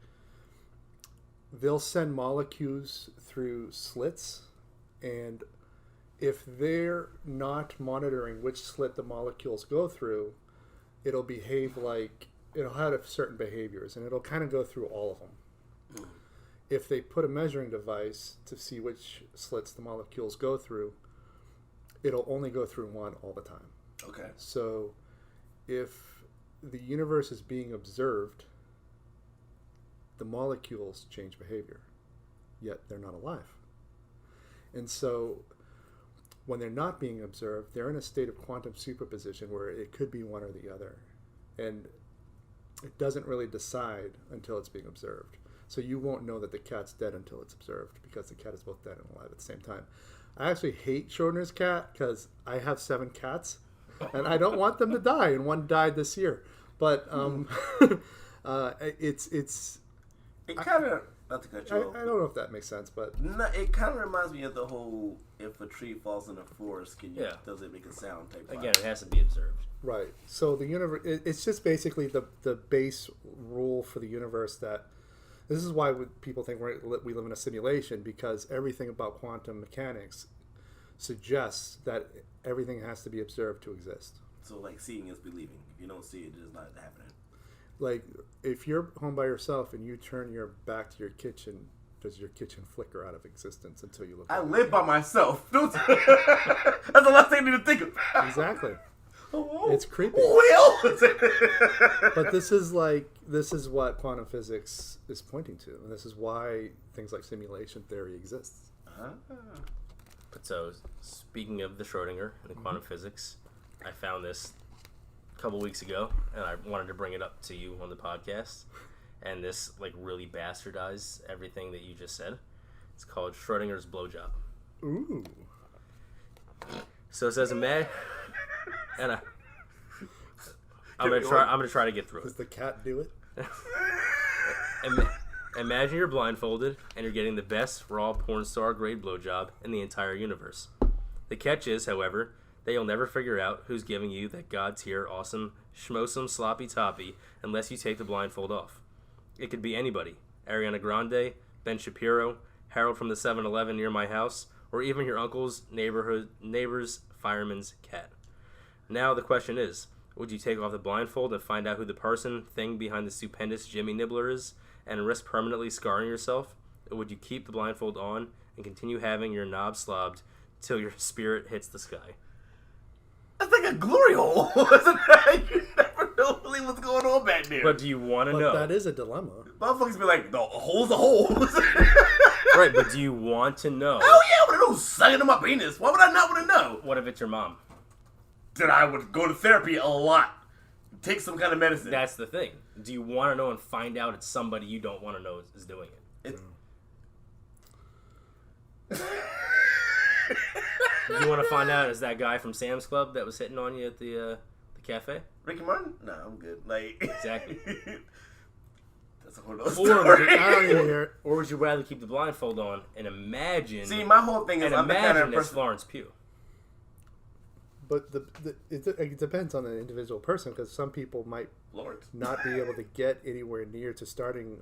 they'll send molecules through slits, and if they're not monitoring which slit the molecules go through, it'll behave like, it'll have certain behaviors, and it'll kind of go through all of them. If they put a measuring device to see which slits the molecules go through, it'll only go through one all the time. Okay. So if the universe is being observed, the molecules change behavior, yet they're not alive. And so when they're not being observed, they're in a state of quantum superposition where it could be one or the other. And it doesn't really decide until it's being observed. So you won't know that the cat's dead until it's observed, because the cat is both dead and alive at the same time. I actually hate Schrodinger's cat because I have 7 cats, and I don't want them to die, and one died this year. But it's It kind of, not to cut you off. I don't know if that makes sense, but No, it kind of reminds me of the whole, if a tree falls in a forest, does it make a sound type Again, it has to be observed. right. So the universe, it's just basically the base rule for the universe that this is why people think we live in a simulation, because everything about quantum mechanics suggests that everything has to be observed to exist. So, like, seeing is believing. If you don't see it, it's not happening. Like, if you're home by yourself and you turn your back to your kitchen, does your kitchen flicker out of existence until you look I at live by myself. That's the last thing I need to think about. Exactly. Oh, It's creepy. Well. But this is what quantum physics is pointing to. And this is why things like simulation theory exists. But so, speaking of the Schrodinger and the quantum physics, I found this a couple weeks ago, and I wanted to bring it up to you on the podcast. And this, like, really bastardized everything that you just said. It's called Schrodinger's blowjob. Ooh. So it says a man, and I'm gonna try to get through Does it. the cat do it? Imagine you're blindfolded and you're getting the best raw porn star grade blowjob in the entire universe. The catch is, however, that you'll never figure out who's giving you that god tier awesome schmosome sloppy toppy unless you take the blindfold off. It could be anybody: Ariana Grande, Ben Shapiro, Harold from the 7-Eleven near my house, or even your uncle's neighbor's fireman's cat. Now the question is, would you take off the blindfold and find out who the thing behind the stupendous Jimmy Nibbler is and risk permanently scarring yourself? Or would you keep the blindfold on and continue having your knob slobbed till your spirit hits the sky? That's like a glory hole, isn't it? You never know really what's going on back there. But do you want to But know? that is a dilemma. Motherfuckers be like, the hole's a hole. Right, but do you want to know? Hell yeah, I want to know sucking on my penis. Why would I not want to know? What if it's your mom? Then I would go to therapy a lot. Take some kind of medicine. That's the thing. Do you want to know and find out it's somebody you don't want to know is doing it? You want to find out is that guy from Sam's Club that was hitting on you at the cafe? Ricky Martin? No, I'm good. Like Exactly. That's a whole other Or story. I don't even hear it. Or would you rather keep the blindfold on and imagine? See, my whole thing is and I'm the kind of imagine it's person. Florence Pugh. But it depends on the individual person, because some people might Lord. not be able to get anywhere near to starting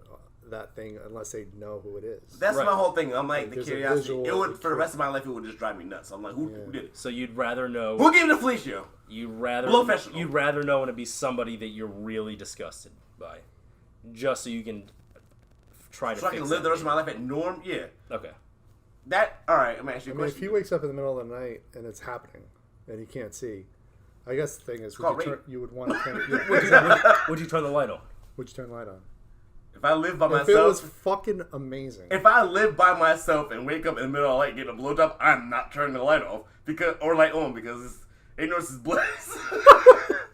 that thing unless they know who it is. That's Right. my whole thing. I'm like, the there's a curiosity. visual- It would, for the rest of my life, it would just drive me nuts. I'm like, who did it? So you'd rather know. Who gave it to Felicia? You'd rather Professional. You'd rather know when it be somebody that you're really disgusted by, just so you can try to. So I fix can live that. the rest of my life at norm? Yeah. Okay. That, alright, I'm asking you a I mean, if question. he wakes up in the middle of the night and it's happening and he can't see, I guess the thing is, called rape. you would want to turn. Would you turn the light on? Would you turn the light on? If I live by If it was myself, fucking amazing. if I live by myself and wake up in the middle of the night getting a blowjob, I'm not turning the light off or light on because ignorance is bliss.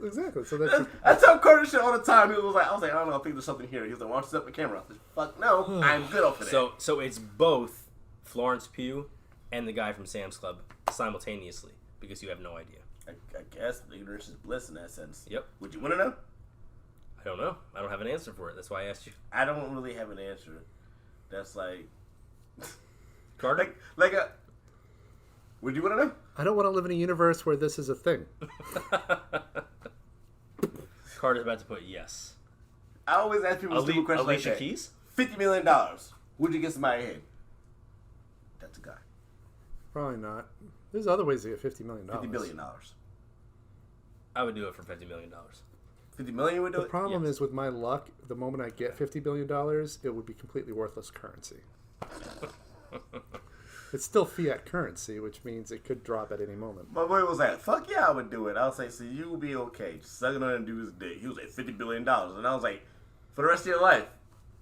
Exactly. So that's I tell Carter shit all the time. He was like, I was like, I don't know, I think there's something here. He was like, why don't you set up the camera? I said, fuck no, I'm good off of that. So it's both Florence Pugh and the guy from Sam's Club simultaneously because you have no idea. I guess ignorance is bliss in that sense. Yep. Would you want to know? I don't know. I don't have an answer for it. That's why I asked you. I don't really have an answer. That's like, Carter? would you want to know? I don't want to live in a universe where this is a thing. Carter's about to put yes. I always ask people stupid questions Alicia like that. Keys? $50 million. Would you get somebody head? That's a guy. Probably not. There's other ways to get $50 million. $50 billion. I would do it for $50 million. $50 million would do The it? problem is with my luck, the moment I get $50 billion, it would be completely worthless currency. It's still fiat currency, which means it could drop at any moment. My boy was like, fuck yeah, I would do it. I was like, so you will be okay. Just sucking on a dude's dick. He was like, $50 billion. And I was like, for the rest of your life,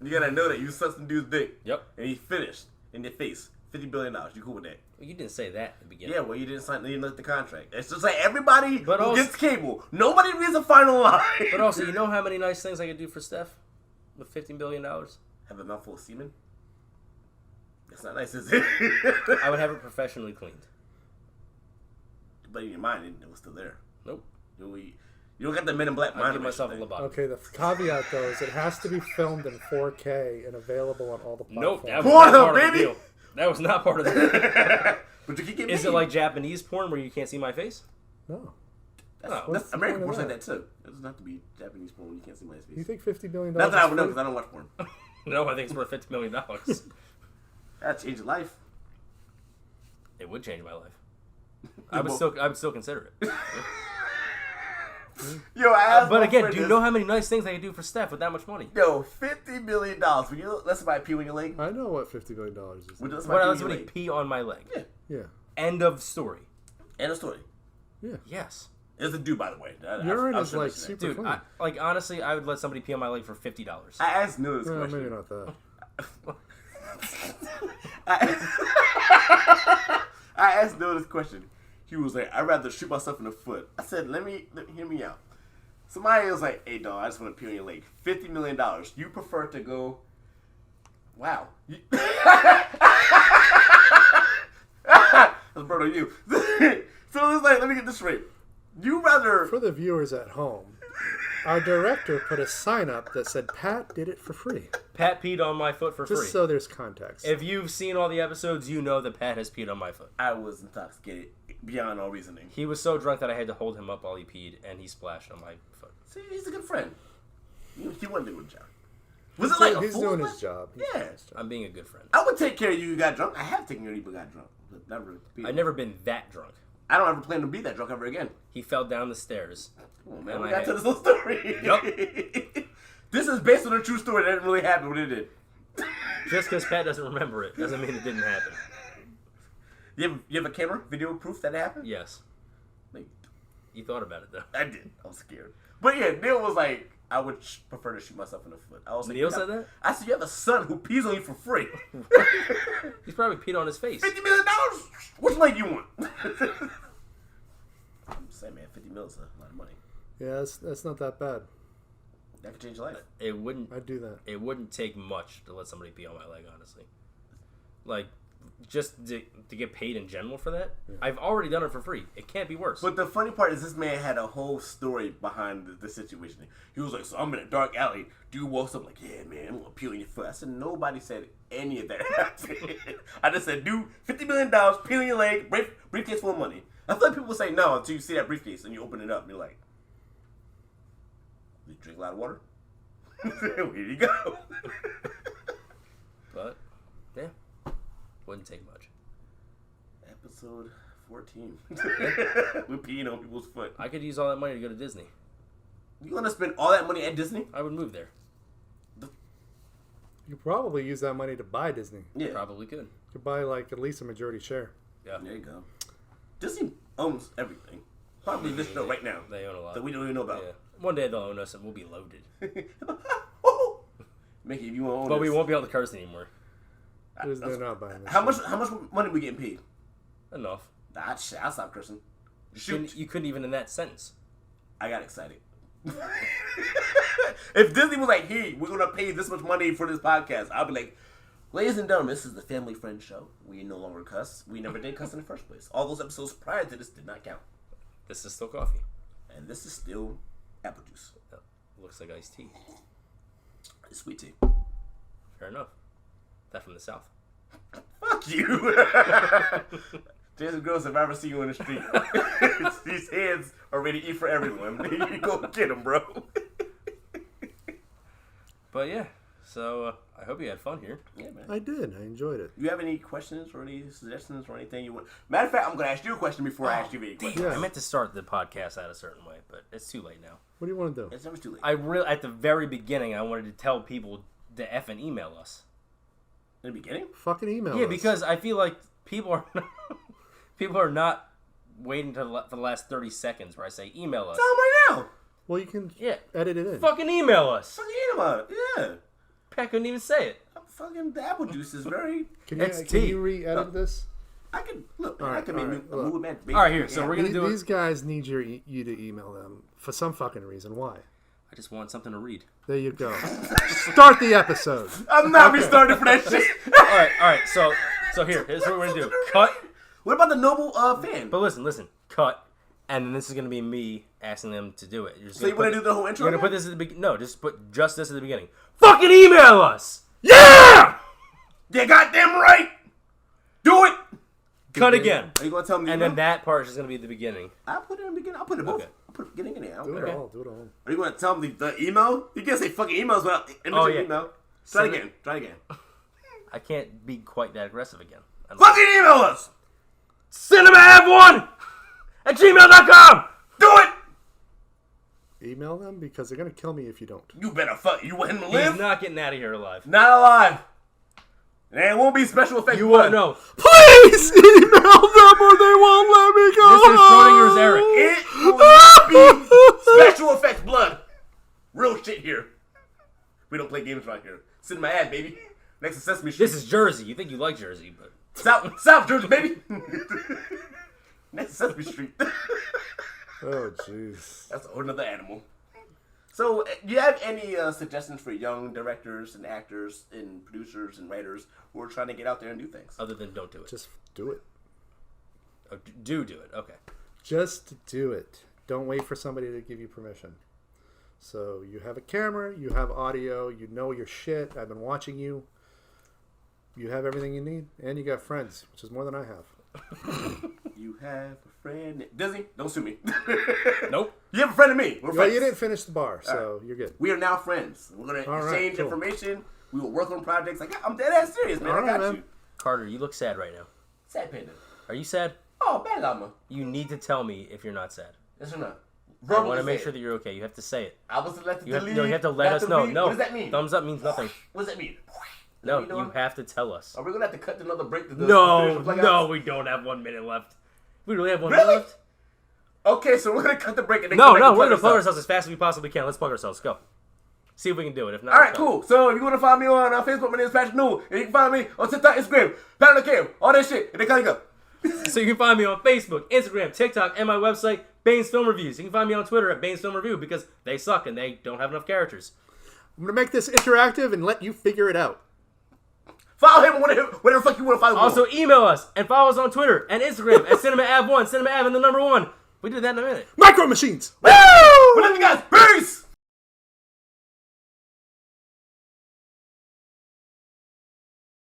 you gotta know that you sucked some dude's dick. Yep. And he finished in your face. $50 billion. You cool with that? Well, you didn't say that at the beginning. Yeah, well, you didn't look at the contract. It's just like everybody But who also- gets cable. Nobody reads the final line. But also, you know how many nice things I could do for Steph with $15 billion? Have a mouthful of semen? That's not nice, is it? I would have it professionally cleaned. But in your mind, it was still there. Nope. You don't got the Men in Black I'd mind. give myself a thing. lobotomy. Okay, the caveat though is it has to be filmed in 4K and available on all the platforms. Nope, that was Porn, not part of baby! the deal. That was not part of the deal. But you can get Is me. it like Japanese porn where you can't see my face? No. No. What's That's the American point porn of like that too. It doesn't have to be Japanese porn when you can't see my face. You think $50 billion? Not that I would know is because I don't watch porn. No, I think it's worth $50 million. That changed your life. It would change my life. I would still consider it. Yo, I asked But my again, friend do you this. know how many nice things I can do for Steph with that much money? Yo, $50 million. When you let somebody pee on your leg, I know what $50 million is. would you let What somebody else pee on would your he leg? pee on my leg? Yeah. Yeah. End of story. End of story. Yeah. Yes. It's a dude, by the way. Urine I is should like mention that. super Dude, clean. like honestly, I would let somebody pee on my leg for $50. I asked Neil this question. Maybe not that. I asked Neil this question. He was like, I'd rather shoot myself in the foot. I said, hear me out. Somebody was like, hey, dog, I just want to pee on your leg. $50 million. You prefer to go... Wow. That's burn on you. So it's like, let me get this straight. You rather... For the viewers at home, our director put a sign up that said Pat did it for free. Pat peed on my foot for Just free. so there's context. If you've seen all the episodes, you know that Pat has peed on my foot. I was intoxicated beyond all reasoning. He was so drunk that I had to hold him up while he peed, and he splashed on my foot. See, he's a good friend. He wanted to do a job. Was it like a He's full doing splash? his job. Yeah. I'm being a good friend. I would take care of you. You got drunk. I have taken care of you, but got drunk. But never. I've never been that drunk. I don't ever plan to be that drunk ever again. He fell down the stairs. Oh man, And we I got had- to this little story. Yup. This is based on a true story that didn't really happen, but it did. Just because Pat doesn't remember it doesn't mean it didn't happen. You have a camera, video proof that it happened? Yes. Like, You thought about it, though. I did. I was scared. But yeah, Neil was like, I would prefer to shoot myself in the foot. I was like, Neil said that? I said, you have a son who pees on you for free. He's probably peed on his face. $50 million? Which leg you want? I'm saying, man, $50 million is a lot of money. Yeah, that's not that bad. That could change your life. It wouldn't. I'd do that. It wouldn't take much to let somebody pee on my leg, honestly. Like, just to get paid in general for that. Yeah. I've already done it for free. It can't be worse. But the funny part is, this man had a whole story behind the situation. He was like, "So I'm in a dark alley. Dude walks up like, yeah, man, I'm gonna peel on your foot." I said, nobody said any of that happened. I just said, dude, $50 million, peel on your leg, briefcase full of money. I feel like people say no until you see that briefcase and you open it up and you're like, "Did you drink a lot of water?" Here you go. But yeah, wouldn't take much. Episode 14. We're peeing on people's foot. I could use all that money to go to Disney. You want to spend all that money at Disney? I would move there. You could probably use that money to buy Disney. Yeah. Probably could. You could buy like at least a majority share. Yeah. There you go. Disney owns everything. Probably this show right now They own a lot. that we don't even know about. Yeah. One day they'll own us and we'll be loaded. Mickey, if you want to own But we us. won't be able to curse anymore. They're not buying this. How much money we getting paid? Enough. I'll stop cursing. Shoot. You couldn't even in that sentence. I got excited. If Disney was like, hey, we're going to pay this much money for this podcast, I'll be like, ladies and gentlemen, this is the Family Friend Show. We no longer cuss. We never did cuss in the first place. All those episodes prior to this did not count. This is still coffee. And this is still apple juice. Oh, looks like iced tea. It's sweet tea. Fair enough. That from the south. Fuck you. Jason Gross, if I ever see you in the street, these hands are ready to eat for everyone. You go get them, bro. But yeah, so I hope you had fun here. Yeah, man. I did. I enjoyed it. You have any questions or any suggestions or anything you want? Matter of fact, I'm going to ask you a question before I ask you any questions. Yeah. I meant to start the podcast out a certain way, but it's too late now. What do you want to do? It's never too late. At the very beginning, I wanted to tell people to effing email us. In the beginning? Fucking email Yeah, us. because I feel like people are not waiting for the last 30 seconds where I say email us. Tell them right now. Well, you can Yeah. edit it in. Fucking email us. Fucking eat about it. Yeah. Pat couldn't even say it. Fucking the apple juice is very... Can you, It's can tea. you re-edit this? I can... Look, All I right, can make all a right, look. move man. All right, here, so we're gonna do These it. guys need you to email them for some fucking reason. Why? I just want something to read. There you go. Start the episode. I'm not restarting for that shit. All right. So here's what we're gonna do. Cut. What about the Noble fan? But listen. Cut. And then this is gonna be me asking them to do it. You're just So you gonna want to do the whole intro? You're gonna put this at the beginning. No, just put just this at the beginning. Fucking email us. Yeah! You goddamn right! Do it! Cut again. Are you going to tell me? And then that part is just gonna be the beginning. I'll put it in the beginning. I'll put it both. Okay. I'll put it beginning and end. I don't Do care. it all. Do it all. Are you going to tell me the email? You can't say fucking emails without Oh, yeah. email. Send Try it again. I can't be quite that aggressive again. Fucking email us! cinemaave1 @gmail.com. Do it! email them because they're gonna kill me if you don't. You better fuck. You want him to live? He's not getting out of here alive. Not alive. And it won't be special effects. You won't know. Please email them or they won't let me go. This is Schrodinger's Eric. It will not be special effects blood. Real shit here. We don't play games right here. Sit in my ad, baby. Next to Sesame Street. This is Jersey. You think you like Jersey, but South Jersey, baby. Next to Sesame Street. Oh, jeez. That's a whole nother animal. So, do you have any suggestions for young directors and actors and producers and writers who are trying to get out there and do things? other than don't do it. Just do it. Oh, do it. Okay. Just do it. Don't wait for somebody to give you permission. So you have a camera, you have audio, you know your shit. I've been watching you. You have everything you need, and you got friends, which is more than I have. You have a friend. Disney, don't sue me. Nope. You have a friend of me. We're Well, friends. you didn't finish the bar, so you're good. We are now friends. We're going to All right, exchange cool. information. We will work on projects. Like, I'm dead ass serious, man. All I got right, man. you. Carter, you look sad right now. Sad panda. Are you sad? Oh, bad llama. You need to tell me if you're not sad. Yes or no? I want to make sure that you're okay. You have to say it. I was to let the You have, delete. no, you have to let us know. read. No. What does that mean? Thumbs up means nothing. What does that mean? No, What are we you doing? have to tell us. Are we going to have to cut another break? To the No, play no, outs? we don't have 1 minute left. We really have 1 Really? minute left? Okay, so we're going to cut the break and then No, come back no, and we're going to plug ourselves. ourselves as fast as we possibly can. Let's plug ourselves. Go. See if we can do it. If not, All right, let's go. cool. So if you want to find me on Facebook, my name is Patrick Newell. And you can find me on TikTok, Instagram, Pat on the Cam, all that shit. And then coming up. So you can find me on Facebook, Instagram, TikTok, and my website, Bane's Film Reviews. You can find me on Twitter at Bane's Film Review because they suck and they don't have enough characters. I'm going to make this interactive and let you figure it out. Follow him whatever the fuck you want to follow him. Also, email us and follow us on Twitter and Instagram at CinemaAv1, CinemaAv and the number 1. We do that in a minute. Micro Machines! We love you guys. Peace!